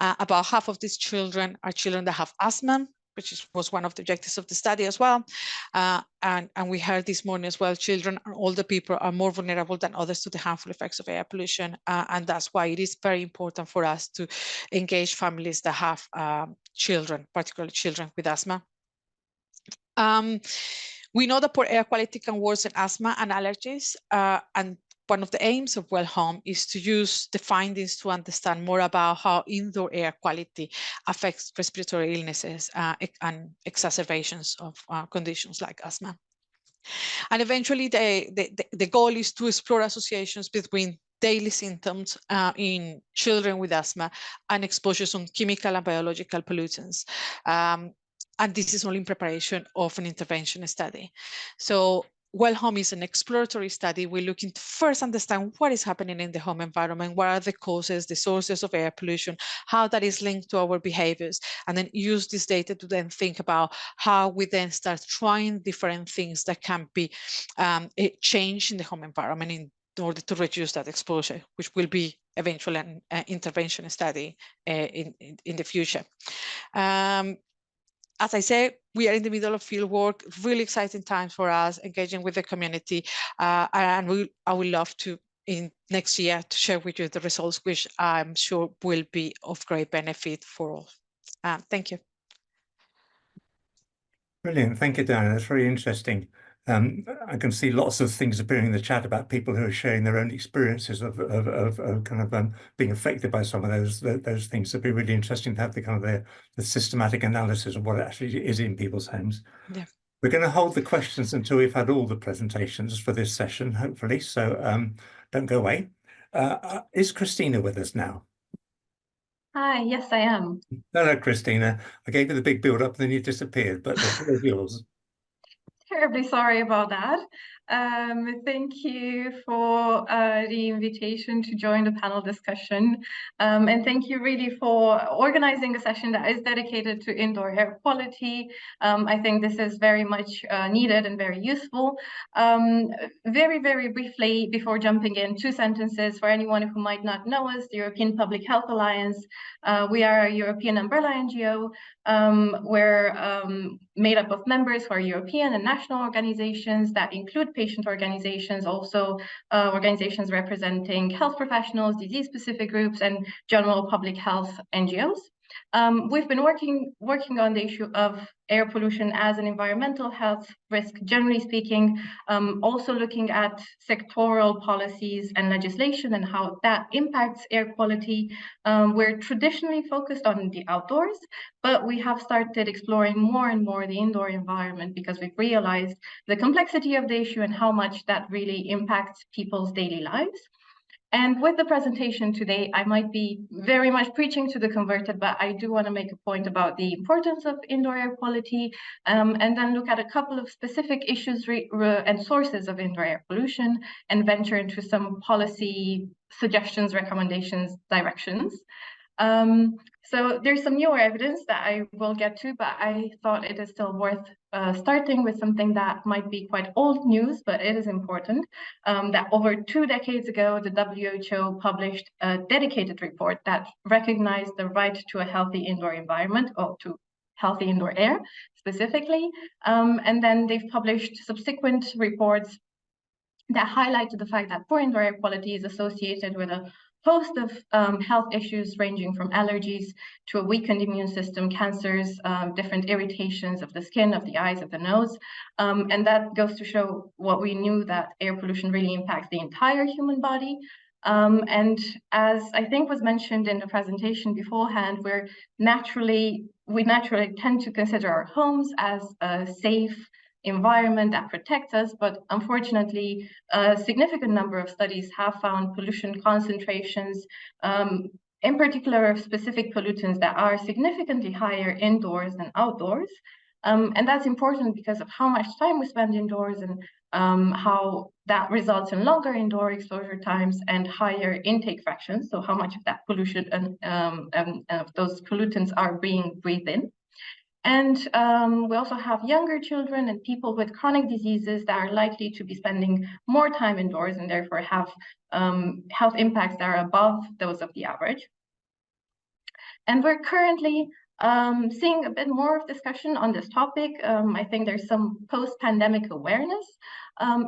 About half of these children are children that have asthma, which was one of the objectives of the study as well. And we heard this morning as well, children and older people are more vulnerable than others to the harmful effects of air pollution. And that's why it is very important for us to engage families that have children, particularly children with asthma. We know that poor air quality can worsen asthma and allergies. And one of the aims of Well Home is to use the findings to understand more about how indoor air quality affects respiratory illnesses and exacerbations of conditions like asthma. And eventually, the goal is to explore associations between daily symptoms in children with asthma and exposures on chemical and biological pollutants. And this is all in preparation of an intervention study. So while home is an exploratory study, we're looking to first understand what is happening in the home environment, what are the causes, the sources of air pollution, how that is linked to our behaviors, and then use this data to then think about how we then start trying different things that can be changed in the home environment in order to reduce that exposure, which will be eventually an intervention study in the future. As I said, we are in the middle of field work, really exciting times for us, engaging with the community, and I would love to, in next year, to share with you the results, which I'm sure will be of great benefit for all. Thank you. Brilliant. Thank you, Diana. That's very interesting. I can see lots of things appearing in the chat about people who are sharing their own experiences of kind of being affected by some of those things. It'd be really interesting to have the kind of the systematic analysis of what it actually is in people's homes. Yeah. We're going to hold the questions until we've had all the presentations for this session, hopefully. So don't go away. Is Christina with us now? Hi, yes, I am. Hello, Christina. I gave you the big build up, and then you disappeared, but the floor is yours. Terribly sorry about that. Thank you for the invitation to join the panel discussion. And thank you really for organizing a session that is dedicated to indoor air quality. I think this is very much needed and very useful. Very, very briefly, before jumping in, 2 sentences for anyone who might not know us, the European Public Health Alliance. We are a European umbrella NGO. We're made up of members who are European and national organizations that include patient organizations, also organizations representing health professionals, disease-specific groups, and general public health NGOs. We've been working on the issue of air pollution as an environmental health risk, generally speaking, also looking at sectoral policies and legislation and how that impacts air quality. We're traditionally focused on the outdoors, but we have started exploring more and more the indoor environment because we've realized the complexity of the issue and how much that really impacts people's daily lives. And with the presentation today, I might be very much preaching to the converted, but I do want to make a point about the importance of indoor air quality, and then look at a couple of specific issues and sources of indoor air pollution, and venture into some policy suggestions, recommendations, directions. So there's some newer evidence that I will get to, but I thought it is still worth starting with something that might be quite old news, but it is important, that over 2 decades ago, the WHO published a dedicated report that recognized the right to a healthy indoor environment, or to healthy indoor air specifically. And then they've published subsequent reports that highlighted the fact that poor indoor air quality is associated with a host of health issues ranging from allergies to a weakened immune system, cancers, different irritations of the skin, of the eyes, of the nose. And that goes to show what we knew, that air pollution really impacts the entire human body. And as I think was mentioned in the presentation beforehand, we naturally tend to consider our homes as a safe environment that protects us, but unfortunately, a significant number of studies have found pollution concentrations, in particular of specific pollutants that are significantly higher indoors than outdoors. And that's important because of how much time we spend indoors and how that results in longer indoor exposure times and higher intake fractions, so how much of that pollution and of those pollutants are being breathed in. And we also have younger children and people with chronic diseases that are likely to be spending more time indoors and therefore have health impacts that are above those of the average. And we're currently seeing a bit more of discussion on this topic. I think there's some post-pandemic awareness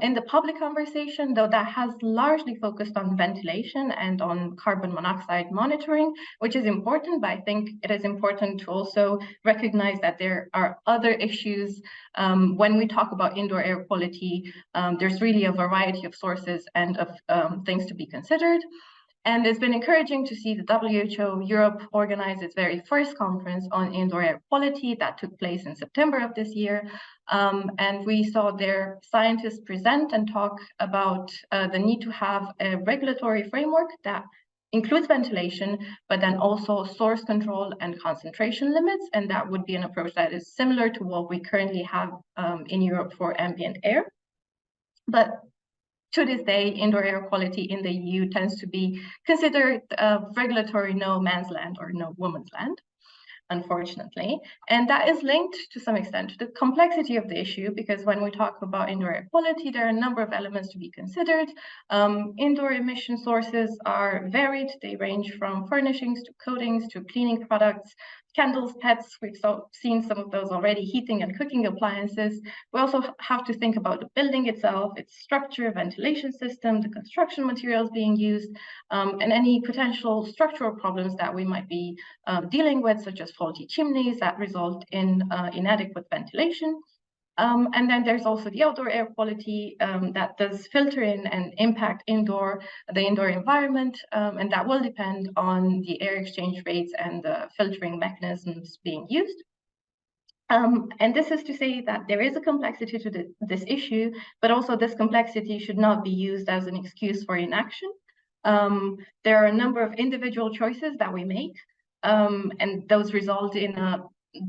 in the public conversation, though that has largely focused on ventilation and on carbon monoxide monitoring, which is important, but I think it is important to also recognize that there are other issues. When we talk about indoor air quality, there's really a variety of sources and of things to be considered. And it's been encouraging to see the WHO Europe organize its very first conference on indoor air quality that took place in September of this year. And we saw their scientists present and talk about the need to have a regulatory framework that includes ventilation, but then also source control and concentration limits. And that would be an approach that is similar to what we currently have in Europe for ambient air. But to this day, indoor air quality in the EU tends to be considered regulatory no man's land or no woman's land, unfortunately. And that is linked to some extent to the complexity of the issue, because when we talk about indoor air quality, there are a number of elements to be considered. Indoor emission sources are varied. They range from furnishings to coatings to cleaning products, candles, pets. We've seen some of those already, heating and cooking appliances. We also have to think about the building itself, its structure, ventilation system, the construction materials being used, and any potential structural problems that we might be dealing with, such as faulty chimneys that result in inadequate ventilation. And then there's also the outdoor air quality that does filter in and impact the indoor environment, and that will depend on the air exchange rates and the filtering mechanisms being used. And this is to say that there is a complexity to this issue, but also this complexity should not be used as an excuse for inaction. There are a number of individual choices that we make, and those result in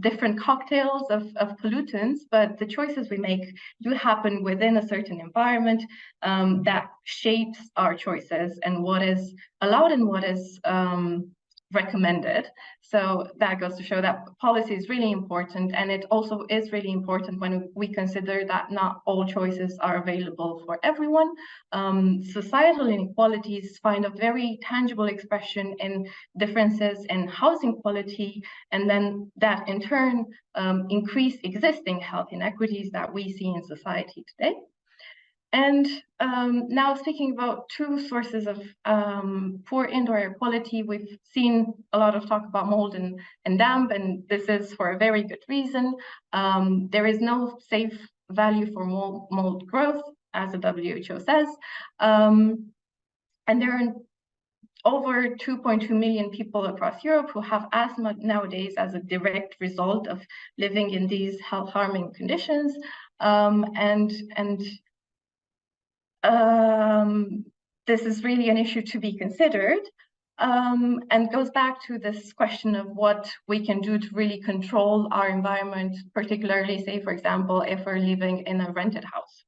different cocktails of pollutants, but the choices we make do happen within a certain environment that shapes our choices and what is allowed and what is recommended. So that goes to show that policy is really important, and it also is really important when we consider that not all choices are available for everyone. Societal inequalities find a very tangible expression in differences in housing quality, and then that in turn increase existing health inequities that we see in society today. And now speaking about two sources of poor indoor air quality, we've seen a lot of talk about mold and damp, and this is for a very good reason. There is no safe value for mold growth, as the WHO says. And there are over 2.2 million people across Europe who have asthma nowadays as a direct result of living in these health-harming conditions. This is really an issue to be considered, and goes back to this question of what we can do to really control our environment, particularly, say, for example, if we're living in a rented house.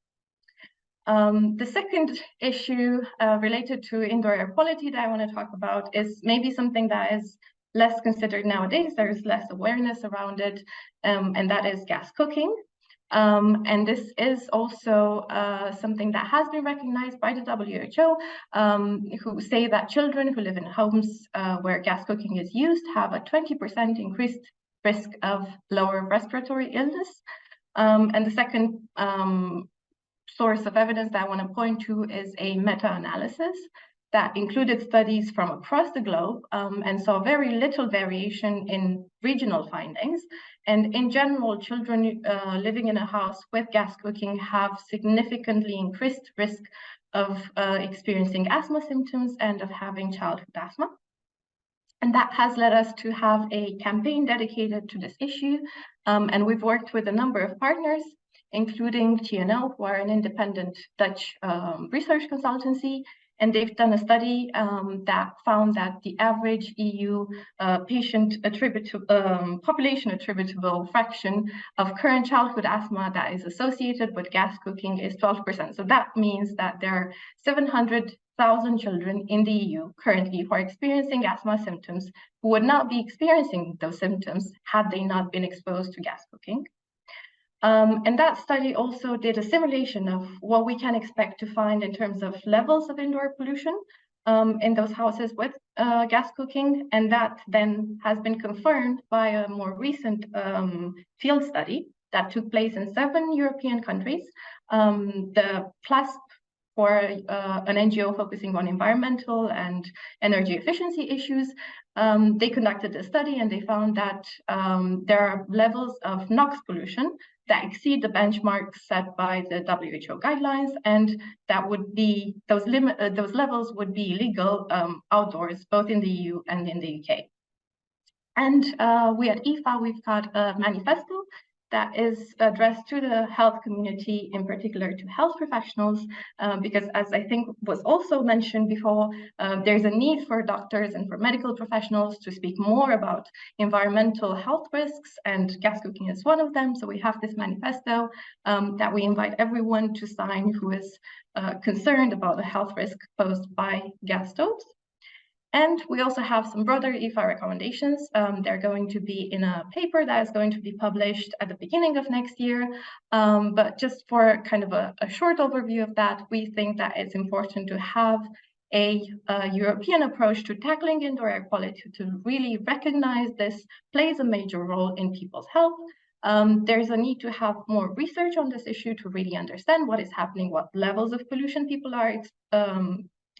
The second issue related to indoor air quality that I want to talk about is maybe something that is less considered nowadays. There's less awareness around it, and that is gas cooking. And this is also something that has been recognized by the WHO, who say that children who live in homes where gas cooking is used have a 20% increased risk of lower respiratory illness. And the second source of evidence that I want to point to is a meta-analysis that included studies from across the globe and saw very little variation in regional findings. And in general, children living in a house with gas cooking have significantly increased risk of experiencing asthma symptoms and of having childhood asthma. And that has led us to have a campaign dedicated to this issue. And we've worked with a number of partners, including TNO, who are an independent Dutch research consultancy. And they've done a study that found that the average EU population attributable fraction of current childhood asthma that is associated with gas cooking is 12%. So that means that there are 700,000 children in the EU currently who are experiencing asthma symptoms who would not be experiencing those symptoms had they not been exposed to gas cooking. And that study also did a simulation of what we can expect to find in terms of levels of indoor pollution in those houses with gas cooking. And that then has been confirmed by a more recent field study that took place in 7 European countries. The PLASP, for an NGO focusing on environmental and energy efficiency issues, they conducted a study and they found that there are levels of NOx pollution that exceed the benchmarks set by the WHO guidelines, and that would be those levels would be illegal outdoors, both in the EU and in the UK. And we at IFA, we've got a manifesto that is addressed to the health community, in particular to health professionals, because as I think was also mentioned before, there's a need for doctors and for medical professionals to speak more about environmental health risks, and gas cooking is one of them. So we have this manifesto that we invite everyone to sign who is concerned about the health risk posed by gas stoves. And we also have some broader IFA recommendations. They're going to be in a paper that is going to be published at the beginning of next year. But just for kind of a short overview of that, we think that it's important to have a European approach to tackling indoor air quality, to really recognize this plays a major role in people's health. There's a need to have more research on this issue to really understand what is happening, what levels of pollution people are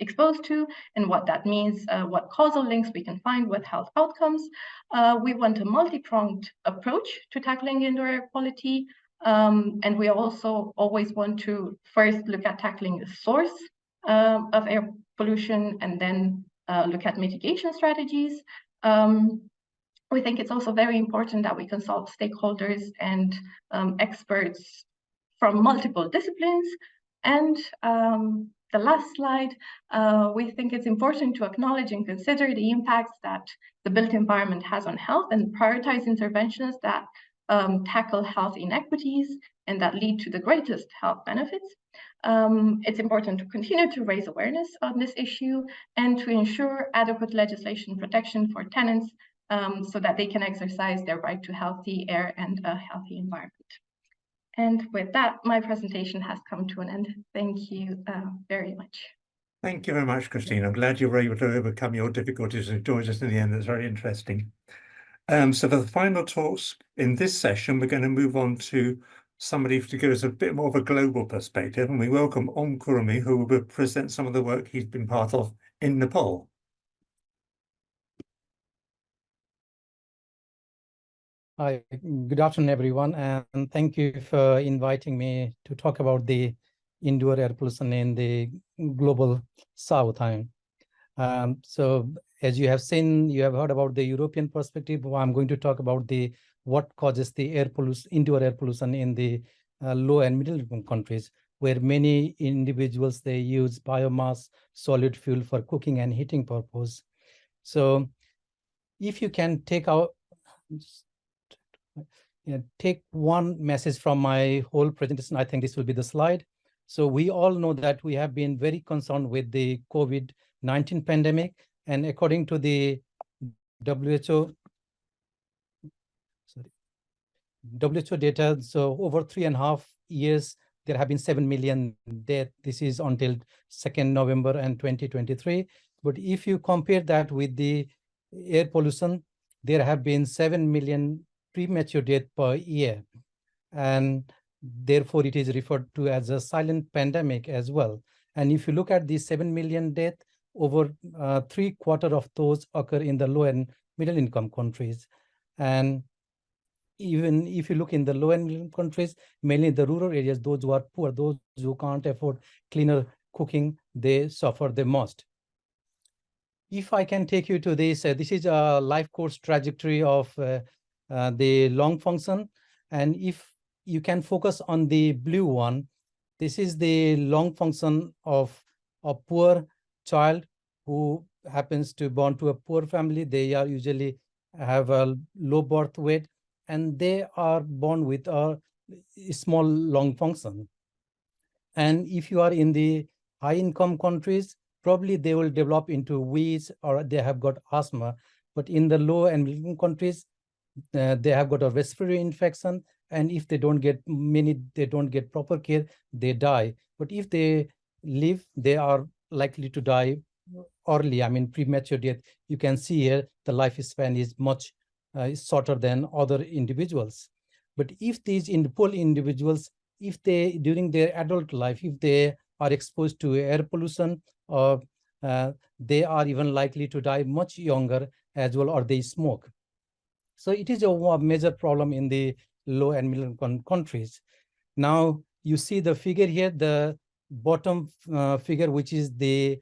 exposed to, and what that means, what causal links we can find with health outcomes. We want a multi-pronged approach to tackling indoor air quality, and we also always want to first look at tackling the source of air pollution, and then look at mitigation strategies. We think it's also very important that we consult stakeholders and experts from multiple disciplines. And the last slide, we think it's important to acknowledge and consider the impacts that the built environment has on health, and prioritize interventions that tackle health inequities and that lead to the greatest health benefits. It's important to continue to raise awareness on this issue and to ensure adequate legislation protection for tenants so that they can exercise their right to healthy air and a healthy environment. And with that, my presentation has come to an end. Thank you very much. Thank you very much, Christine. I'm glad you were able to overcome your difficulties and join us in the end. That's very interesting. So for the final talks in this session, we're going to move on to somebody to give us a bit more of a global perspective. And we welcome Om Kurmi, who will present some of the work he's been part of in Nepal. Hi, good afternoon, everyone, and thank you for inviting me to talk about the indoor air pollution in the global south. So as you have seen, you have heard about the European perspective. I'm going to talk about what causes the indoor air pollution in the low and middle income countries, where many individuals, they use biomass, solid fuel for cooking and heating purpose. So if you can take one message from my whole presentation, I think this will be the slide. So we all know that we have been very concerned with the COVID-19 pandemic, and according to the WHO data, so over 3.5 years, there have been 7 million deaths. This is until 2nd November and 2023. But if you compare that with the air pollution, there have been 7 million premature death per year, and therefore it is referred to as a silent pandemic as well. And if you look at the 7 million deaths, over 3/4 of those occur in the low and middle income countries. And even if you look in the low and middle income countries, mainly the rural areas, those who are poor, those who can't afford cleaner cooking, they suffer the most. If I can take you to this, this is a life course trajectory of the lung function. And if you can focus on the blue one, this is the lung function of a poor child who happens to born to a poor family. They are usually have a low birth weight, and they are born with a small lung function. And if you are in the high income countries, probably they will develop into wheeze or they have got asthma. But in the low and middle income countries, they have got a respiratory infection, and if they don't get proper care, they die. But if they live, they are likely to die early. I mean, premature death. You can see here the lifespan is much shorter than other individuals. But if these poor individuals, if they during their adult life, if they are exposed to air pollution, or they are even likely to die much younger as well, or they smoke. So it is a major problem in the low and middle income countries. Now you see the figure here, the bottom figure, which is the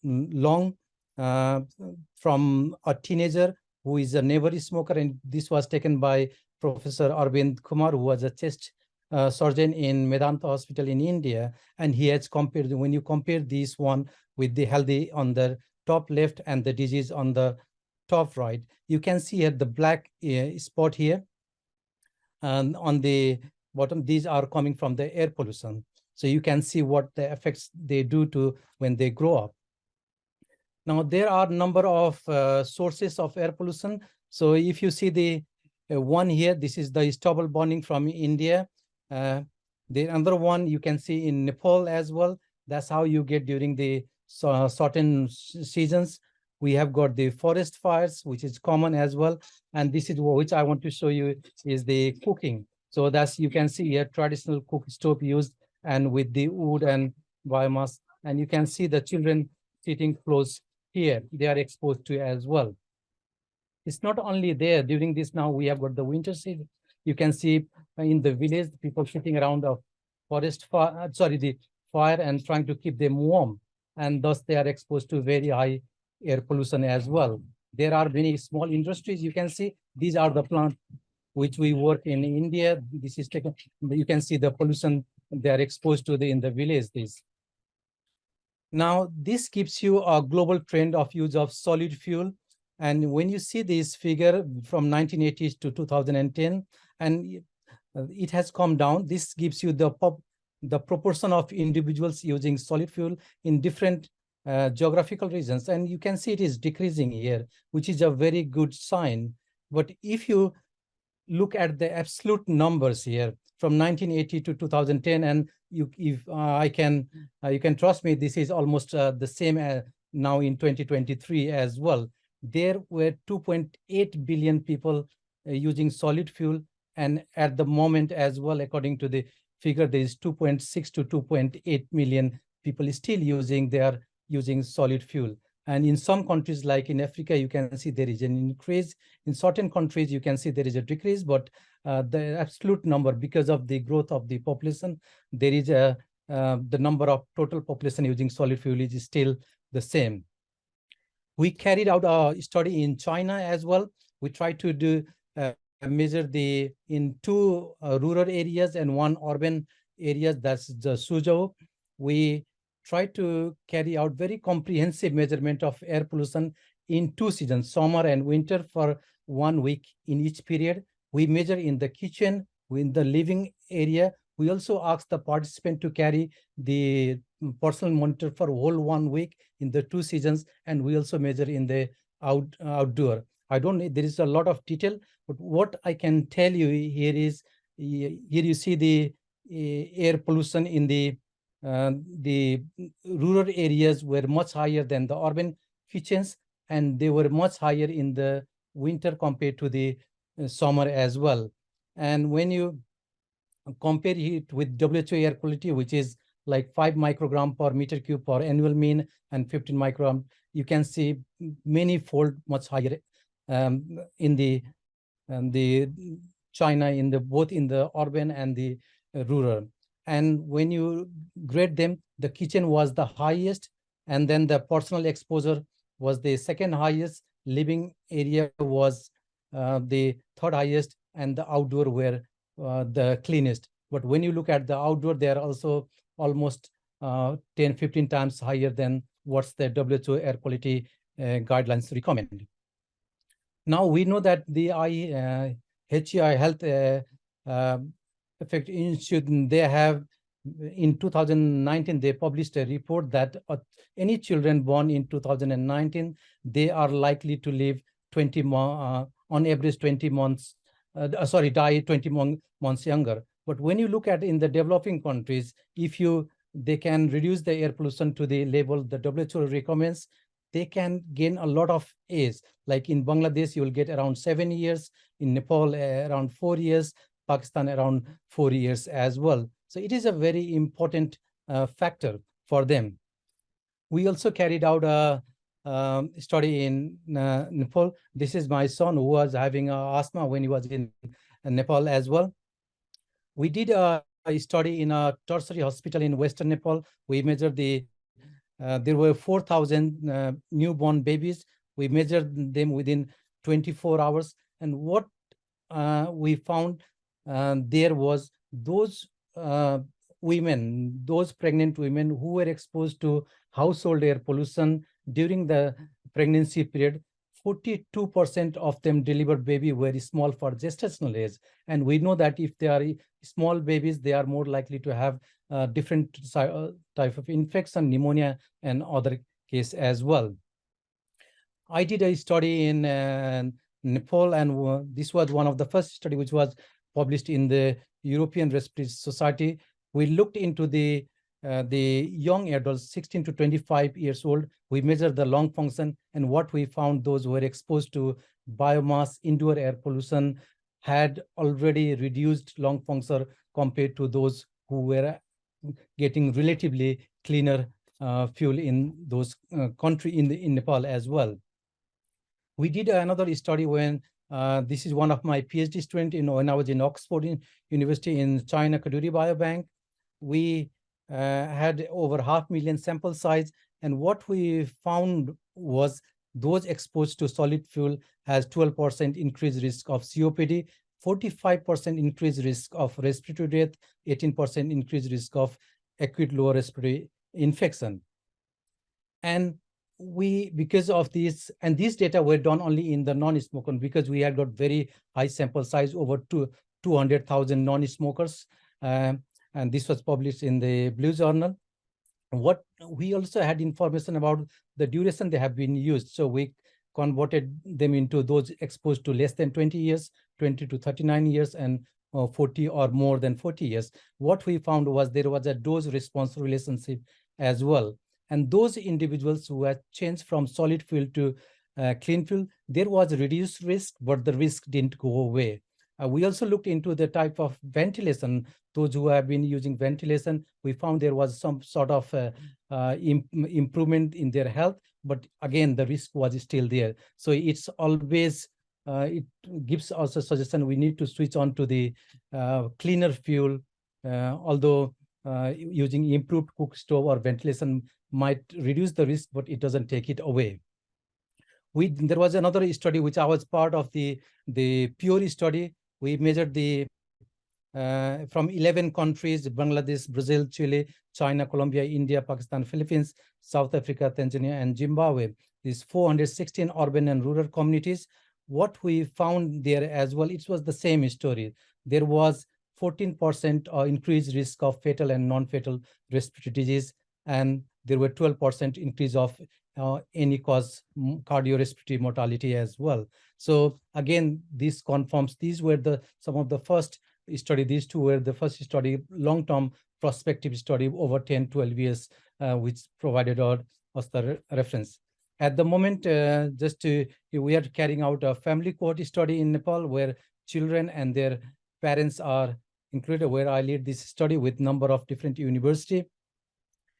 long from a teenager who is a never smoker, and this was taken by Professor Arvind Kumar, who was a chest surgeon in Medanta Hospital in India, and he has compared, when you compare this one with the healthy on the top left and the disease on the top right, you can see here the black spot here, and on the bottom, these are coming from the air pollution. So you can see what the effects they do to when they grow up. Now, there are a number of sources of air pollution. So if you see the one here, this is the stubble burning from India. The other one you can see in Nepal as well. That's how you get during the certain seasons. We have got the forest fires, which is common as well. And this is which I want to show you is the cooking. So that's, you can see here traditional cook stove used and with the wood and biomass. And you can see the children sitting close here. They are exposed to as well. It's not only there. During this now we have got the winter season. You can see in the village, people sitting around the forest fire, the fire and trying to keep them warm. And thus they are exposed to very high air pollution as well. There are many small industries. You can see these are the plants which we work in India. This is taken, you can see the pollution they are exposed to in the village. Now, this gives you a global trend of use of solid fuel. And when you see this figure from 1980s to 2010, and it has come down, this gives you the proportion of individuals using solid fuel in different geographical regions. And you can see it is decreasing here, which is a very good sign. But if you look at the absolute numbers here from 1980 to 2010, and you can trust me, this is almost the same now in 2023 as well. There were 2.8 billion people using solid fuel, and at the moment as well, according to the figure, there is 2.6 to 2.8 million people still using solid fuel. And in some countries, like in Africa, you can see there is an increase. In certain countries, you can see there is a decrease, but the absolute number, because of the growth of the population, there is the number of total population using solid fuel is still the same. We carried out a study in China as well. We tried to do measure in two rural areas and one urban areas, that's the Suzhou. We tried to carry out very comprehensive measurement of air pollution in two seasons, summer and winter, for 1 week in each period. We measure in the kitchen, in the living area. We also asked the participant to carry the personal monitor for whole 1 week in the two seasons, and we also measure in the outdoor. There is a lot of detail, but what I can tell you here is, here you see the air pollution in the rural areas were much higher than the urban kitchens, and they were much higher in the winter compared to the summer as well. And when you compare it with WHO air quality, which is like 5 microgram per meter cube per annual mean and 15 microgram, you can see many fold much higher in the China, both in the urban and the rural. And when you grade them, the kitchen was the highest, and then the personal exposure was the second highest, living area was the third highest, and the outdoor were the cleanest. But when you look at the outdoor, they are also almost 10-15 times higher than what's the WHO air quality guidelines recommend. Now we know that the HEI Health Effect Institute, they have, in 2019, they published a report that any children born in 2019, they are likely to live 20 on average 20 months, die 20 months younger. But when you look at in the developing countries, they can reduce the air pollution to the level the WHO recommends, they can gain a lot of age. Like in Bangladesh, you will get around 7 years, in Nepal around 4 years, Pakistan around 4 years as well. So it is a very important factor for them. We also carried out a study in Nepal. This is my son who was having asthma when he was in Nepal as well. We did a study in a tertiary hospital in Western Nepal. We measured there were 4,000 newborn babies. We measured them within 24 hours. And what we found there was those women, those pregnant women who were exposed to household air pollution during the pregnancy period, 42% of them delivered baby were small for gestational age. And we know that if they are small babies, they are more likely to have different type of infection, pneumonia, and other case as well. I did a study in Nepal, and this was one of the first study which was published in the European Respiratory Society. We looked into the young adults, 16 to 25 years old. We measured the lung function, and what we found, those who were exposed to biomass, indoor air pollution, had already reduced lung function compared to those who were getting relatively cleaner fuel in those country in Nepal as well. We did another study when this is one of my PhD students when I was in Oxford University in China, Kaduri Biobank. We had over 500,000 sample size, and what we found was those exposed to solid fuel has 12% increased risk of COPD, 45% increased risk of respiratory death, 18% increased risk of acute lower respiratory infection. And because of this, and these data were done only in the non-smoker, because we had got very high sample size, over 200,000 non-smokers. And this was published in the Blue Journal. What we also had information about the duration they have been used. So we converted them into those exposed to less than 20 years, 20 to 39 years, and 40 or more than 40 years. What we found was there was a dose-response relationship as well. And those individuals who had changed from solid fuel to clean fuel, there was a reduced risk, but the risk didn't go away. We also looked into the type of ventilation. Those who have been using ventilation, we found there was some sort of improvement in their health, but again, the risk was still there. So it's always, it gives us a suggestion we need to switch on to the cleaner fuel, although using improved cook stove or ventilation might reduce the risk, but it doesn't take it away. There was another study which I was part of, the PURE study. We measured from 11 countries: Bangladesh, Brazil, Chile, China, Colombia, India, Pakistan, Philippines, South Africa, Tanzania, and Zimbabwe. These 416 urban and rural communities. What we found there as well, it was the same story. There was 14% increased risk of fatal and non-fatal respiratory disease, and there were 12% increase of any cause cardiorespiratory mortality as well. So again, this confirms these were some of the first study. These two were the first study, long-term prospective study over 10, 12 years, which provided us the reference. At the moment, we are carrying out a family cohort study in Nepal, where children and their parents are included, where I lead this study with number of different universities.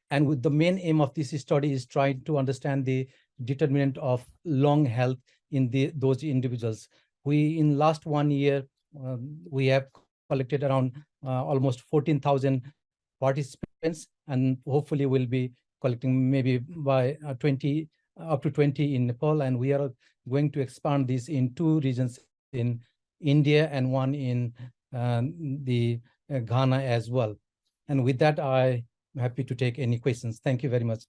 And with the main aim of this study is trying to understand the determinant of lung health in those individuals. In last 1 year, we have collected around almost 14,000 participants, and hopefully we'll be collecting maybe by up to 20 in Nepal. And we are going to expand this in 2 regions, in India and one in the Ghana as well. And with that, I'm happy to take any questions. Thank you very much.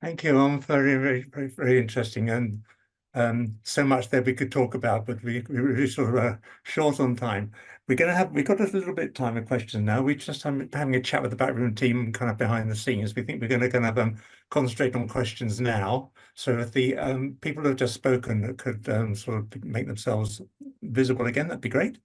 Thank you. Very interesting, and so much that we could talk about, but we're really sort of short on time. We've got a little bit of time for questions now. We're just having a chat with the backroom team, kind of behind the scenes. We think we're going to kind of concentrate on questions now. So if the people who have just spoken could sort of make themselves visible again, that'd be great.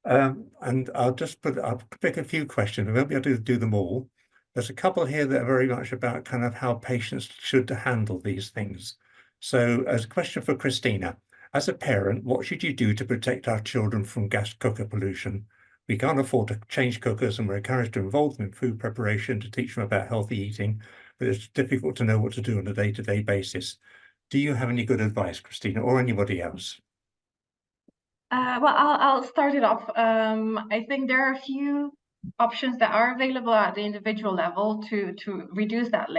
And I'll pick a few questions. We won't be able to do them all. There's a couple here that are very much about kind of how patients should handle these things. So as a question for Christina, as a parent, what should you do to protect our children from gas cooker pollution? We can't afford to change cookers, and we're encouraged to involve them in food preparation to teach them about healthy eating, but it's difficult to know what to do on a day-to-day basis. Do you have any good advice, Christina, or anybody else? Well, I'll start it off. I think there are a few options that are available at the individual level to reduce that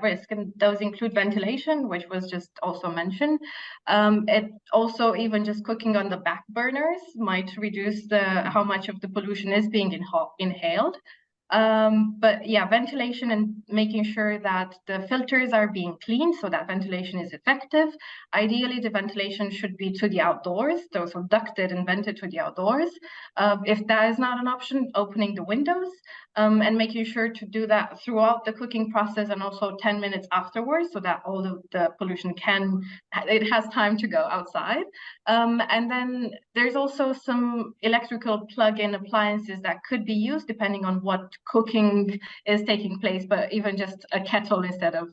risk, and those include ventilation, which was just also mentioned. It also, even just cooking on the back burners might reduce how much of the pollution is being inhaled. But yeah, ventilation and making sure that the filters are being cleaned so that ventilation is effective. Ideally, the ventilation should be to the outdoors, so ducted and vented to the outdoors. If that is not an option, opening the windows and making sure to do that throughout the cooking process and also 10 minutes afterwards, so that all of the pollution has time to go outside. And then there's also some electrical plug-in appliances that could be used depending on what cooking is taking place, but even just a kettle instead of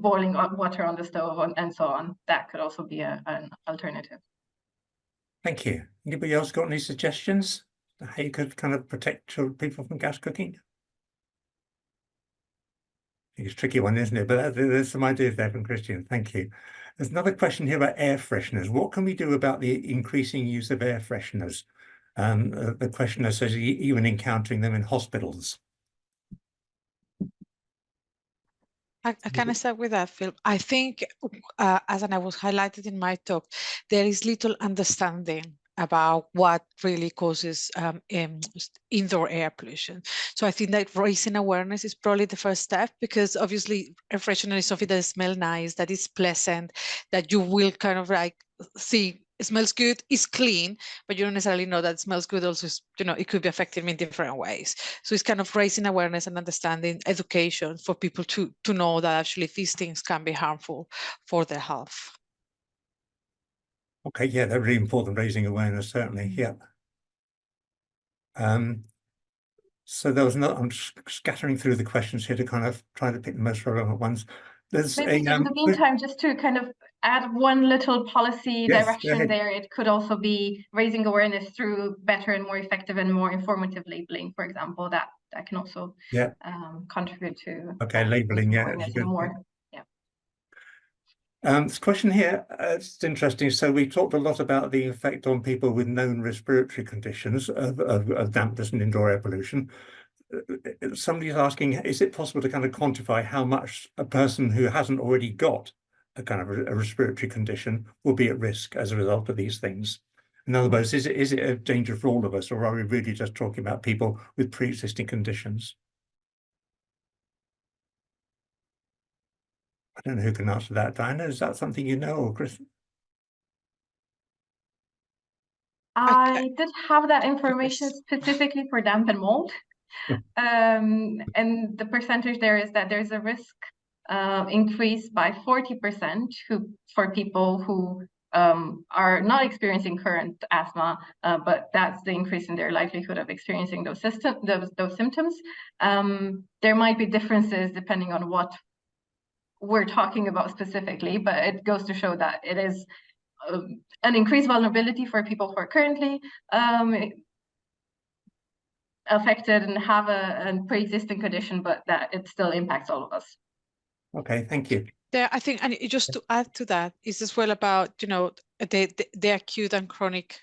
boiling water on the stove and so on, that could also be an alternative. Thank you. Anybody else got any suggestions how you could kind of protect your people from gas cooking? I think it's a tricky one, isn't it? But there's some ideas there from Christian. Thank you. There's another question here about air fresheners. What can we do about the increasing use of air fresheners? The questioner says even encountering them in hospitals. Can I start with that, Phil? I think, as I was highlighted in my talk, there is little understanding about what really causes indoor air pollution. So I think that raising awareness is probably the first step, because obviously air freshener is something that smells nice, that is pleasant, that you will kind of like see it smells good, it's clean, but you don't necessarily know that it smells good. Also, it could be effective in different ways. So it's kind of raising awareness and understanding, education for people to know that actually these things can be harmful for their health. Okay, yeah, they're really important, raising awareness, certainly, yeah. So there was I'm scattering through the questions here to kind of try to pick the most relevant ones. There's maybe in the meantime, just to kind of add one little policy direction there, it could also be raising awareness through better and more effective and more informative labeling, for example. That can also contribute to labeling, this question here, it's interesting. So we talked a lot about the effect on people with known respiratory conditions of dampness and indoor air pollution. Somebody's asking, is it possible to kind of quantify how much a person who hasn't already got a kind of a respiratory condition will be at risk as a result of these things? In other words, is it a danger for all of us, or are we really just talking about people with pre-existing conditions? I don't know who can answer that. Diana, is that something you know, or Chris? I did have that information specifically for damp and mold. And the percentage there is that there's a risk increase by 40% for people who are not experiencing current asthma, but that's the increase in their likelihood of experiencing those symptoms. There might be differences depending on what we're talking about specifically, but it goes to show that it is an increased vulnerability for people who are currently affected and have a pre-existing condition, but that it still impacts all of us. Okay, thank you. There, I think, and just to add to that, is as well about the acute and chronic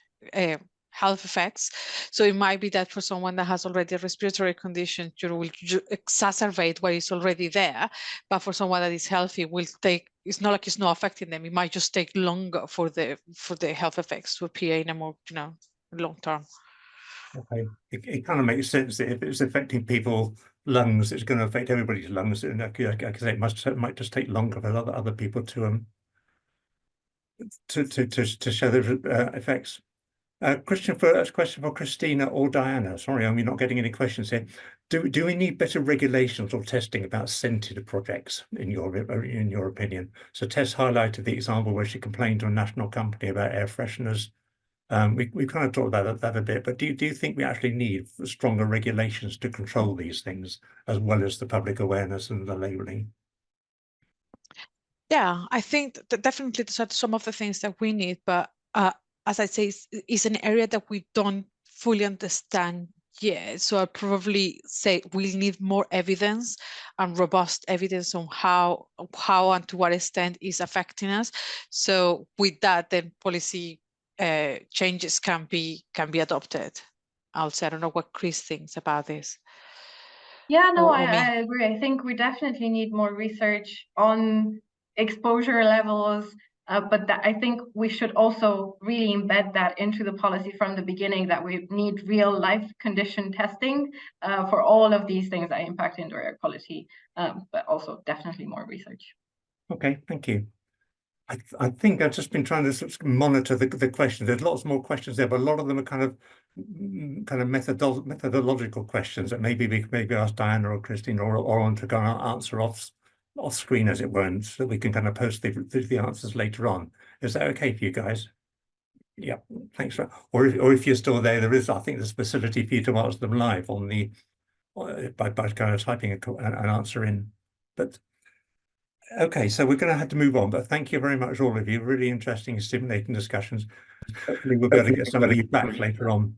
health effects. So it might be that for someone that has already a respiratory condition, will exacerbate what is already there. But for someone that is healthy, it's not like it's not affecting them. It might just take longer for the health effects to appear in a more long term. Okay, it kind of makes sense that if it's affecting people's lungs, it's going to affect everybody's lungs, and like I say, it might just take longer for other people to show the effects. Question for Christina or Diana. Sorry, I'm not getting any questions here. Do we need better regulations or testing about scented projects in your opinion? So Tess highlighted the example where she complained to a national company about air fresheners. We kind of talked about that a bit, but do you think we actually need stronger regulations to control these things, as well as the public awareness and the labeling? Yeah, I think that definitely those are some of the things that we need, but as I say, it's an area that we don't fully understand yet. So I'd probably say we need more evidence and robust evidence on how and to what extent is affecting us. So with that, then policy changes can be adopted. Also, I don't know what Chris thinks about this. Yeah, no, Or I agree. I think we definitely need more research on exposure levels, but I think we should also really embed that into the policy from the beginning, that we need real life condition testing for all of these things that impact indoor air quality, but also definitely more research. Okay, thank you. I think I've just been trying to sort of monitor the questions. There's lots more questions there, but a lot of them are kind of methodological questions that maybe we maybe ask Diana or Christine or on to go and answer off screen, as it were, and so we can kind of post the answers later on. Is that okay for you guys? Yeah, thanks. Or if you're still there, there is, I think, there's a facility for you to answer them live on the by kind of typing an answer in. But okay, so we're going to have to move on, but thank you very much, all of you. Really interesting and stimulating discussions. Hopefully we'll be able to get some of you back later on.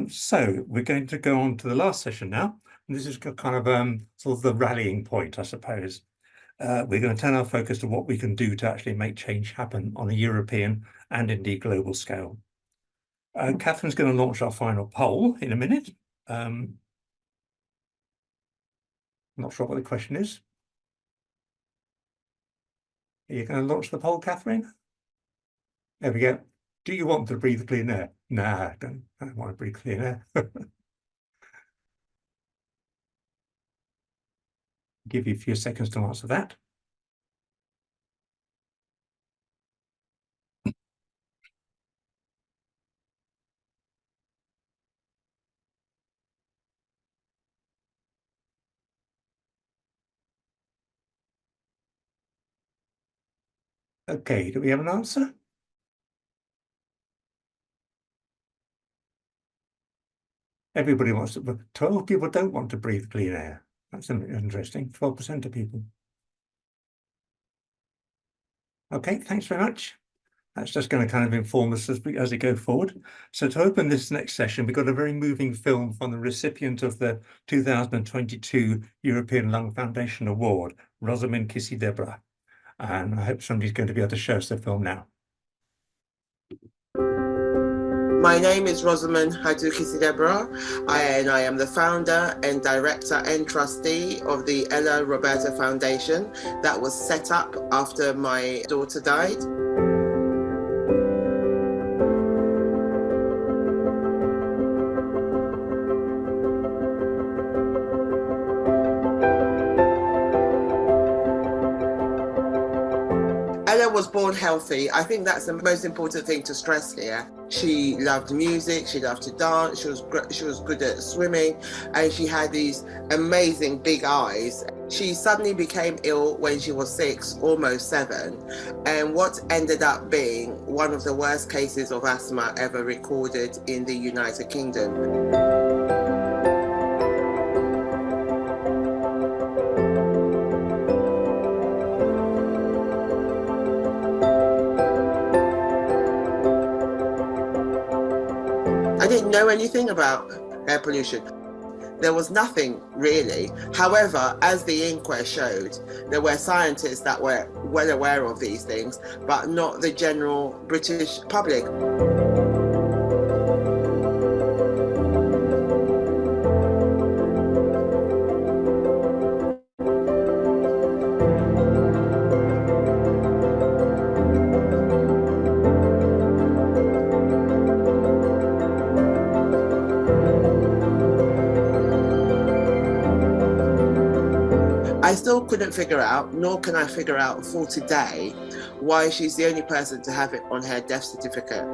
So we're going to go on to the last session now. And this is kind of sort of the rallying point, I suppose. We're going to turn our focus to what we can do to actually make change happen on a European and indeed global scale. Catherine's going to launch our final poll in a minute. Not sure what the question is. Are you going to launch the poll, Catherine? There we go. Do you want to breathe clean air? Nah, I don't want to breathe clean air. Give you a few seconds to answer that. Okay, do we have an answer? Everybody wants to, but 12 people don't want to breathe clean air. That's interesting, 12% of people. Okay, thanks very much. That's just going to kind of inform us as we go forward. So to open this next session, we've got a very moving film from the recipient of the 2022 European Lung Foundation Award, Rosamund Kissy-Debrah. And I hope somebody's going to be able to show us the film now. My name is Rosamund Kissy-Debrah, and I am the founder and director and trustee of the Ella Roberta Foundation that was set up after my daughter died. Ella was born healthy. I think that's the most important thing to stress here. She loved music, she loved to dance, she was good at swimming, and she had these amazing big eyes. She suddenly became ill when she was 6, almost 7, and what ended up being one of the worst cases of asthma ever recorded in the United Kingdom. I didn't know anything about air pollution. There was nothing really. However, as the inquest showed, there were scientists that were well aware of these things, but not the general British public. I still couldn't figure out, nor can I figure out for today, why she's the only person to have it on her death certificate.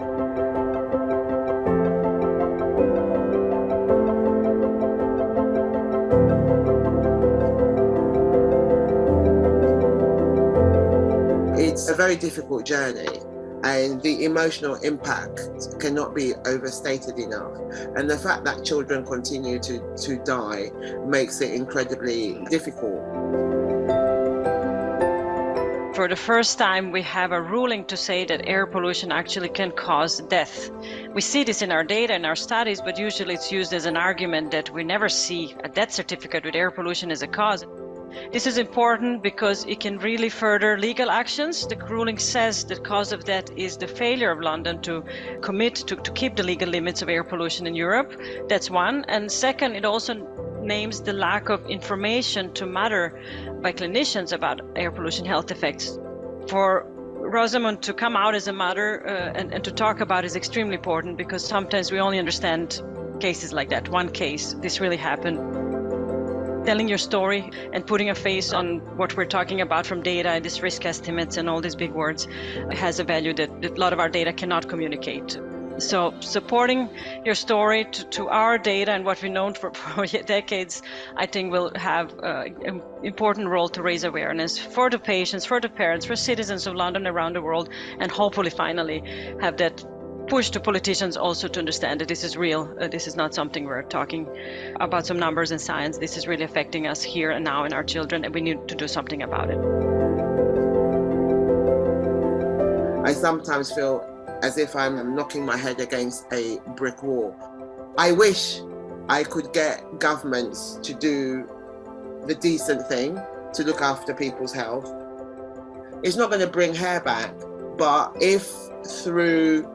It's a very difficult journey, and the emotional impact cannot be overstated enough. And the fact that children continue to die makes it incredibly difficult. For the first time, we have a ruling to say that air pollution actually can cause death. We see this in our data and our studies, but usually it's used as an argument that we never see a death certificate with air pollution as a cause. This is important because it can really further legal actions. The ruling says the cause of death is the failure of London to commit to keep the legal limits of air pollution in Europe. That's one. And second, it also names the lack of information to matter by clinicians about air pollution health effects. For Rosamund to come out as a mother and to talk about is extremely important, because sometimes we only understand cases like that, one case, this really happened. Telling your story and putting a face on what we're talking about from data and these risk estimates and all these big words has a value that a lot of our data cannot communicate. So supporting your story to our data and what we've known for decades, I think will have an important role to raise awareness for the patients, for the parents, for citizens of London around the world, and hopefully finally have that push to politicians also to understand that this is real. This is not something we're talking about some numbers and science. This is really affecting us here and now and our children, and we need to do something about it. I sometimes feel as if I'm knocking my head against a brick wall. I wish I could get governments to do the decent thing, to look after people's health. It's not going to bring hair back, but if through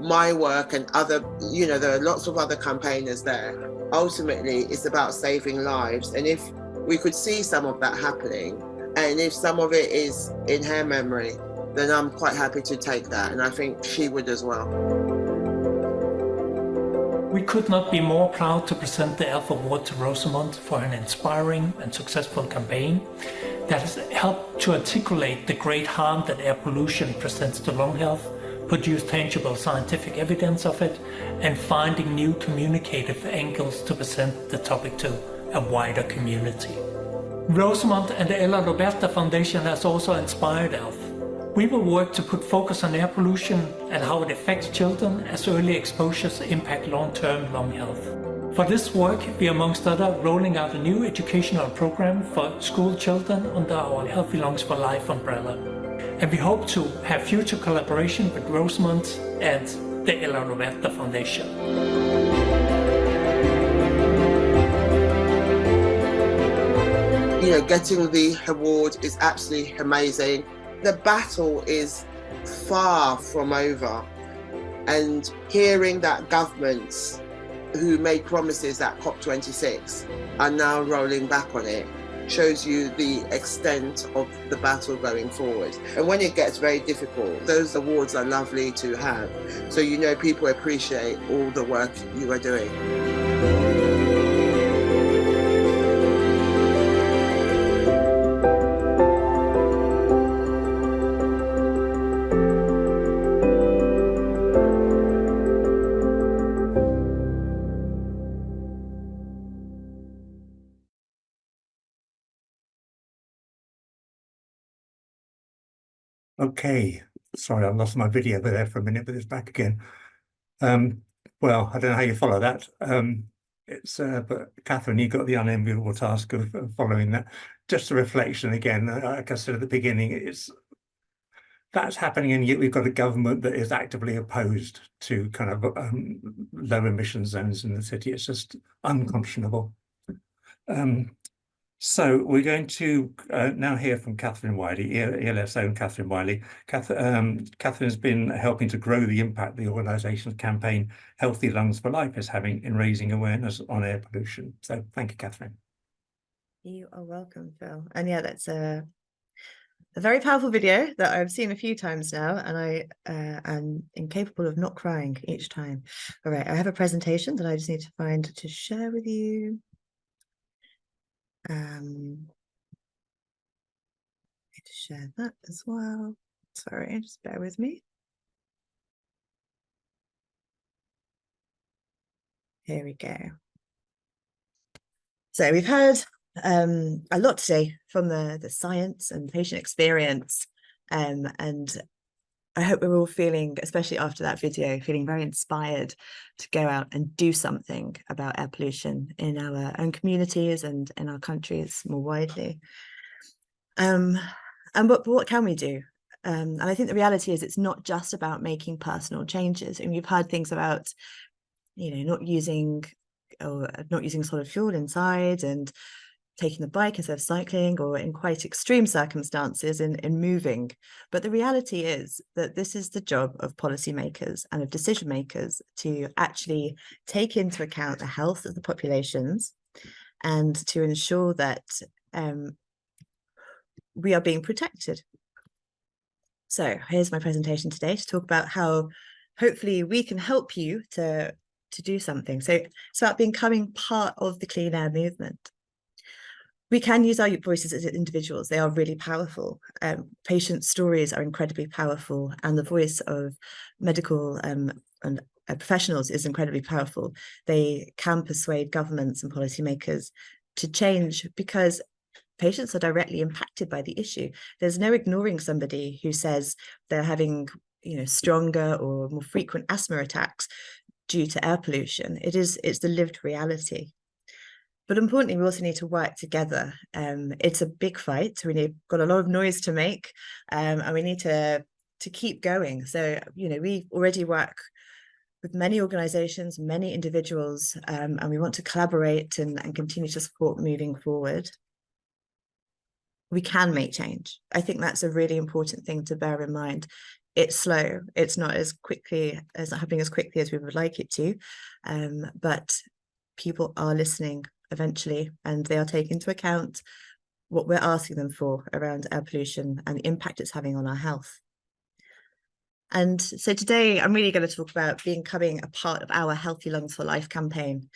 my work and other, there are lots of other campaigners there, ultimately it's about saving lives. And if we could see some of that happening, and if some of it is in her memory, then I'm quite happy to take that, and I think she would as well. We could not be more proud to present the ELF Award to Rosamund for an inspiring and successful campaign that has helped to articulate the great harm that air pollution presents to lung health, produce tangible scientific evidence of it, and finding new communicative angles to present the topic to a wider community. Rosamund and the Ella Roberta Foundation has also inspired ELF. We will work to put focus on air pollution and how it affects children, as early exposures impact long-term lung health. For this work, we are amongst other rolling out a new educational program for school children under our Healthy Lungs for Life umbrella. And we hope to have future collaboration with Rosamund and the Ella Roberta Foundation. Getting the award is absolutely amazing. The battle is far from over, and hearing that governments who made promises at COP26 are now rolling back on it shows you the extent of the battle going forward. And when it gets very difficult, those awards are lovely to have, so people appreciate all the work you are doing. Okay, sorry, I lost my video there for a minute, but it's back again. Well, I don't know how you follow that. But Catherine, you got the unenviable task of following that. Just a reflection again, like I said at the beginning, that's happening, and yet we've got a government that is actively opposed to kind of low emission zones in the city. It's just unconscionable. So we're going to now hear from Catherine Wiley, ELF's own Catherine Wiley. Catherine's been helping to grow the impact the organisation's campaign Healthy Lungs for Life is having in raising awareness on air pollution. So thank you, Catherine. You are welcome, Phil. And yeah, that's a very powerful video that I've seen a few times now, and I am incapable of not crying each time. All right, I have a presentation that I just need to find to share with you. Need to share that as well. Sorry, just bear with me. Here we go. So we've heard a lot today from the science and patient experience, and I hope we're all feeling, especially after that video, feeling very inspired to go out and do something about air pollution in our own communities and in our countries more widely. But what can we do? And I think the reality is it's not just about making personal changes. And we've heard things about, not using solid fuel inside, and taking the bike instead of cycling, or in quite extreme circumstances in moving. But the reality is that this is the job of policymakers and of decision makers to actually take into account the health of the populations and to ensure that we are being protected. So here's my presentation today to talk about how hopefully we can help you to do something. So it's about becoming part of the clean air movement. We can use our voices as individuals. They are really powerful. Patient stories are incredibly powerful, and the voice of medical and professionals is incredibly powerful. They can persuade governments and policymakers to change because patients are directly impacted by the issue. There's no ignoring somebody who says they're having, stronger or more frequent asthma attacks due to air pollution. It's the lived reality. But importantly, we also need to work together. It's a big fight. We've got a lot of noise to make, and we need to keep going. So, we already work with many organizations, many individuals, and we want to collaborate and continue to support moving forward. We can make change. I think that's a really important thing to bear in mind. It's slow. It's not happening as quickly as we would like it to, but people are listening eventually, and they are taking into account what we're asking them for around air pollution and the impact it's having on our health. And so today I'm really going to talk about becoming a part of our Healthy Lungs for Life campaign,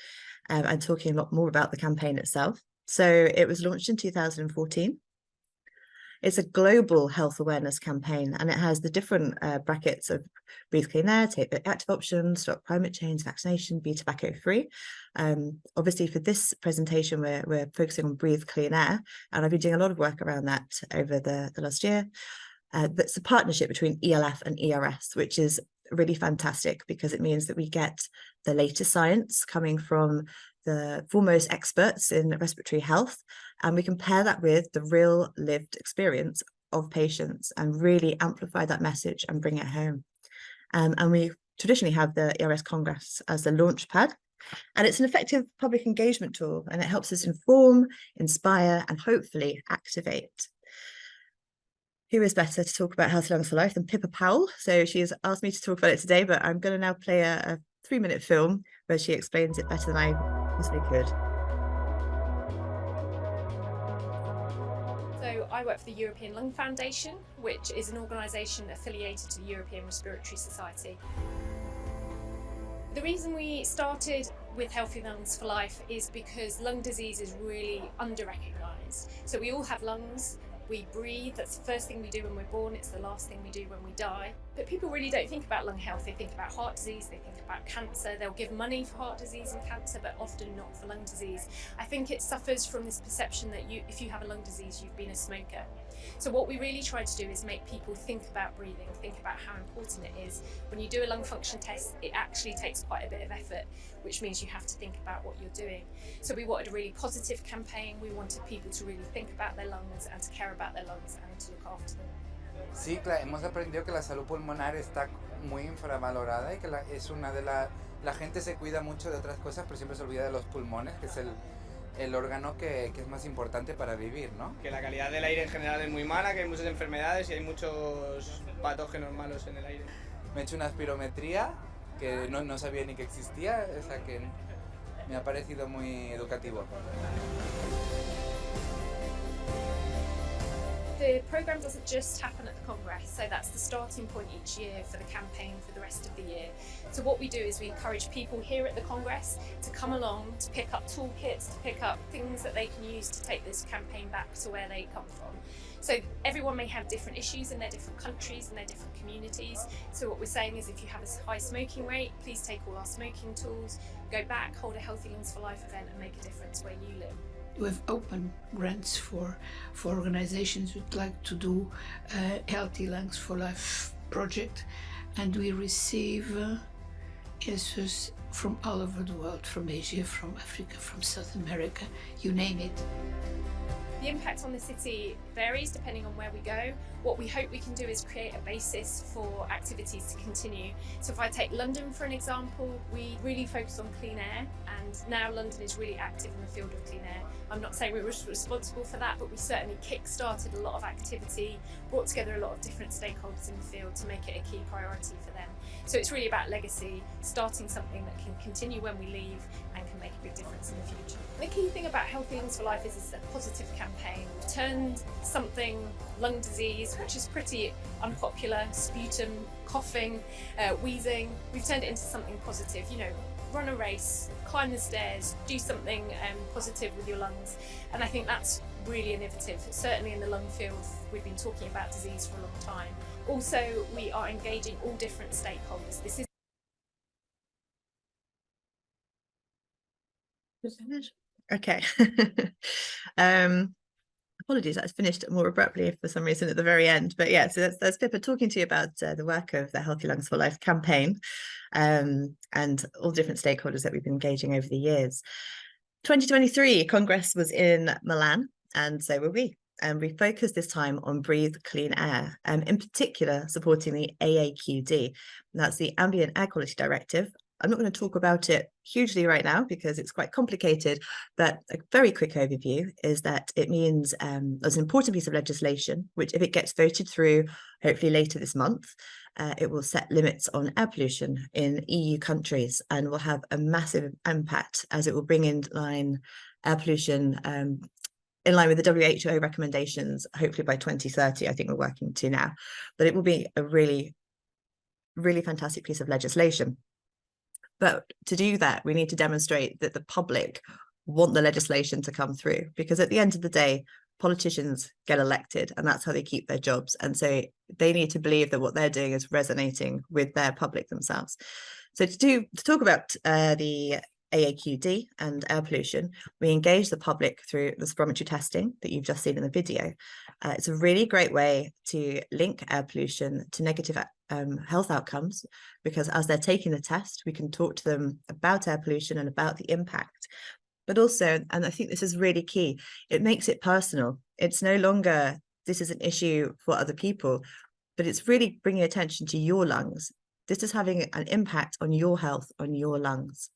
and talking a lot more about the campaign itself. So it was launched in 2014. It's a global health awareness campaign, and it has the different brackets of breathe clean air, take the active options, stop climate change, vaccination, be tobacco free. Obviously for this presentation, we're focusing on breathe clean air, and I've been doing a lot of work around that over the last year. That's a partnership between ELF and ERS, which is really fantastic because it means that we get the latest science coming from the foremost experts in respiratory health, and we compare that with the real lived experience of patients and really amplify that message and bring it home. And we traditionally have the ERS Congress as the launch pad, and it's an effective public engagement tool, and it helps us inform, inspire, and hopefully activate. Who is better to talk about Healthy Lungs for Life than Pippa Powell? So she has asked me to talk about it today, but I'm going to now play a 3-minute film where she explains it better than I possibly could. So I work for the European Lung Foundation, which is an organisation affiliated to the European Respiratory Society. The reason we started with Healthy Lungs for Life is because lung disease is really under-recognised. So we all have lungs. We breathe, that's the first thing we do when we're born, it's the last thing we do when we die. But people really don't think about lung health, they think about heart disease, they think about cancer, they'll give money for heart disease and cancer, but often not for lung disease. I think it suffers from this perception that if you have a lung disease, you've been a smoker. So what we really try to do is make people think about breathing, think about how important it is. When you do a lung function test, it actually takes quite a bit of effort, which means you have to think about what you're doing. So we wanted a really positive campaign. We wanted people to really think about their lungs and to care about their lungs and to look after them. Sí, claro, hemos aprendido que la salud pulmonar está muy infravalorada y que es una de la gente se cuida mucho de otras cosas, pero siempre se olvida de los pulmones, que es el órgano que es más importante para vivir, ¿no? Que la calidad del aire en general es muy mala, que hay muchas enfermedades y hay muchos patógenos malos en el aire. Me he hecho una espirometría que no sabía ni que existía, o sea que me ha parecido muy educativo. The programme doesn't just happen at the Congress, so that's the starting point each year for the campaign for the rest of the year. So what we do is we encourage people here at the Congress to come along, to pick up toolkits, to pick up things that they can use to take this campaign back to where they come from. So everyone may have different issues in their different countries and their different communities. So what we're saying is if you have a high smoking rate, please take all our smoking tools, go back, hold a Healthy Lungs for Life event and make a difference where you live. We've opened grants for organizations who'd like to do a Healthy Lungs for Life project, and we receive answers from all over the world, from Asia, from Africa, from South America, you name it. The impact on the city varies depending on where we go. What we hope we can do is create a basis for activities to continue. So if I take London for an example, we really focus on clean air, and now London is really active in the field of clean air. I'm not saying we were responsible for that, but we certainly kick-started a lot of activity, brought together a lot of different stakeholders in the field to make it a key priority for them. So it's really about legacy, starting something that can continue when we leave and can make a big difference in the future. The key thing about Healthy Lungs for Life is it's a positive campaign. We've turned something, lung disease, which is pretty unpopular, sputum, coughing, wheezing, we've turned it into something positive. You know, run a race, climb the stairs, do something positive with your lungs. And I think that's really innovative. Certainly in the lung field, we've been talking about disease for a long time. Also, we are engaging all different stakeholders. This is Okay. Apologies, I finished more abruptly for some reason at the very end. But yeah, so that's Pippa talking to you about the work of the Healthy Lungs for Life campaign and all different stakeholders that we've been engaging over the years. 2023 Congress was in Milan, and so were we. And we focused this time on Breathe Clean Air, in particular supporting the AAQD. That's the Ambient Air Quality Directive. I'm not going to talk about it hugely right now because it's quite complicated, but a very quick overview is that it means there's an important piece of legislation, which if it gets voted through, hopefully later this month, it will set limits on air pollution in EU countries and will have a massive impact as it will bring in line air pollution in line with the WHO recommendations, hopefully by 2030, I think we're working to now. But it will be a really, really fantastic piece of legislation. But to do that, we need to demonstrate that the public want the legislation to come through, because at the end of the day, politicians get elected and that's how they keep their jobs. And so they need to believe that what they're doing is resonating with their public themselves. So to talk about the AAQD and air pollution, we engage the public through the spirometry testing that you've just seen in the video. It's a really great way to link air pollution to negative health outcomes, because as they're taking the test, we can talk to them about air pollution and about the impact. But also, and I think this is really key, it makes it personal. It's no longer, this is an issue for other people, but it's really bringing attention to your lungs. This is having an impact on your health, on your lungs.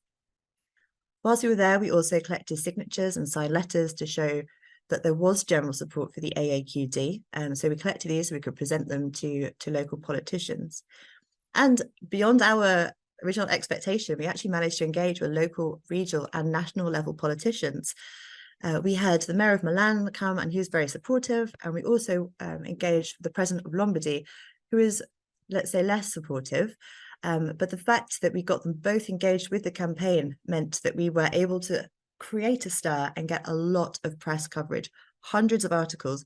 Whilst we were there, we also collected signatures and signed letters to show that there was general support for the AAQD. So we collected these so we could present them to local politicians. And beyond our original expectation, we actually managed to engage with local, regional and national level politicians. We had the Mayor of Milan come and he was very supportive. And we also engaged the President of Lombardy, who is, let's say, less supportive. But the fact that we got them both engaged with the campaign meant that we were able to create a stir and get a lot of press coverage, hundreds of articles,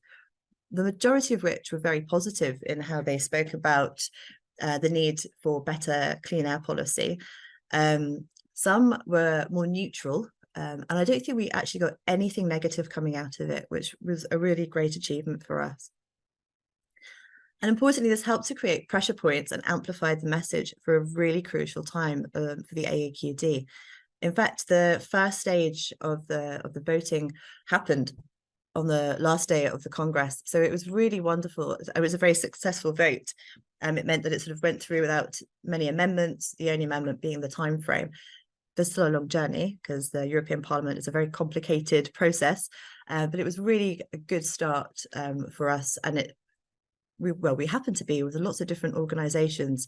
the majority of which were very positive in how they spoke about the need for better clean air policy. Some were more neutral, and I don't think we actually got anything negative coming out of it, which was a really great achievement for us. And importantly, this helped to create pressure points and amplified the message for a really crucial time for the AAQD. In fact, the first stage of the voting happened on the last day of the Congress. So it was really wonderful. It was a very successful vote. It meant that it sort of went through without many amendments, the only amendment being the time frame. There's still a long journey because the European Parliament is a very complicated process, but it was really a good start for us. And we happened to be with lots of different organisations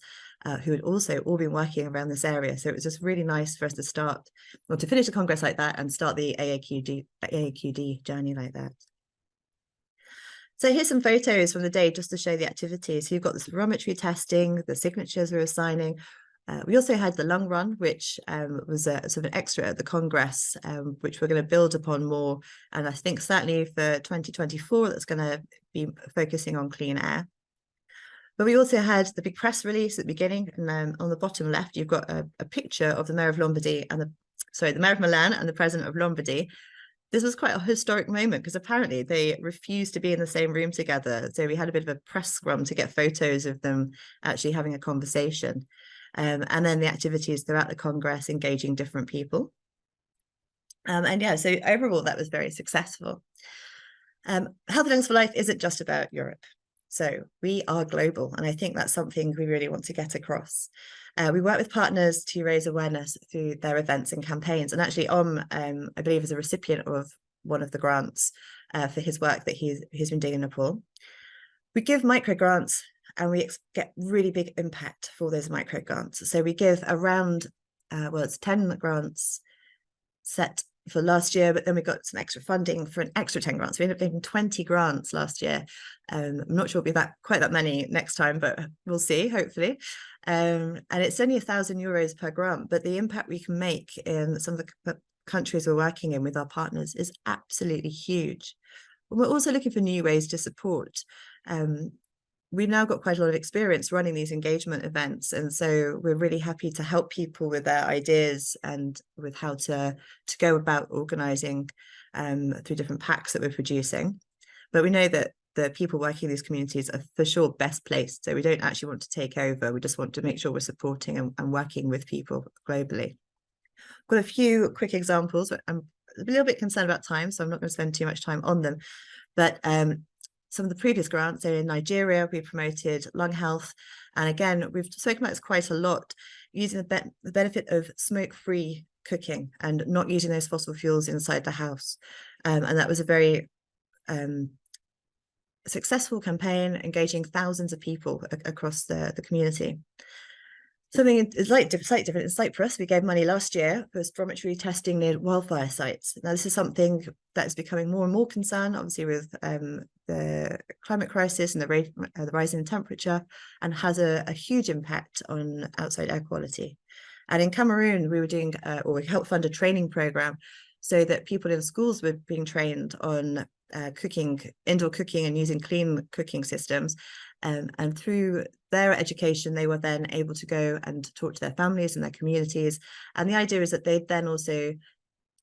who had also all been working around this area. So it was just really nice for us to start, or to finish the Congress like that and start the AAQD journey like that. So here's some photos from the day just to show the activities. So you've got the spirometry testing, the signatures we were signing. We also had the lung run, which was a sort of an extra at the Congress, which we're going to build upon more. And I think certainly for 2024, that's going to be focusing on clean air. But we also had the big press release at the beginning, and then on the bottom left, you've got a picture of the Mayor of Lombardy and the Mayor of Milan and the President of Lombardy. This was quite a historic moment because apparently they refused to be in the same room together. So we had a bit of a press scrum to get photos of them actually having a conversation. And then the activities throughout the Congress, engaging different people. And yeah, so overall, that was very successful. Healthy Lungs for Life isn't just about Europe. So we are global, and I think that's something we really want to get across. We work with partners to raise awareness through their events and campaigns. And actually, I believe, is a recipient of one of the grants for his work that he's been doing in Nepal. We give micro grants, and we get really big impact for those micro grants. So we give around, it's 10 grants set for last year, but then we got some extra funding for an extra 10 grants. We ended up getting 20 grants last year. I'm not sure it'll be quite that many next time, but we'll see, hopefully. And it's only €1,000 per grant, but the impact we can make in some of the countries we're working in with our partners is absolutely huge. We're also looking for new ways to support. We've now got quite a lot of experience running these engagement events, and so we're really happy to help people with their ideas and with how to go about organising through different packs that we're producing. But we know that the people working in these communities are for sure best placed, so we don't actually want to take over. We just want to make sure we're supporting and working with people globally. I've got a few quick examples. I'm a little bit concerned about time, so I'm not going to spend too much time on them. But some of the previous grants, so in Nigeria, we promoted lung health. And again, we've spoken about this quite a lot, using the benefit of smoke-free cooking and not using those fossil fuels inside the house. And that was a very successful campaign, engaging thousands of people across the community. Something is slightly different in Cyprus. We gave money last year for spirometry testing near wildfire sites. Now, this is something that is becoming more and more concerned, obviously, with the climate crisis and the rise in temperature, and has a huge impact on outside air quality. And in Cameroon, we were doing, or we helped fund a training program so that people in schools were being trained on indoor cooking and using clean cooking systems. And through their education, they were then able to go and talk to their families and their communities. And the idea is that they then also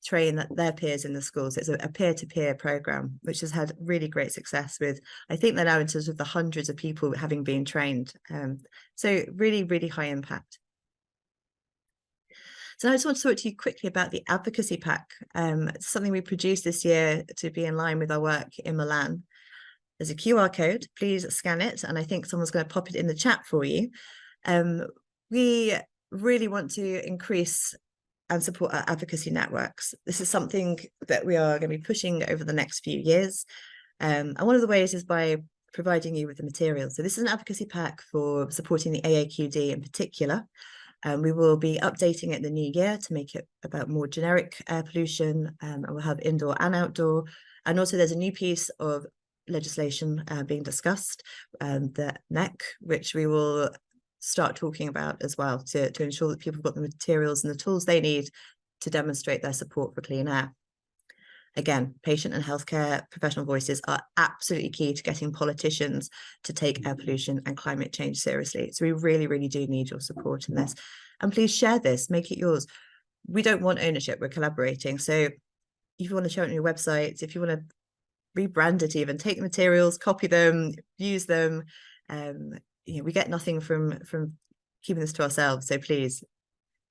train their peers in the schools. It's a peer-to-peer program, which has had really great success with, I think they're now in terms of the hundreds of people having been trained. So really, really high impact. So I just want to talk to you quickly about the advocacy pack. It's something we produced this year to be in line with our work in Milan. There's a QR code, please scan it. And I think someone's going to pop it in the chat for you. We really want to increase and support our advocacy networks. This is something that we are going to be pushing over the next few years. And one of the ways is by providing you with the materials. So this is an advocacy pack for supporting the AAQD in particular. We will be updating it in the new year to make it about more generic air pollution, and we'll have indoor and outdoor. And also there's a new piece of legislation being discussed, the NEC, which we will start talking about as well to ensure that people have got the materials and the tools they need to demonstrate their support for clean air. Again, patient and healthcare professional voices are absolutely key to getting politicians to take air pollution and climate change seriously. So we really, really do need your support in this. And please share this, make it yours. We don't want ownership, we're collaborating. So if you want to show it on your websites, if you want to rebrand it, even take the materials, copy them, use them. We get nothing from keeping this to ourselves. So please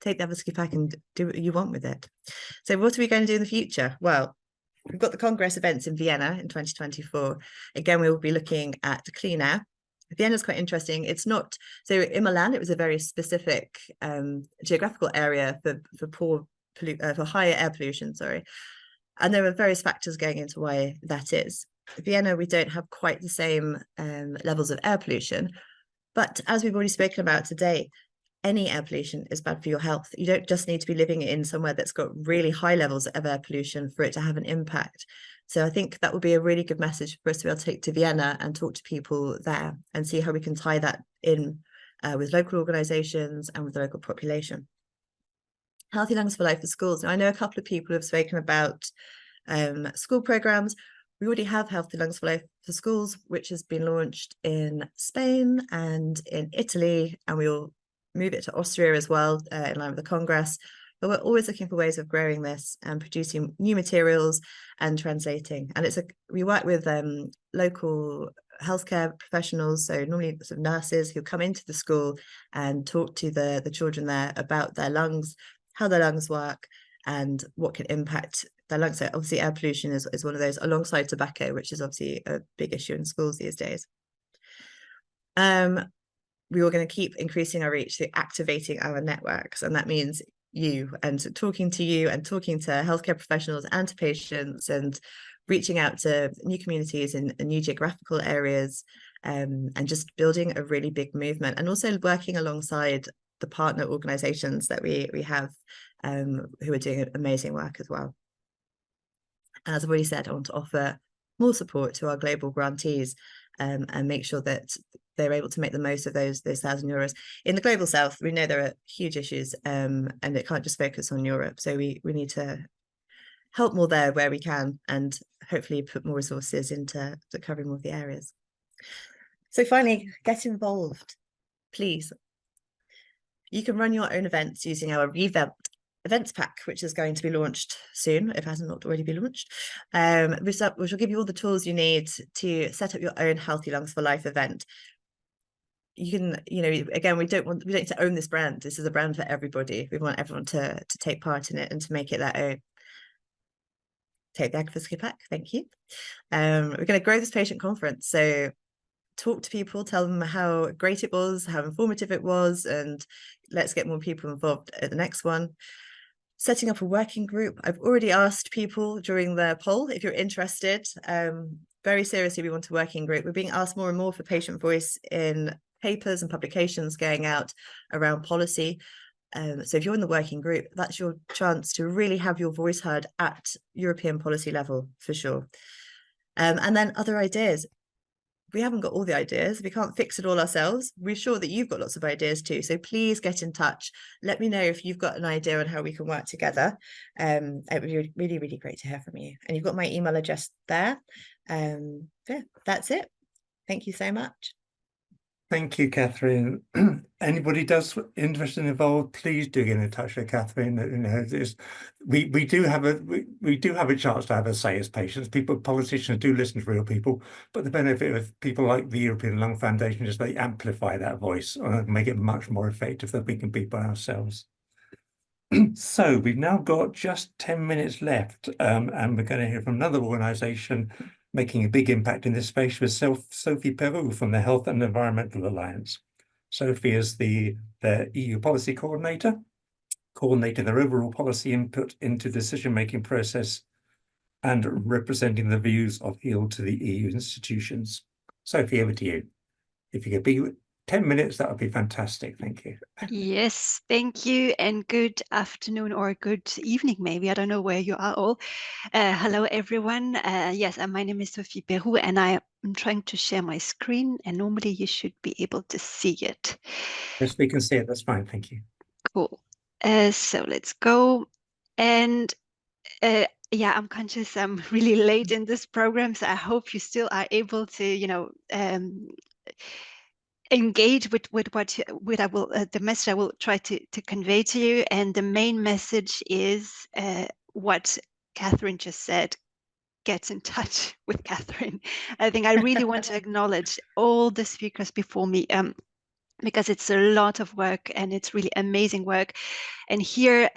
take the advocacy pack and do what you want with it. So what are we going to do in the future? Well, we've got the Congress events in Vienna in 2024. Again, we will be looking at clean air. Vienna is quite interesting. It's not, so in Milan, it was a very specific geographical area for higher air pollution, sorry. And there are various factors going into why that is. Vienna, we don't have quite the same levels of air pollution. But as we've already spoken about today, any air pollution is bad for your health. You don't just need to be living in somewhere that's got really high levels of air pollution for it to have an impact. So I think that would be a really good message for us to be able to take to Vienna and talk to people there and see how we can tie that in with local organisations and with the local population. Healthy Lungs for Life for schools. Now, I know a couple of people have spoken about school programmes. We already have Healthy Lungs for Life for schools, which has been launched in Spain and in Italy, and we will move it to Austria as well, in line with the Congress. But we're always looking for ways of growing this and producing new materials and translating. And we work with local healthcare professionals, so normally sort of nurses who come into the school and talk to the children there about their lungs, how their lungs work, and what can impact their lungs. So obviously air pollution is one of those, alongside tobacco, which is obviously a big issue in schools these days. We were going to keep increasing our reach through activating our networks, and that means you, and talking to you and talking to healthcare professionals and to patients, and reaching out to new communities in new geographical areas, and just building a really big movement, and also working alongside the partner organizations that we have, who are doing amazing work as well. And as I've already said, I want to offer more support to our global grantees, and make sure that they're able to make the most of those €1,000. In the global south, we know there are huge issues, and it can't just focus on Europe. So we need to help more there where we can, and hopefully put more resources into covering more of the areas. So finally, get involved, please. You can run your own events using our revamped events pack, which is going to be launched soon, if it hasn't not already been launched, which will give you all the tools you need to set up your own Healthy Lungs for Life event. You can, again, we don't need to own this brand. This is a brand for everybody. We want everyone to take part in it and to make it their own. Take the advocacy pack, thank you. We're going to grow this patient conference, so talk to people, tell them how great it was, how informative it was, and let's get more people involved at the next one. Setting up a working group. I've already asked people during the poll if you're interested. Very seriously, we want a working group. We're being asked more and more for patient voice in papers and publications going out around policy. So if you're in the working group, that's your chance to really have your voice heard at European policy level, for sure. And then other ideas. We haven't got all the ideas. We can't fix it all ourselves. We're sure that you've got lots of ideas too. So please get in touch. Let me know if you've got an idea on how we can work together. It would be really, really great to hear from you. And you've got my email address there. Yeah, that's it. Thank you so much. Thank you, Catherine. Anybody interested and involved, please do get in touch with Catherine. We do have a chance to have a say as patients. Politicians do listen to real people, but the benefit of people like the European Lung Foundation is they amplify that voice and make it much more effective than we can be by ourselves. So we've now got just 10 minutes left, and we're going to hear from another organisation making a big impact in this space with Sophie Peroux from the Health and Environmental Alliance. Sophie is the EU policy coordinator, coordinating their overall policy input into decision-making process and representing the views of HEAL to the EU institutions. Sophie, over to you. If you could be 10 minutes, that would be fantastic. Thank you. Yes, thank you, and good afternoon or good evening, maybe. I don't know where you are all. Hello, everyone. Yes, my name is Sophie Peroux, and I am trying to share my screen, and normally you should be able to see it. Yes, we can see it. That's fine. Thank you. Cool. So let's go. And yeah, I'm conscious I'm really late in this program, so I hope you still are able to, engage with the message I will try to convey to you. And the main message is what Catherine just said: get in touch with Catherine. I think I really want to acknowledge all the speakers before me, because it's a lot of work and it's really amazing work. And here,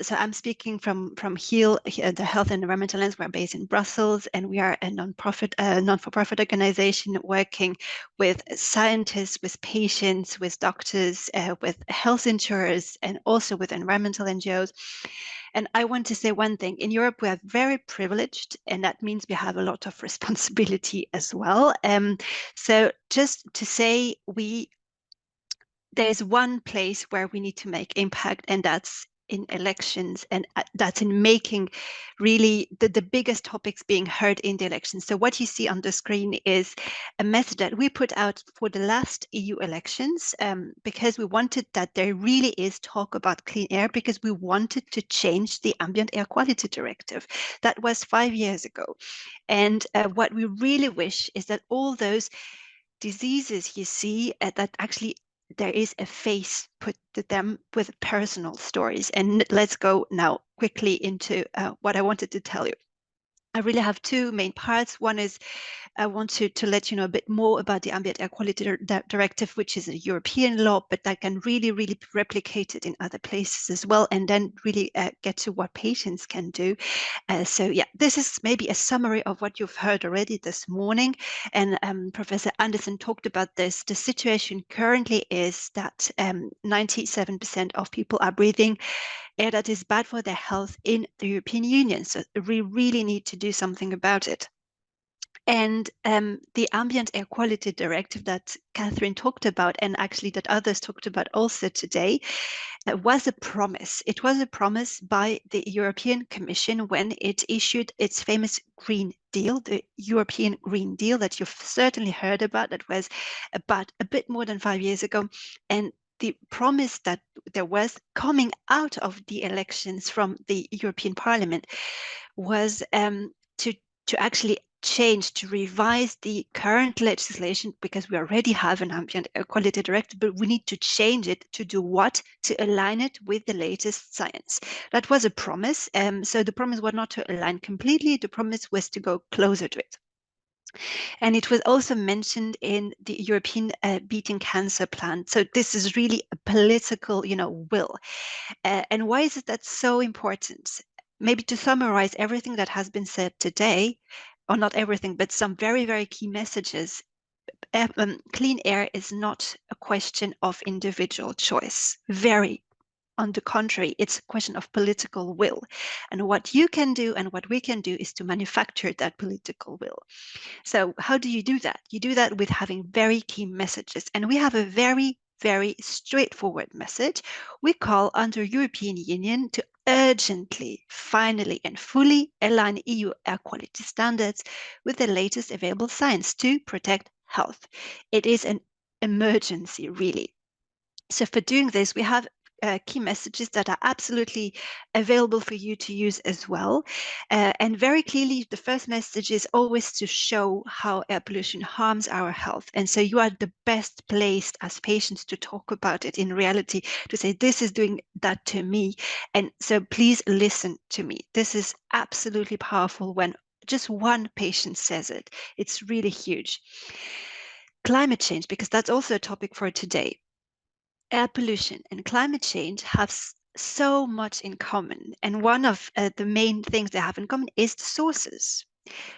so I'm speaking from HEAL, the Health and Environmental Alliance. We're based in Brussels, and we are a non-for-profit organization working with scientists, with patients, with doctors, with health insurers, and also with environmental NGOs. And I want to say one thing: in Europe, we are very privileged, and that means we have a lot of responsibility as well. So just to say, there's one place where we need to make impact, and that's in elections, and that's in making really the biggest topics being heard in the elections. So what you see on the screen is a message that we put out for the last EU elections, because we wanted that there really is talk about clean air, because we wanted to change the Ambient Air Quality Directive. That was 5 years ago. And what we really wish is that all those diseases you see that actually there is a face put to them with personal stories. And let's go now quickly into what I wanted to tell you. I really have two main parts. One is I want to let you know a bit more about the Ambient Air Quality Directive, which is a European law, but that can really be replicated in other places as well, and then really get to what patients can do. So yeah, this is maybe a summary of what you've heard already this morning. And Professor Anderson talked about this. The situation currently is that 97% of people are breathing air that is bad for their health in the European Union. So we really need to do something about it. And the Ambient Air Quality Directive that Catherine talked about, and actually that others talked about also today, was a promise. It was a promise by the European Commission when it issued its famous Green Deal, the European Green Deal that you've certainly heard about, that was about a bit more than 5 years ago. And the promise that there was coming out of the elections from the European Parliament was to actually change, to revise the current legislation, because we already have an Ambient Air Quality Directive, but we need to change it to do what? To align it with the latest science. That was a promise. So the promise was not to align completely. The promise was to go closer to it. And it was also mentioned in the European Beating Cancer Plan. So this is really a political, will. And why is it that so important? Maybe to summarize everything that has been said today, or not everything, but some very, very key messages. Clean air is not a question of individual choice. Very on the contrary, it's a question of political will. And what you can do and what we can do is to manufacture that political will. So how do you do that? You do that with having very key messages. And we have a very, very straightforward message. We call on the European Union to urgently, finally, and fully align EU air quality standards with the latest available science to protect health. It is an emergency, really. So for doing this, we have key messages that are absolutely available for you to use as well. And very clearly, the first message is always to show how air pollution harms our health. And so you are the best placed as patients to talk about it in reality, to say, this is doing that to me. And so please listen to me. This is absolutely powerful when just one patient says it. It's really huge. Climate change, because that's also a topic for today. Air pollution and climate change have so much in common. And one of the main things they have in common is the sources.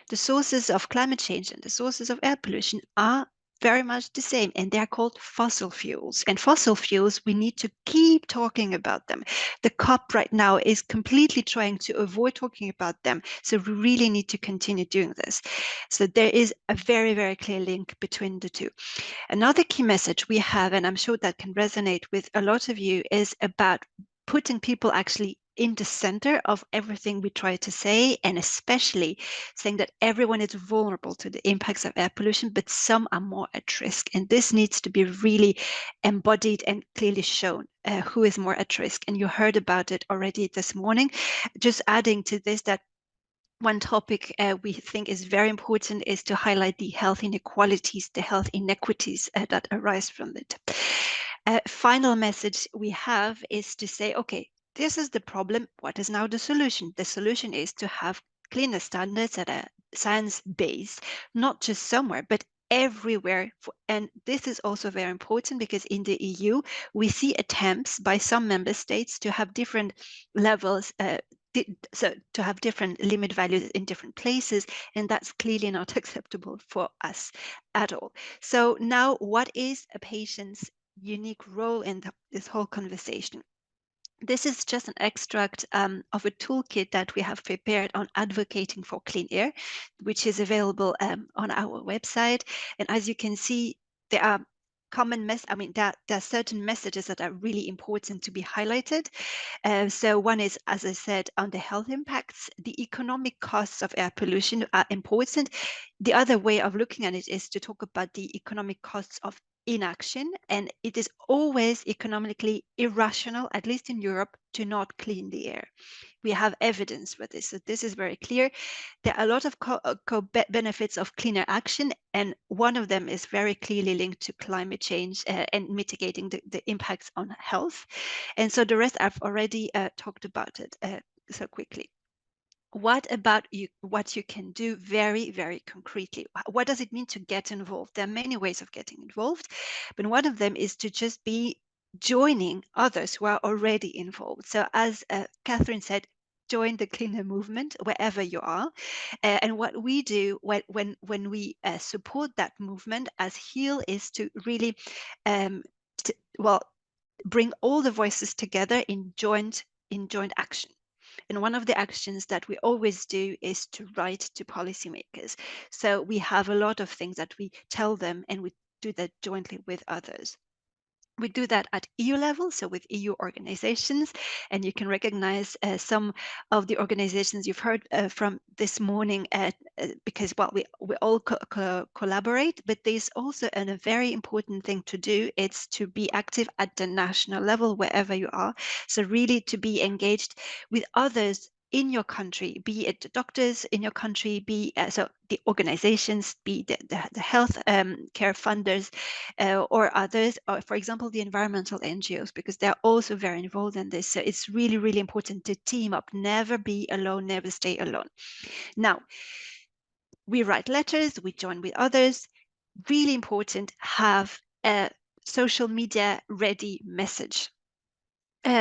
The sources of climate change and the sources of air pollution are very much the same, and they're called fossil fuels. And fossil fuels, we need to keep talking about them. The COP right now is completely trying to avoid talking about them. So we really need to continue doing this. So there is a very, very clear link between the two. Another key message we have, and I'm sure that can resonate with a lot of you, is about putting people actually in the center of everything we try to say, and especially saying that everyone is vulnerable to the impacts of air pollution, but some are more at risk. And this needs to be really embodied and clearly shown who is more at risk. And you heard about it already this morning. Just adding to this that one topic we think is very important is to highlight the health inequalities, the health inequities that arise from it. Final message we have is to say, okay, this is the problem. What is now the solution? The solution is to have cleaner standards that are science-based, not just somewhere, but everywhere. And this is also very important because in the EU, we see attempts by some member states to have different levels, so to have different limit values in different places, and that's clearly not acceptable for us at all. So now, what is a patient's unique role in this whole conversation? This is just an extract of a toolkit that we have prepared on advocating for clean air, which is available on our website. And as you can see, there are there are certain messages that are really important to be highlighted. So one is, as I said, on the health impacts. The economic costs of air pollution are important. The other way of looking at it is to talk about the economic costs of inaction, and it is always economically irrational, at least in Europe, to not clean the air. We have evidence for this, so this is very clear. There are a lot of benefits of cleaner action, and one of them is very clearly linked to climate change and mitigating the impacts on health. And so the rest I've already talked about it so quickly. what about you, what you can do very, very concretely? What does it mean to get involved? There are many ways of getting involved, but one of them is to just be joining others who are already involved. So as Catherine said, join the cleaner movement wherever you are. And what we do when we support that movement as HEAL is to really, bring all the voices together in joint action. And one of the actions that we always do is to write to policymakers. So we have a lot of things that we tell them, and we do that jointly with others. We do that at EU level, so with EU organizations, and you can recognize some of the organizations you've heard from this morning because, well, we all collaborate, but there's also a very important thing to do. It's to be active at the national level, wherever you are. So really to be engaged with others in your country, be it the doctors in your country, be so the organizations, be the health care funders or others, or for example, the environmental NGOs, because they're also very involved in this. So it's really, really important to team up, never be alone, never stay alone. Now, we write letters, we join with others. Really important, have a social media ready message.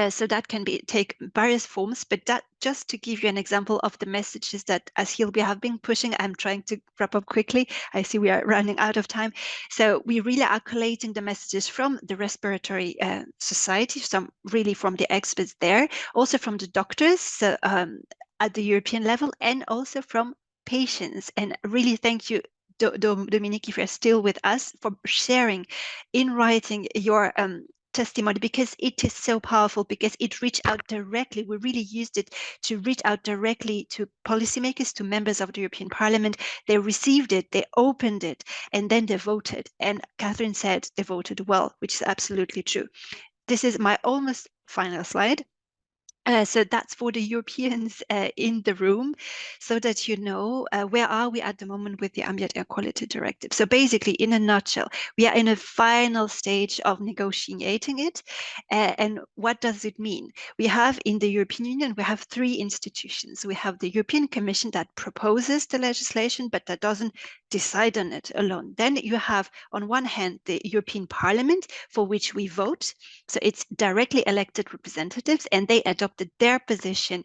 So that can take various forms, but that just to give you an example of the messages that as HEAL we have been pushing. I'm trying to wrap up quickly. I see we are running out of time. So we really are collating the messages from the Respiratory Society, some really from the experts there, also from the doctors so, at the European level, and also from patients. And really thank you, Dominique, if you're still with us, for sharing in writing your testimony, because it is so powerful, because it reached out directly. We really used it to reach out directly to policymakers, to members of the European Parliament. They received it, they opened it, and then they voted. And Catherine said they voted well, which is absolutely true. This is my almost final slide. So that's for the Europeans in the room, so that you know where are we at the moment with the Ambient Air Quality Directive. So basically, in a nutshell, we are in a final stage of negotiating it. And what does it mean? We have in the European Union, we have three institutions. We have the European Commission that proposes the legislation, but that doesn't decide on it alone. Then you have, on one hand, the European Parliament, for which we vote. So it's directly elected representatives, and they adopted their position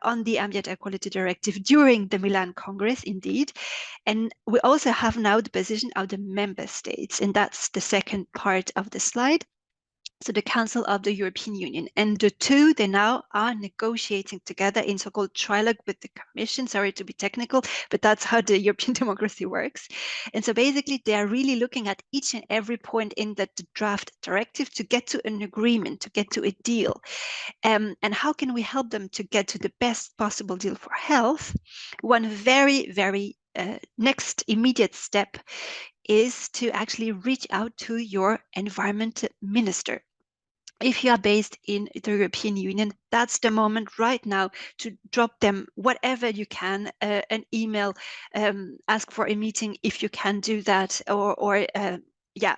on the Ambient Air Quality Directive during the Milan Congress, indeed. And we also have now the position of the member states, and that's the second part of the slide. So the Council of the European Union, and the two, they now are negotiating together in so-called trilogue with the Commission. Sorry to be technical, but that's how the European democracy works. And so basically they are really looking at each and every point in the draft directive to get to an agreement, to get to a deal. And how can we help them to get to the best possible deal for health? One very, very next immediate step is to actually reach out to your environment minister. If you are based in the European Union, that's the moment right now to drop them whatever you can, an email, ask for a meeting if you can do that, or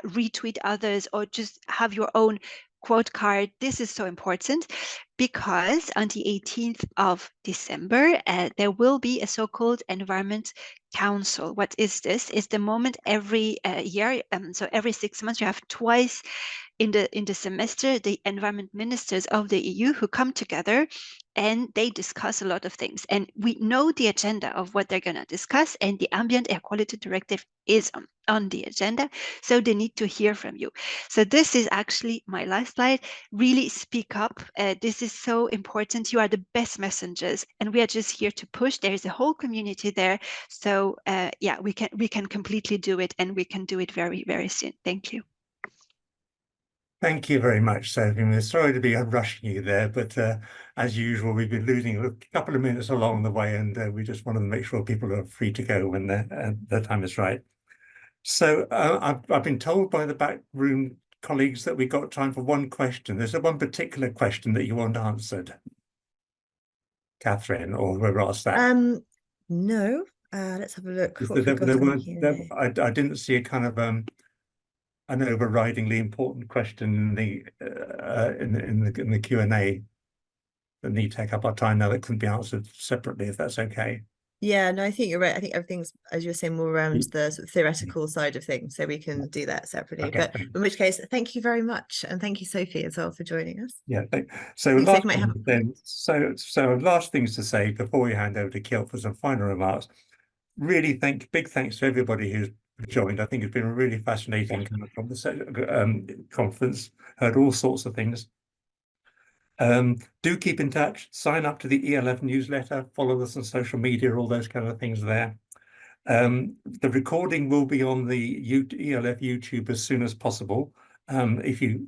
retweet others, or just have your own quote card. This is so important because on the 18th of December, there will be a so-called Environment Council. What is this? It's the moment every year, so every 6 months, you have twice in the semester, the environment ministers of the EU who come together and they discuss a lot of things. And we know the agenda of what they're going to discuss, and the Ambient Air Quality Directive is on the agenda. So they need to hear from you. So this is actually my last slide. Really speak up. This is so important. You are the best messengers, and we are just here to push. There is a whole community there. So we can completely do it, and we can do it very, very soon. Thank you. Thank you very much, Sophie. We're sorry to be rushing you there, but as usual, we've been losing a couple of minutes along the way, and we just wanted to make sure people are free to go when their time is right. So I've been told by the back room colleagues that we've got time for one question. There's one particular question that you want answered, Catherine, or whoever asked that. No. Let's have a look. I didn't see a kind of an overridingly important question in the Q&A. need to take up our time now that can be answered separately, if that's okay. Yeah, no, I think you're right. I think everything's, as you were saying, more around the sort of theoretical side of things, so we can do that separately. Okay, But thank you. in which case, thank you very much, and thank you, Sophie, as well, for joining us. Yeah. So Thanks, last Sophie, might have- things then, so last things to say before we hand over to Kjeld for some final remarks. Really big thanks to everybody who's joined. I think it's been a really fascinating kind of conference. Heard all sorts of things. Do keep in touch, sign up to the ELF newsletter, follow us on social media, all those kind of things there. The recording will be on the ELF YouTube as soon as possible. If you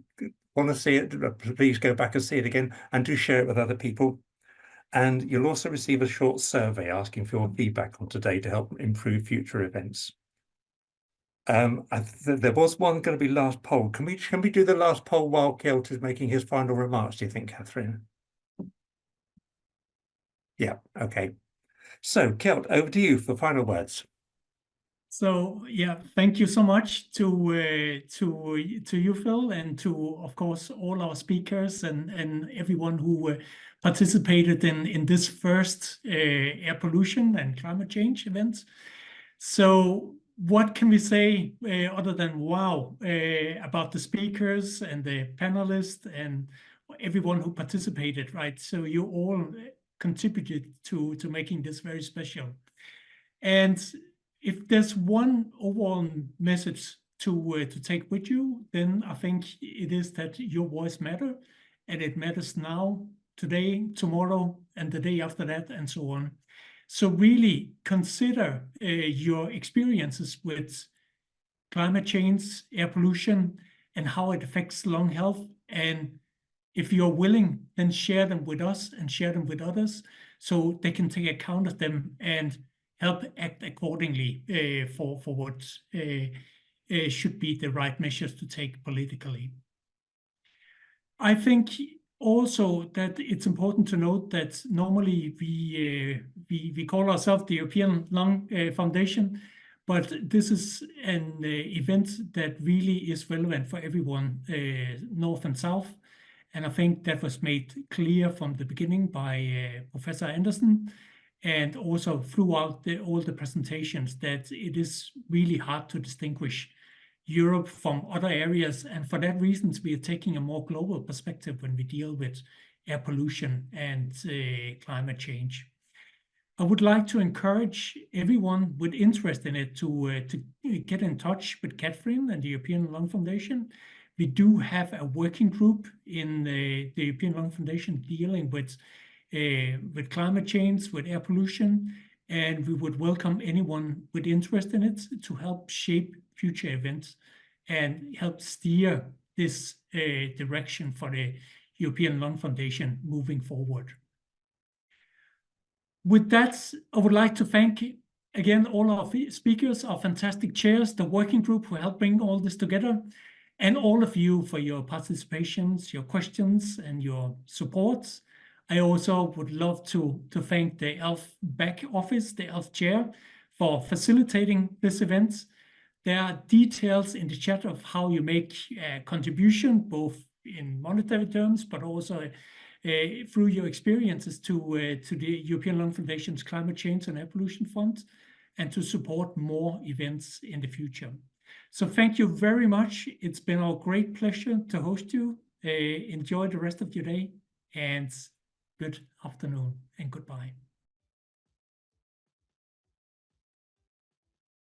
want to see it, please go back and see it again, and do share it with other people. And you'll also receive a short survey asking for your feedback on today to help improve future events. There was one going to be last poll. Can we do the last poll while Kjeld is making his final remarks, do you think, Catherine? Yeah, okay. So Kjeld, over to you for final words. So yeah, thank you so much to you, Phil, and to, of course, all our speakers and everyone who participated in this first air pollution and climate change event. So what can we say other than wow about the speakers and the panelists and everyone who participated, right? So you all contributed to making this very special. And if there's one overall message to take with you, then I think it is that your voice matters, and it matters now, today, tomorrow, and the day after that, and so on. So really consider your experiences with climate change, air pollution, and how it affects lung health. And if you're willing, then share them with us and share them with others so they can take account of them and help act accordingly for what should be the right measures to take politically. I think also that it's important to note that normally we call ourselves the European Lung Foundation, but this is an event that really is relevant for everyone, North and South. And I think that was made clear from the beginning by Professor Anderson, and also throughout all the presentations, that it is really hard to distinguish Europe from other areas. And for that reason, we are taking a more global perspective when we deal with air pollution and climate change. I would like to encourage everyone with interest in it to get in touch with Catherine and the European Lung Foundation. We do have a working group in the European Lung Foundation dealing with climate change, with air pollution, and we would welcome anyone with interest in it to help shape future events and help steer this direction for the European Lung Foundation moving forward. With that, I would like to thank again all our speakers, our fantastic chairs, the working group who helped bring all this together, and all of you for your participations, your questions, and your support. I also would love to thank the ELF back office, the ELF chair, for facilitating this event. There are details in the chat of how you make a contribution, both in monetary terms, but also through your experiences to the European Lung Foundation's Climate Change and Air Pollution Fund, and to support more events in the future. So thank you very much. It's been our great pleasure to host you. Enjoy the rest of your day, and good afternoon and goodbye.